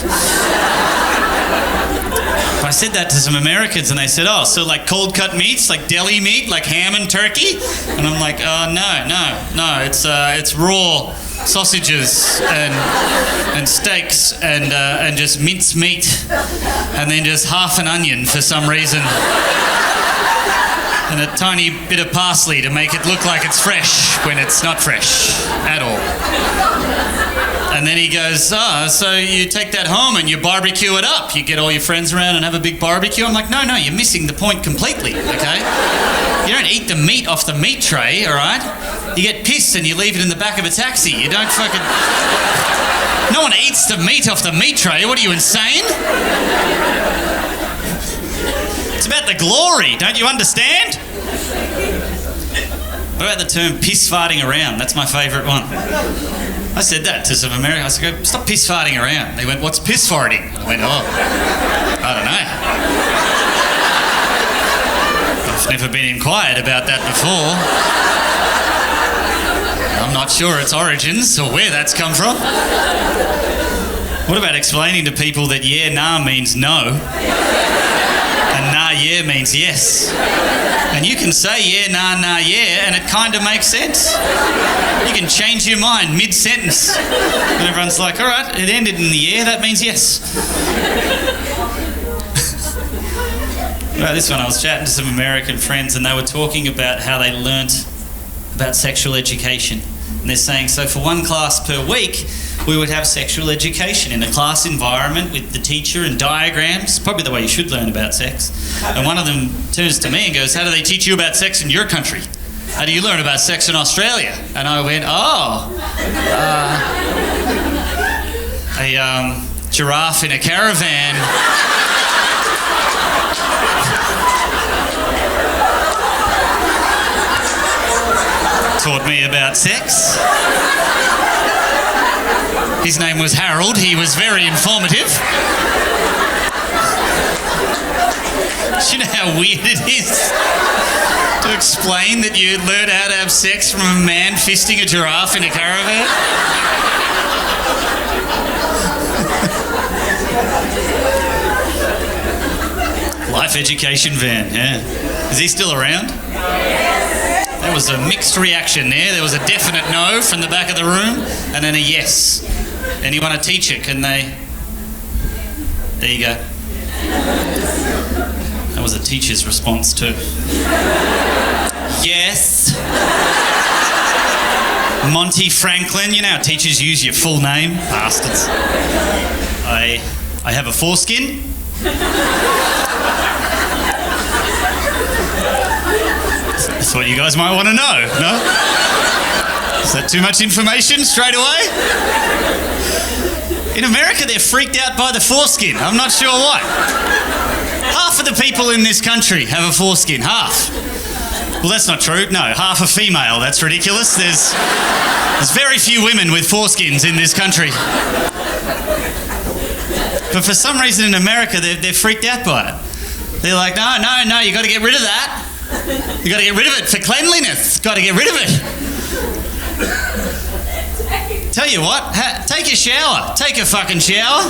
I said that to some Americans and they said, "Oh, so like cold cut meats, like deli meat, like ham and turkey?" And I'm like, "Oh, no, it's raw sausages and steaks and just minced meat and then just half an onion for some reason and a tiny bit of parsley to make it look like it's fresh when it's not fresh at all." And then he goes, "Oh, so you take that home and you barbecue it up. You get all your friends around and have a big barbecue." I'm like, no, you're missing the point completely, okay? You don't eat the meat off the meat tray, all right? You get pissed and you leave it in the back of a taxi. You don't fucking... No one eats the meat off the meat tray. What are you, insane? It's about the glory, don't you understand? What about the term piss farting around? That's my favourite one. I said that to some Americans. I said, "Stop piss farting around." They went, "What's piss farting?" I went, "Oh, I don't know. I've never been inquired about that before. I'm not sure its origins or where that's come from." What about explaining to people that yeah, nah means no and nah, yeah means yes? And you can say yeah, nah, yeah, and it kind of makes sense. You can change your mind mid-sentence. And everyone's like, "All right, it ended in the yeah, that means yes." Well, this one, I was chatting to some American friends and they were talking about how they learnt about sexual education. And they're saying, so for one class per week, we would have sexual education in a class environment with the teacher and diagrams, probably the way you should learn about sex. And one of them turns to me and goes, "How do they teach you about sex in your country? How do you learn about sex in Australia?" And I went, a giraffe in a caravan taught me about sex. His name was Harold. He was very informative. Do you know how weird it is to explain that you learn how to have sex from a man fisting a giraffe in a caravan? Life education van, yeah. Is he still around? There was a mixed reaction there. There was a definite no from the back of the room and then a yes. Anyone a teacher? Can they? There you go. That was a teacher's response too. Yes. Monty Franklin. You know how teachers use your full name? Bastards. I have a foreskin. I thought you guys might want to know, no? Is that too much information straight away? In America, they're freaked out by the foreskin. I'm not sure why. Half of the people in this country have a foreskin. Half. Well, that's not true. No, half are female. That's ridiculous. There's very few women with foreskins in this country. But for some reason in America, they're freaked out by it. They're like, no, you got to get rid of that. You got to get rid of it for cleanliness. Got to get rid of it. Tell you what, take a shower. Take a fucking shower.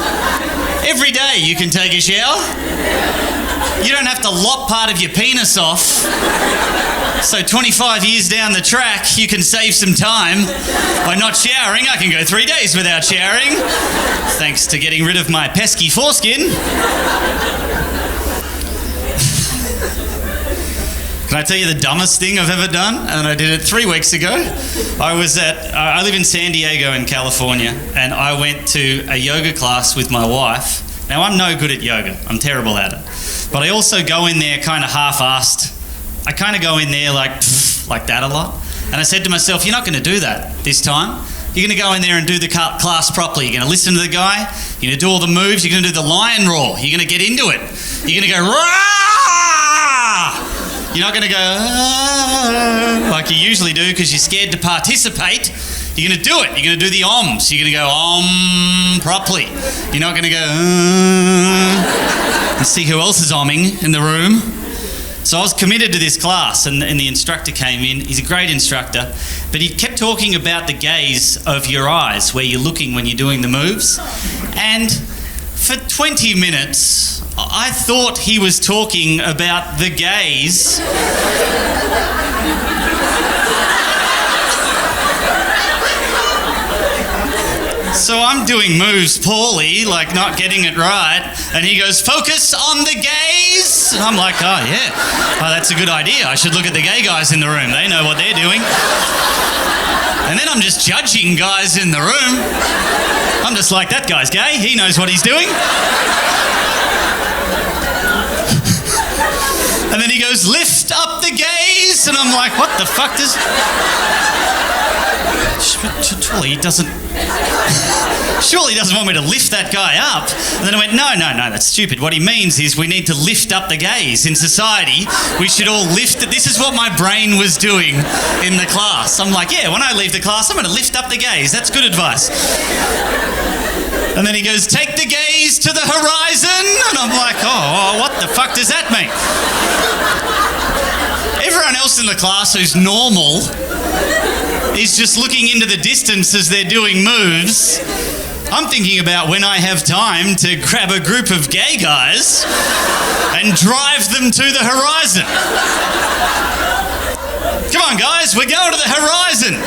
Every day you can take a shower. You don't have to lop part of your penis off. So 25 years down the track, you can save some time by not showering. I can go 3 days without showering, thanks to getting rid of my pesky foreskin. Can I tell you the dumbest thing I've ever done? And I did it 3 weeks ago. I live in San Diego in California, and I went to a yoga class with my wife. Now, I'm no good at yoga. I'm terrible at it. But I also go in there kind of half-assed. I kind of go in there like that a lot. And I said to myself, you're not going to do that this time. You're going to go in there and do the class properly. You're going to listen to the guy. You're going to do all the moves. You're going to do the lion roar. You're going to get into it. You're going to go, rah! You're not going to go like you usually do because you're scared to participate. You're going to do it. You're going to do the oms. You're going to go om properly. You're not going to go and see who else is omming in the room. So I was committed to this class, and the instructor came in. He's a great instructor, but he kept talking about the gaze of your eyes, where you're looking when you're doing the moves. And for 20 minutes, I thought he was talking about the gaze. So I'm doing moves poorly, like not getting it right, and he goes, focus on the gaze. And I'm like, oh yeah, that's a good idea. I should look at the gay guys in the room. They know what they're doing. And then I'm just judging guys in the room. I'm just like, that guy's gay. He knows what he's doing. And then he goes, lift up the gaze. And I'm like, what the fuck does... Surely he doesn't want me to lift that guy up. And then I went, no, that's stupid. What he means is we need to lift up the gaze. In society, we should all lift it. This is what my brain was doing in the class. I'm like, yeah, when I leave the class, I'm going to lift up the gaze. That's good advice. And then he goes, take the gaze to the horizon. And I'm like, oh, what the fuck does that mean? Everyone else in the class who's normal is just looking into the distance as they're doing moves. I'm thinking about when I have time to grab a group of gay guys and drive them to the horizon. Come on, guys, we're going to the horizon.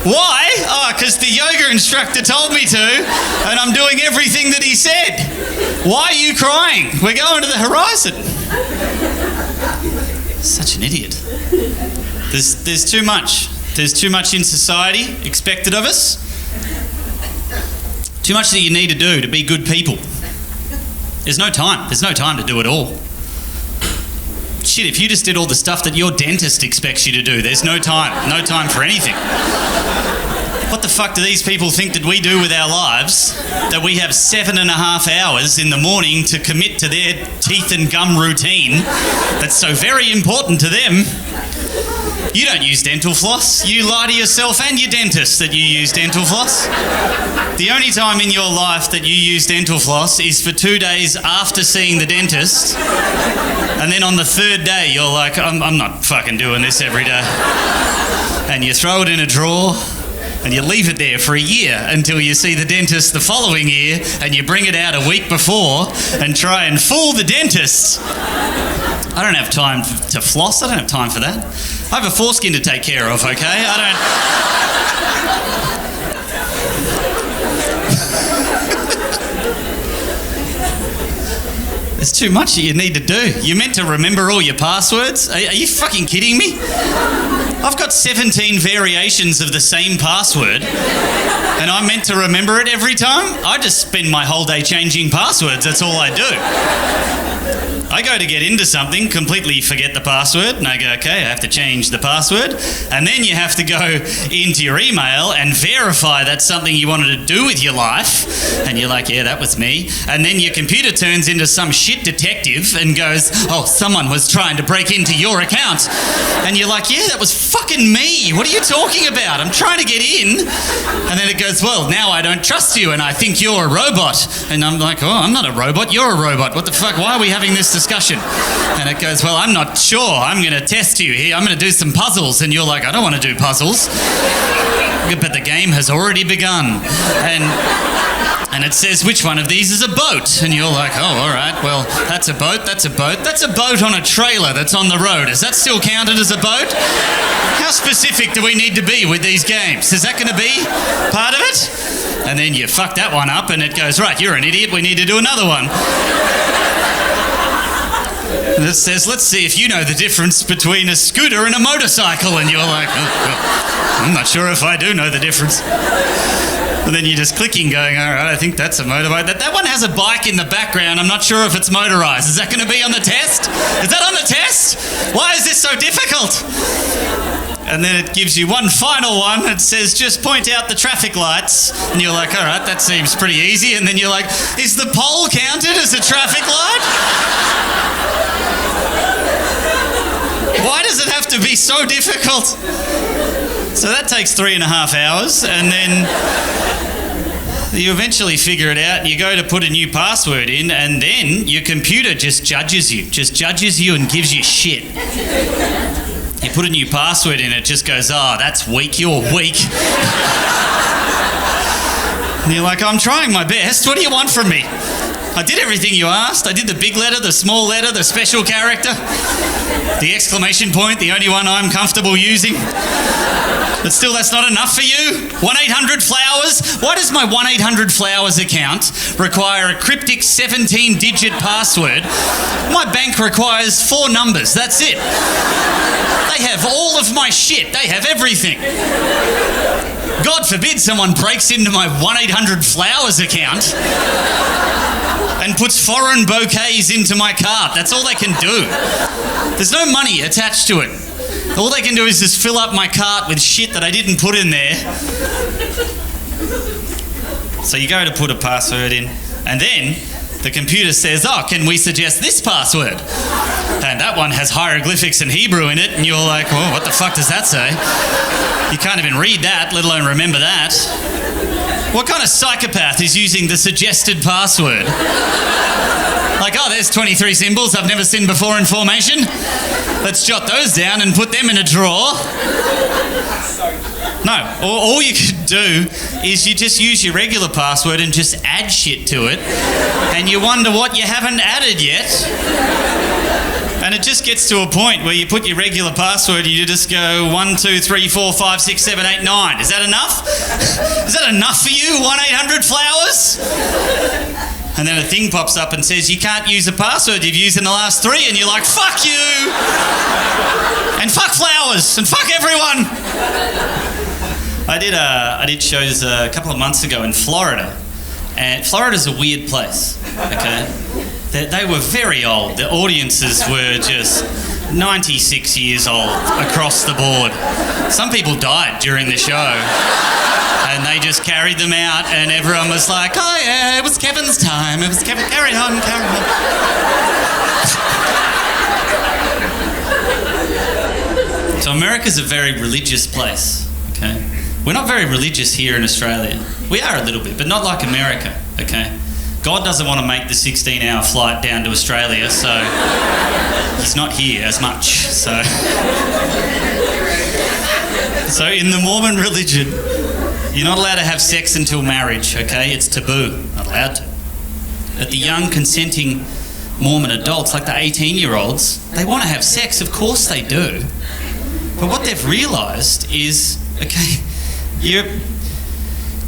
Why? Oh, because the yoga instructor told me to, and I'm doing everything that he said. Why are you crying? We're going to the horizon. Such an idiot. There's too much. There's too much in society expected of us. Too much that you need to do to be good people. There's no time. There's no time to do it all. Shit, if you just did all the stuff that your dentist expects you to do, there's no time. No time for anything. What the fuck do these people think that we do with our lives that we have 7.5 hours in the morning to commit to their teeth and gum routine that's so very important to them? You don't use dental floss. You lie to yourself and your dentist that you use dental floss. The only time in your life that you use dental floss is for 2 days after seeing the dentist. And then on the third day, you're like, I'm not fucking doing this every day. And you throw it in a drawer and you leave it there for a year until you see the dentist the following year, and you bring it out a week before and try and fool the dentist. I don't have time to floss. I don't have time for that. I have a foreskin to take care of, okay? There's too much that you need to do. You're meant to remember all your passwords? Are you fucking kidding me? I've got 17 variations of the same password and I'm meant to remember it every time? I just spend my whole day changing passwords. That's all I do. I go to get into something, completely forget the password, and I go, okay, I have to change the password. And then you have to go into your email and verify that's something you wanted to do with your life. And you're like, yeah, that was me. And then your computer turns into some shit detective and goes, oh, someone was trying to break into your account. And you're like, yeah, that was fucking me. What are you talking about? I'm trying to get in. And then it goes, well, now I don't trust you and I think you're a robot. And I'm like, oh, I'm not a robot, you're a robot. What the fuck? Why are we having this discussion? And it goes, well, I'm not sure. I'm going to test you here. I'm going to do some puzzles. And you're like, I don't want to do puzzles. But the game has already begun. And it says, which one of these is a boat? And you're like, oh, all right, well, that's a boat, that's a boat. That's a boat on a trailer that's on the road. Is that still counted as a boat? How specific do we need to be with these games? Is that going to be part of it? And then you fuck that one up and it goes, right, you're an idiot, we need to do another one. And it says, let's see if you know the difference between a scooter and a motorcycle. And you're like, oh, I'm not sure if I do know the difference. And then you're just clicking going, all right, I think that's a motorbike. That one has a bike in the background. I'm not sure if it's motorised. Is that going to be on the test? Is that on the test? Why is this so difficult? And then it gives you one final one. It says, just point out the traffic lights. And you're like, all right, that seems pretty easy. And then you're like, is the pole counted as a traffic light? Why does it have to be so difficult? So that takes 3.5 hours, and then you eventually figure it out, and you go to put a new password in, and then your computer just judges you and gives you shit. You put a new password in, it just goes, oh, that's weak, you're weak. And you're like, I'm trying my best, what do you want from me? I did everything you asked. I did the big letter, the small letter, the special character, the exclamation point, the only one I'm comfortable using. But still, that's not enough for you? 1-800-FLOWERS? Why does my 1-800-FLOWERS account require a cryptic 17-digit password? My bank requires 4 numbers, that's it. They have all of my shit. They have everything. God forbid someone breaks into my 1-800-FLOWERS account and puts foreign bouquets into my cart. That's all they can do. There's no money attached to it. All they can do is just fill up my cart with shit that I didn't put in there. So you go to put a password in, and then the computer says, oh, can we suggest this password? And that one has hieroglyphics and Hebrew in it, and you're like, oh, what the fuck does that say? You can't even read that, let alone remember that. What kind of psychopath is using the suggested password? Like, oh, there's 23 symbols I've never seen before in formation. Let's jot those down and put them in a drawer. No, all you could do is you just use your regular password and just add shit to it, and you wonder what you haven't added yet. And it just gets to a point where you put your regular password and you just go 1, 2, 3, 4, 5, 6, 7, 8, 9. Is that enough? Is that enough for you, 1-800-FLOWERS? And then a thing pops up and says, you can't use a password you've used in the last 3, and you're like, fuck you! And fuck flowers! And fuck everyone! I did shows a couple of months ago in Florida, and Florida's a weird place, okay? They were very old. The audiences were just 96 years old across the board. Some people died during the show, and they just carried them out, and everyone was like, oh yeah, it was Kevin's time. It was Kevin. Carry on, carry on. So America's a very religious place, okay? We're not very religious here in Australia. We are a little bit, but not like America, okay? God doesn't want to make the 16-hour flight down to Australia, so he's not here as much. So in the Mormon religion, you're not allowed to have sex until marriage, okay? It's taboo. Not allowed to. But the young consenting Mormon adults, like the 18-year-olds, they want to have sex. Of course they do. But what they've realised is, okay,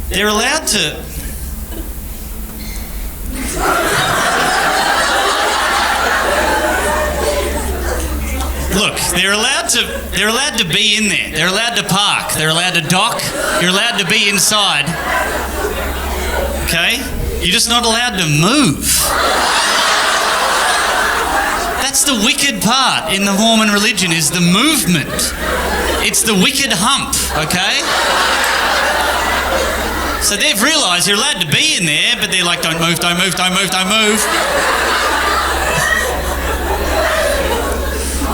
they're allowed to... Look, they're allowed to be in there. They're allowed to park. They're allowed to dock. You're allowed to be inside. Okay? You're just not allowed to move. That's the wicked part in the Mormon religion, is the movement. It's the wicked hump, okay? So they've realised you're allowed to be in there, but they're like, don't move, don't move, don't move, don't move.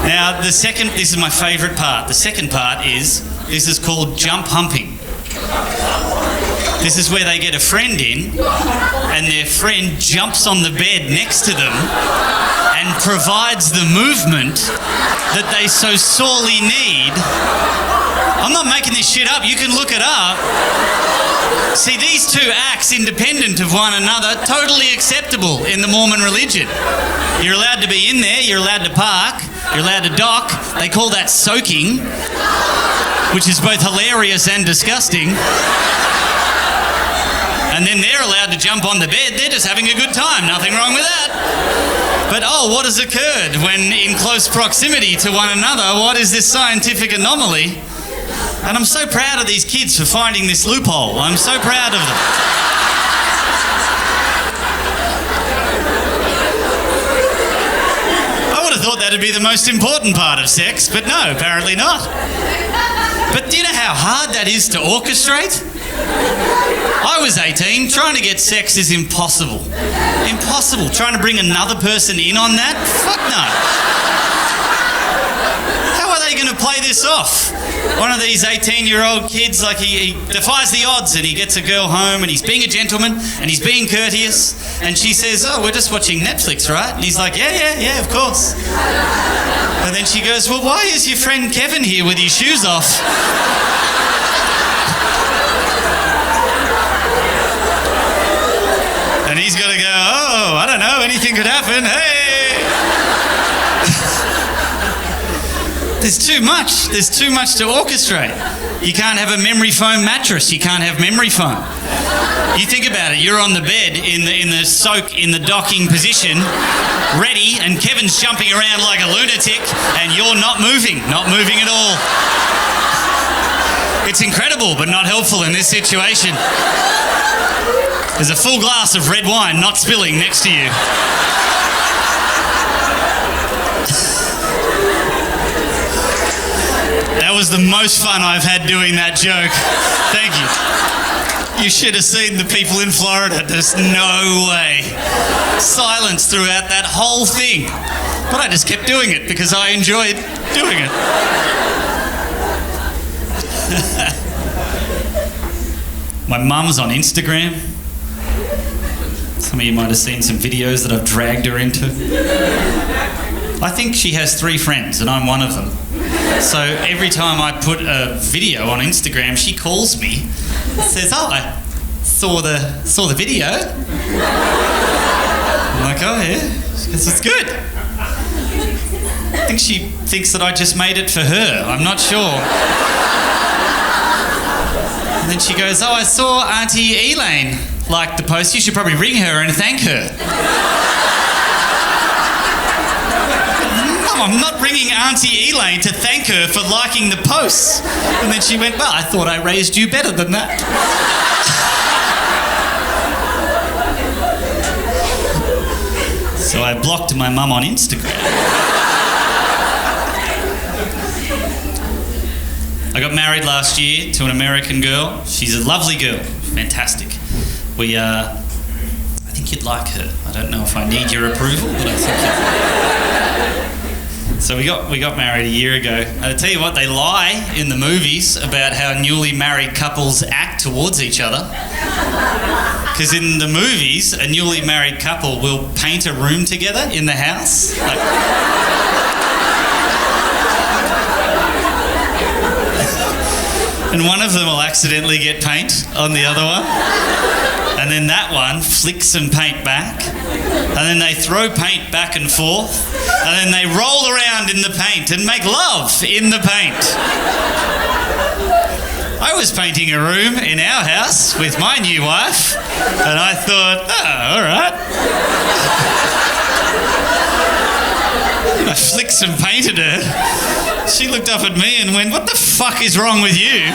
Now, this is my favourite part. The second part is called jump humping. This is where they get a friend in, and their friend jumps on the bed next to them and provides the movement that they so sorely need. I'm not making this shit up. You can look it up. See, these two acts, independent of one another, totally acceptable in the Mormon religion. You're allowed to be in there, you're allowed to park, you're allowed to dock. They call that soaking, which is both hilarious and disgusting. And then they're allowed to jump on the bed. They're just having a good time. Nothing wrong with that. But what has occurred when in close proximity to one another? What is this scientific anomaly? And I'm so proud of these kids for finding this loophole. I'm so proud of them. I would have thought that'd be the most important part of sex, but no, apparently not. But do you know how hard that is to orchestrate? I was 18. Trying to get sex is impossible. Impossible. Trying to bring another person in on that? Fuck no. How are they going to play this off? One of these 18-year-old kids, like he defies the odds and he gets a girl home and he's being a gentleman and he's being courteous, and she says, "Oh, we're just watching Netflix, right?" And he's like, yeah, of course. And then she goes, "Well, why is your friend Kevin here with his shoes off?" And he's got to go, "Oh, I don't know, anything could happen, hey." There's too much to orchestrate. You can't have a memory foam mattress, you can't have memory foam. You think about it, you're on the bed in the docking position, ready, and Kevin's jumping around like a lunatic, and you're not moving at all. It's incredible, but not helpful in this situation. There's a full glass of red wine not spilling next to you. That was the most fun I've had doing that joke. Thank you. You should have seen the people in Florida. There's no way. Silence throughout that whole thing. But I just kept doing it because I enjoyed doing it. My mum's on Instagram. Some of you might have seen some videos that I've dragged her into. I think she has 3 friends and I'm one of them. So every time I put a video on Instagram, she calls me and says, "Oh, I saw the video." I'm like, "Oh yeah?" She goes, "It's good." I think she thinks that I just made it for her. I'm not sure. And then she goes, "Oh, I saw Auntie Elaine like the post. You should probably ring her and thank her." "No, I'm not ringing Auntie Elaine to thank her for liking the posts." And then she went, "Well, I thought I raised you better than that." So I blocked my mum on Instagram. I got married last year to an American girl. She's a lovely girl, fantastic. I think you'd like her. I don't know if I need your approval, but I think So we got married a year ago. I tell you what, they lie in the movies about how newly married couples act towards each other. Because in the movies, a newly married couple will paint a room together in the house. And one of them will accidentally get paint on the other one. And then that one flicks some paint back. And then they throw paint back and forth. And then they roll around in the paint and make love in the paint. I was painting a room in our house with my new wife. And I thought, oh, all right. I flicked some paint at her. She looked up at me and went, "What the fuck is wrong with you?"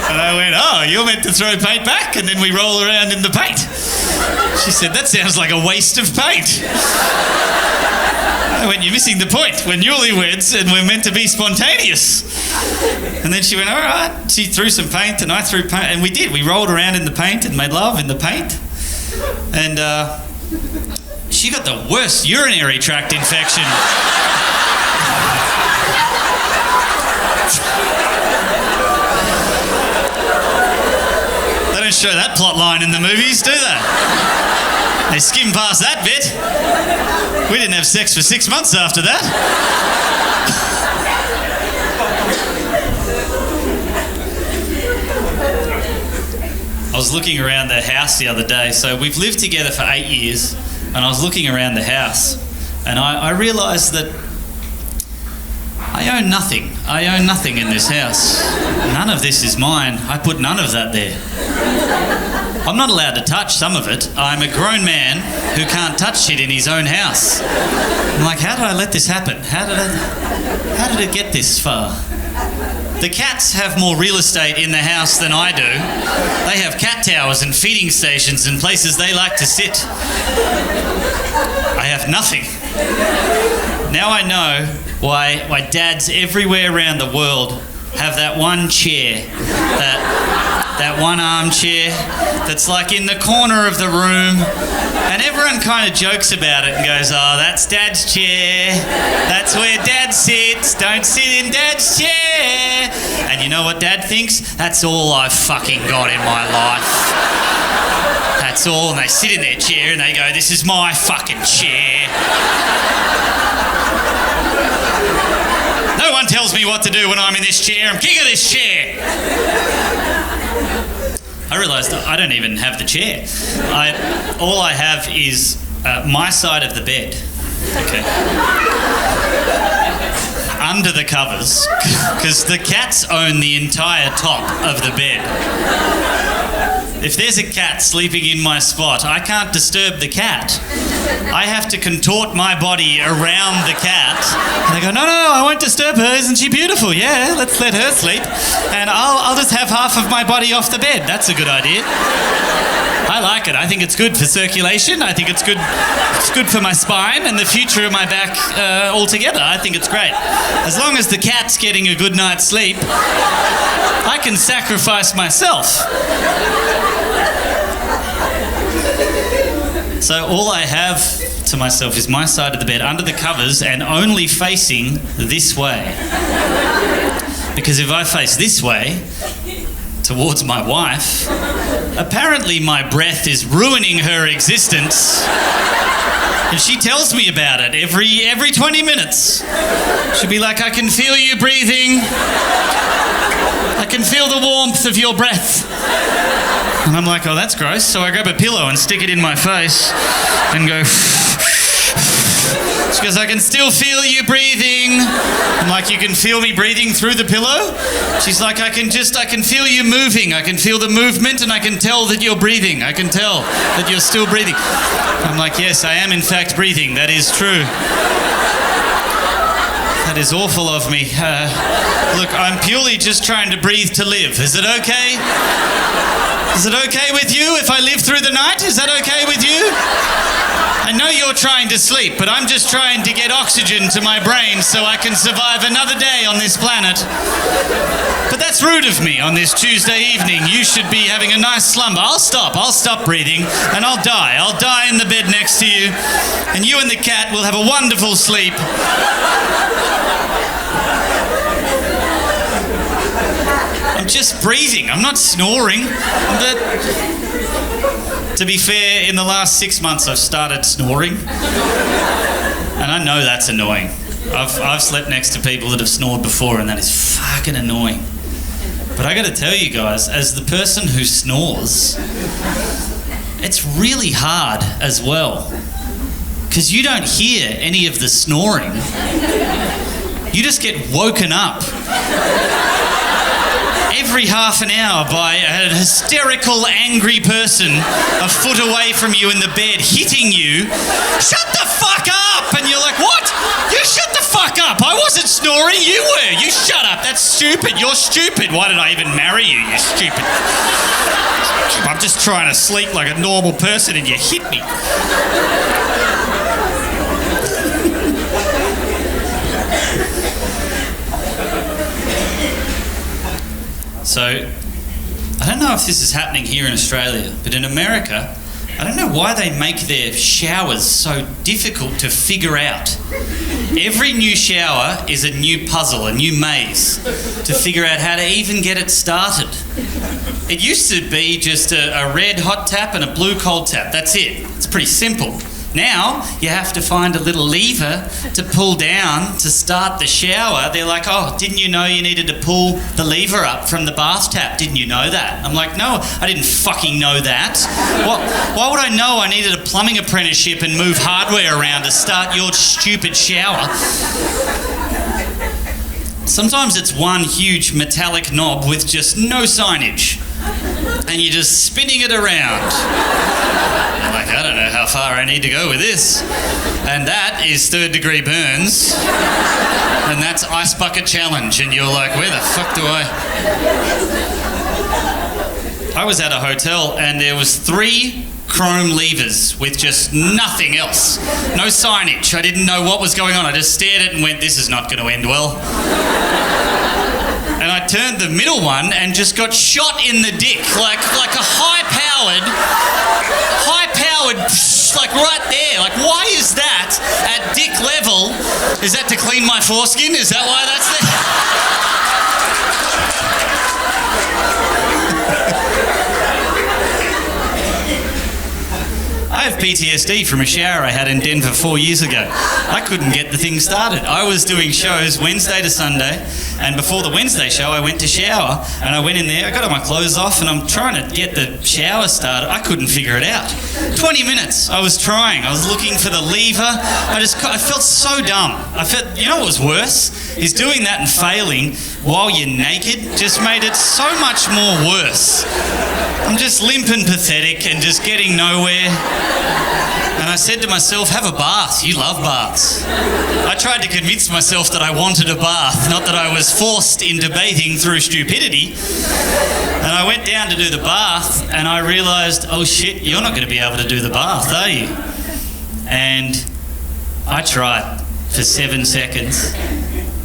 And I went, "Oh, you're meant to throw paint back and then we roll around in the paint." She said, "That sounds like a waste of paint." I went, "You're missing the point. We're newlyweds and we're meant to be spontaneous." And then she went, "All right." She threw some paint and I threw paint, and we did. We rolled around in the paint and made love in the paint. And she got the worst urinary tract infection. They don't show that plot line in the movies, do they? They skim past that bit. We didn't have sex for 6 months after that. I was looking around the house the other day. So we've lived together for 8 years, and I was looking around the house, and I realised that I own nothing. I own nothing in this house. None of this is mine. I put none of that there. I'm not allowed to touch some of it. I'm a grown man who can't touch shit in his own house. I'm like, how did I let this happen? How did it get this far? The cats have more real estate in the house than I do. They have cat towers and feeding stations and places they like to sit. I have nothing. Now I know why dads everywhere around the world have that one chair, that one armchair that's like in the corner of the room, and everyone kind of jokes about it and goes, "Oh, that's Dad's chair. That's where Dad sits. Don't sit in Dad's chair." And you know what Dad thinks? That's all I've fucking got in my life. That's all. And they sit in their chair and they go, "This is my fucking chair." No one tells me what to do when I'm in this chair. I'm king of this chair. I realised I don't even have the chair. All I have is my side of the bed. Okay. Under the covers, because the cats own the entire top of the bed. If there's a cat sleeping in my spot, I can't disturb the cat. I have to contort my body around the cat. And I go, no, I won't disturb her. Isn't she beautiful? Yeah, let's let her sleep. And I'll just have half of my body off the bed. That's a good idea. I like it. I think it's good for circulation. I think it's good for my spine and the future of my back altogether. I think it's great. As long as the cat's getting a good night's sleep, I can sacrifice myself. So all I have to myself is my side of the bed under the covers and only facing this way. Because if I face this way, towards my wife, apparently my breath is ruining her existence. And she tells me about it every 20 minutes. She'll be like, "I can feel you breathing. I can feel the warmth of your breath." And I'm like, "Oh, that's gross." So I grab a pillow and stick it in my face and go. She goes, "I can still feel you breathing." I'm like, "You can feel me breathing through the pillow?" She's like, I can feel you moving. I can feel the movement and I can tell that you're breathing. I can tell that you're still breathing. I'm like, "Yes, I am in fact breathing. That is true." That is awful of me. Look, I'm purely just trying to breathe to live. Is it okay? Is it okay with you if I live through the night? Is that okay with you? I know you're trying to sleep, but I'm just trying to get oxygen to my brain so I can survive another day on this planet. But that's rude of me on this Tuesday evening. You should be having a nice slumber. I'll stop breathing, and I'll die. I'll die in the bed next to you, and you and the cat will have a wonderful sleep. I'm just breathing. I'm not snoring. To be fair, in the last 6 months I've started snoring. And I know that's annoying. I've slept next to people that have snored before, and that is fucking annoying. But I gotta tell you guys, as the person who snores, it's really hard as well. Because you don't hear any of the snoring. You just get woken up every half an hour by a hysterical, angry person a foot away from you in the bed hitting you. Shut the fuck up! And you're like, what? You shut the fuck up! I wasn't snoring, you were! You shut up! That's stupid! You're stupid! Why did I even marry you, you stupid? I'm just trying to sleep like a normal person and you hit me. So, I don't know if this is happening here in Australia, but in America, I don't know why they make their showers so difficult to figure out. Every new shower is a new puzzle, a new maze, to figure out how to even get it started. It used to be just a red hot tap and a blue cold tap. That's it. It's pretty simple. Now, you have to find a little lever to pull down to start the shower. They're like, oh, didn't you know you needed to pull the lever up from the bath tap? Didn't you know that? I'm like, no, I didn't fucking know that. Why would I know I needed a plumbing apprenticeship and move hardware around to start your stupid shower? Sometimes it's one huge metallic knob with just no signage. And you're just spinning it around. I'm like, I don't know how far I need to go with this. And that is 3rd degree burns. And that's ice bucket challenge. And you're like, where the fuck do I was at a hotel and there was 3 chrome levers with just nothing else. No signage. I didn't know what was going on. I just stared at it and went, this is not going to end well. And I turned the middle one and just got shot in the dick, like a high-powered, like right there. Like, why is that at dick level? Is that to clean my foreskin? Is that why that's there? I have PTSD from a shower I had in Denver 4 years ago. I couldn't get the thing started. I was doing shows Wednesday to Sunday, and before the Wednesday show I went to shower, and I went in there, I got all my clothes off, and I'm trying to get the shower started. I couldn't figure it out. 20 minutes I was trying. I was looking for the lever. I felt so dumb. You know what was worse? Is doing that and failing while you're naked just made it so much more worse. I'm just limp and pathetic and just getting nowhere. And I said to myself, have a bath. You love baths. I tried to convince myself that I wanted a bath, not that I was forced into bathing through stupidity. And I went down to do the bath and I realised, oh shit, you're not going to be able to do the bath, are you? And I tried for 7 seconds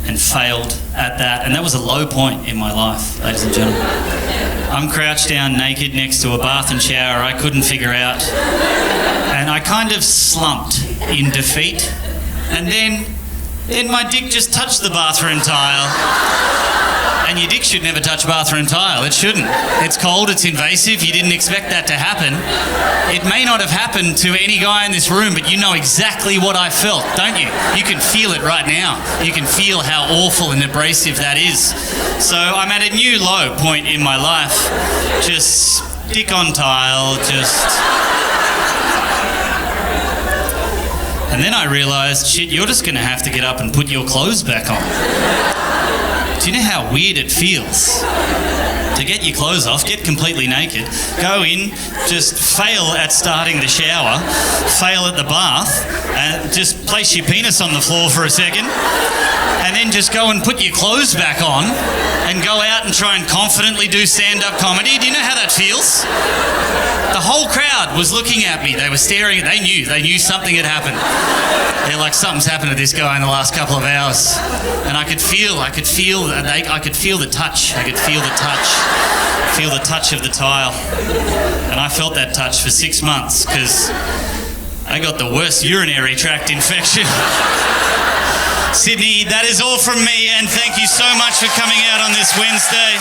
and failed at that. And that was a low point in my life, ladies and gentlemen. I'm crouched down naked next to a bath and shower I couldn't figure out. And I kind of slumped in defeat. And then my dick just touched the bathroom tile. And your dick should never touch a bathroom tile. It shouldn't. It's cold, it's invasive, you didn't expect that to happen. It may not have happened to any guy in this room, but you know exactly what I felt, don't you? You can feel it right now. You can feel how awful and abrasive that is. So I'm at a new low point in my life. Just dick on tile, And then I realised, shit, you're just going to have to get up and put your clothes back on. Do you know how weird it feels? To get your clothes off, get completely naked, go in, just fail at starting the shower, fail at the bath, and just place your penis on the floor for a second, and then just go and put your clothes back on and go out and try and confidently do stand-up comedy. Do you know how that feels? The whole crowd was looking at me. They were staring. They knew something had happened. They're like, something's happened to this guy in the last couple of hours. And I could feel the touch. I could feel the touch of the tile. And I felt that touch for 6 months because I got the worst urinary tract infection. Sydney, that is all from me, and thank you so much for coming out on this Wednesday.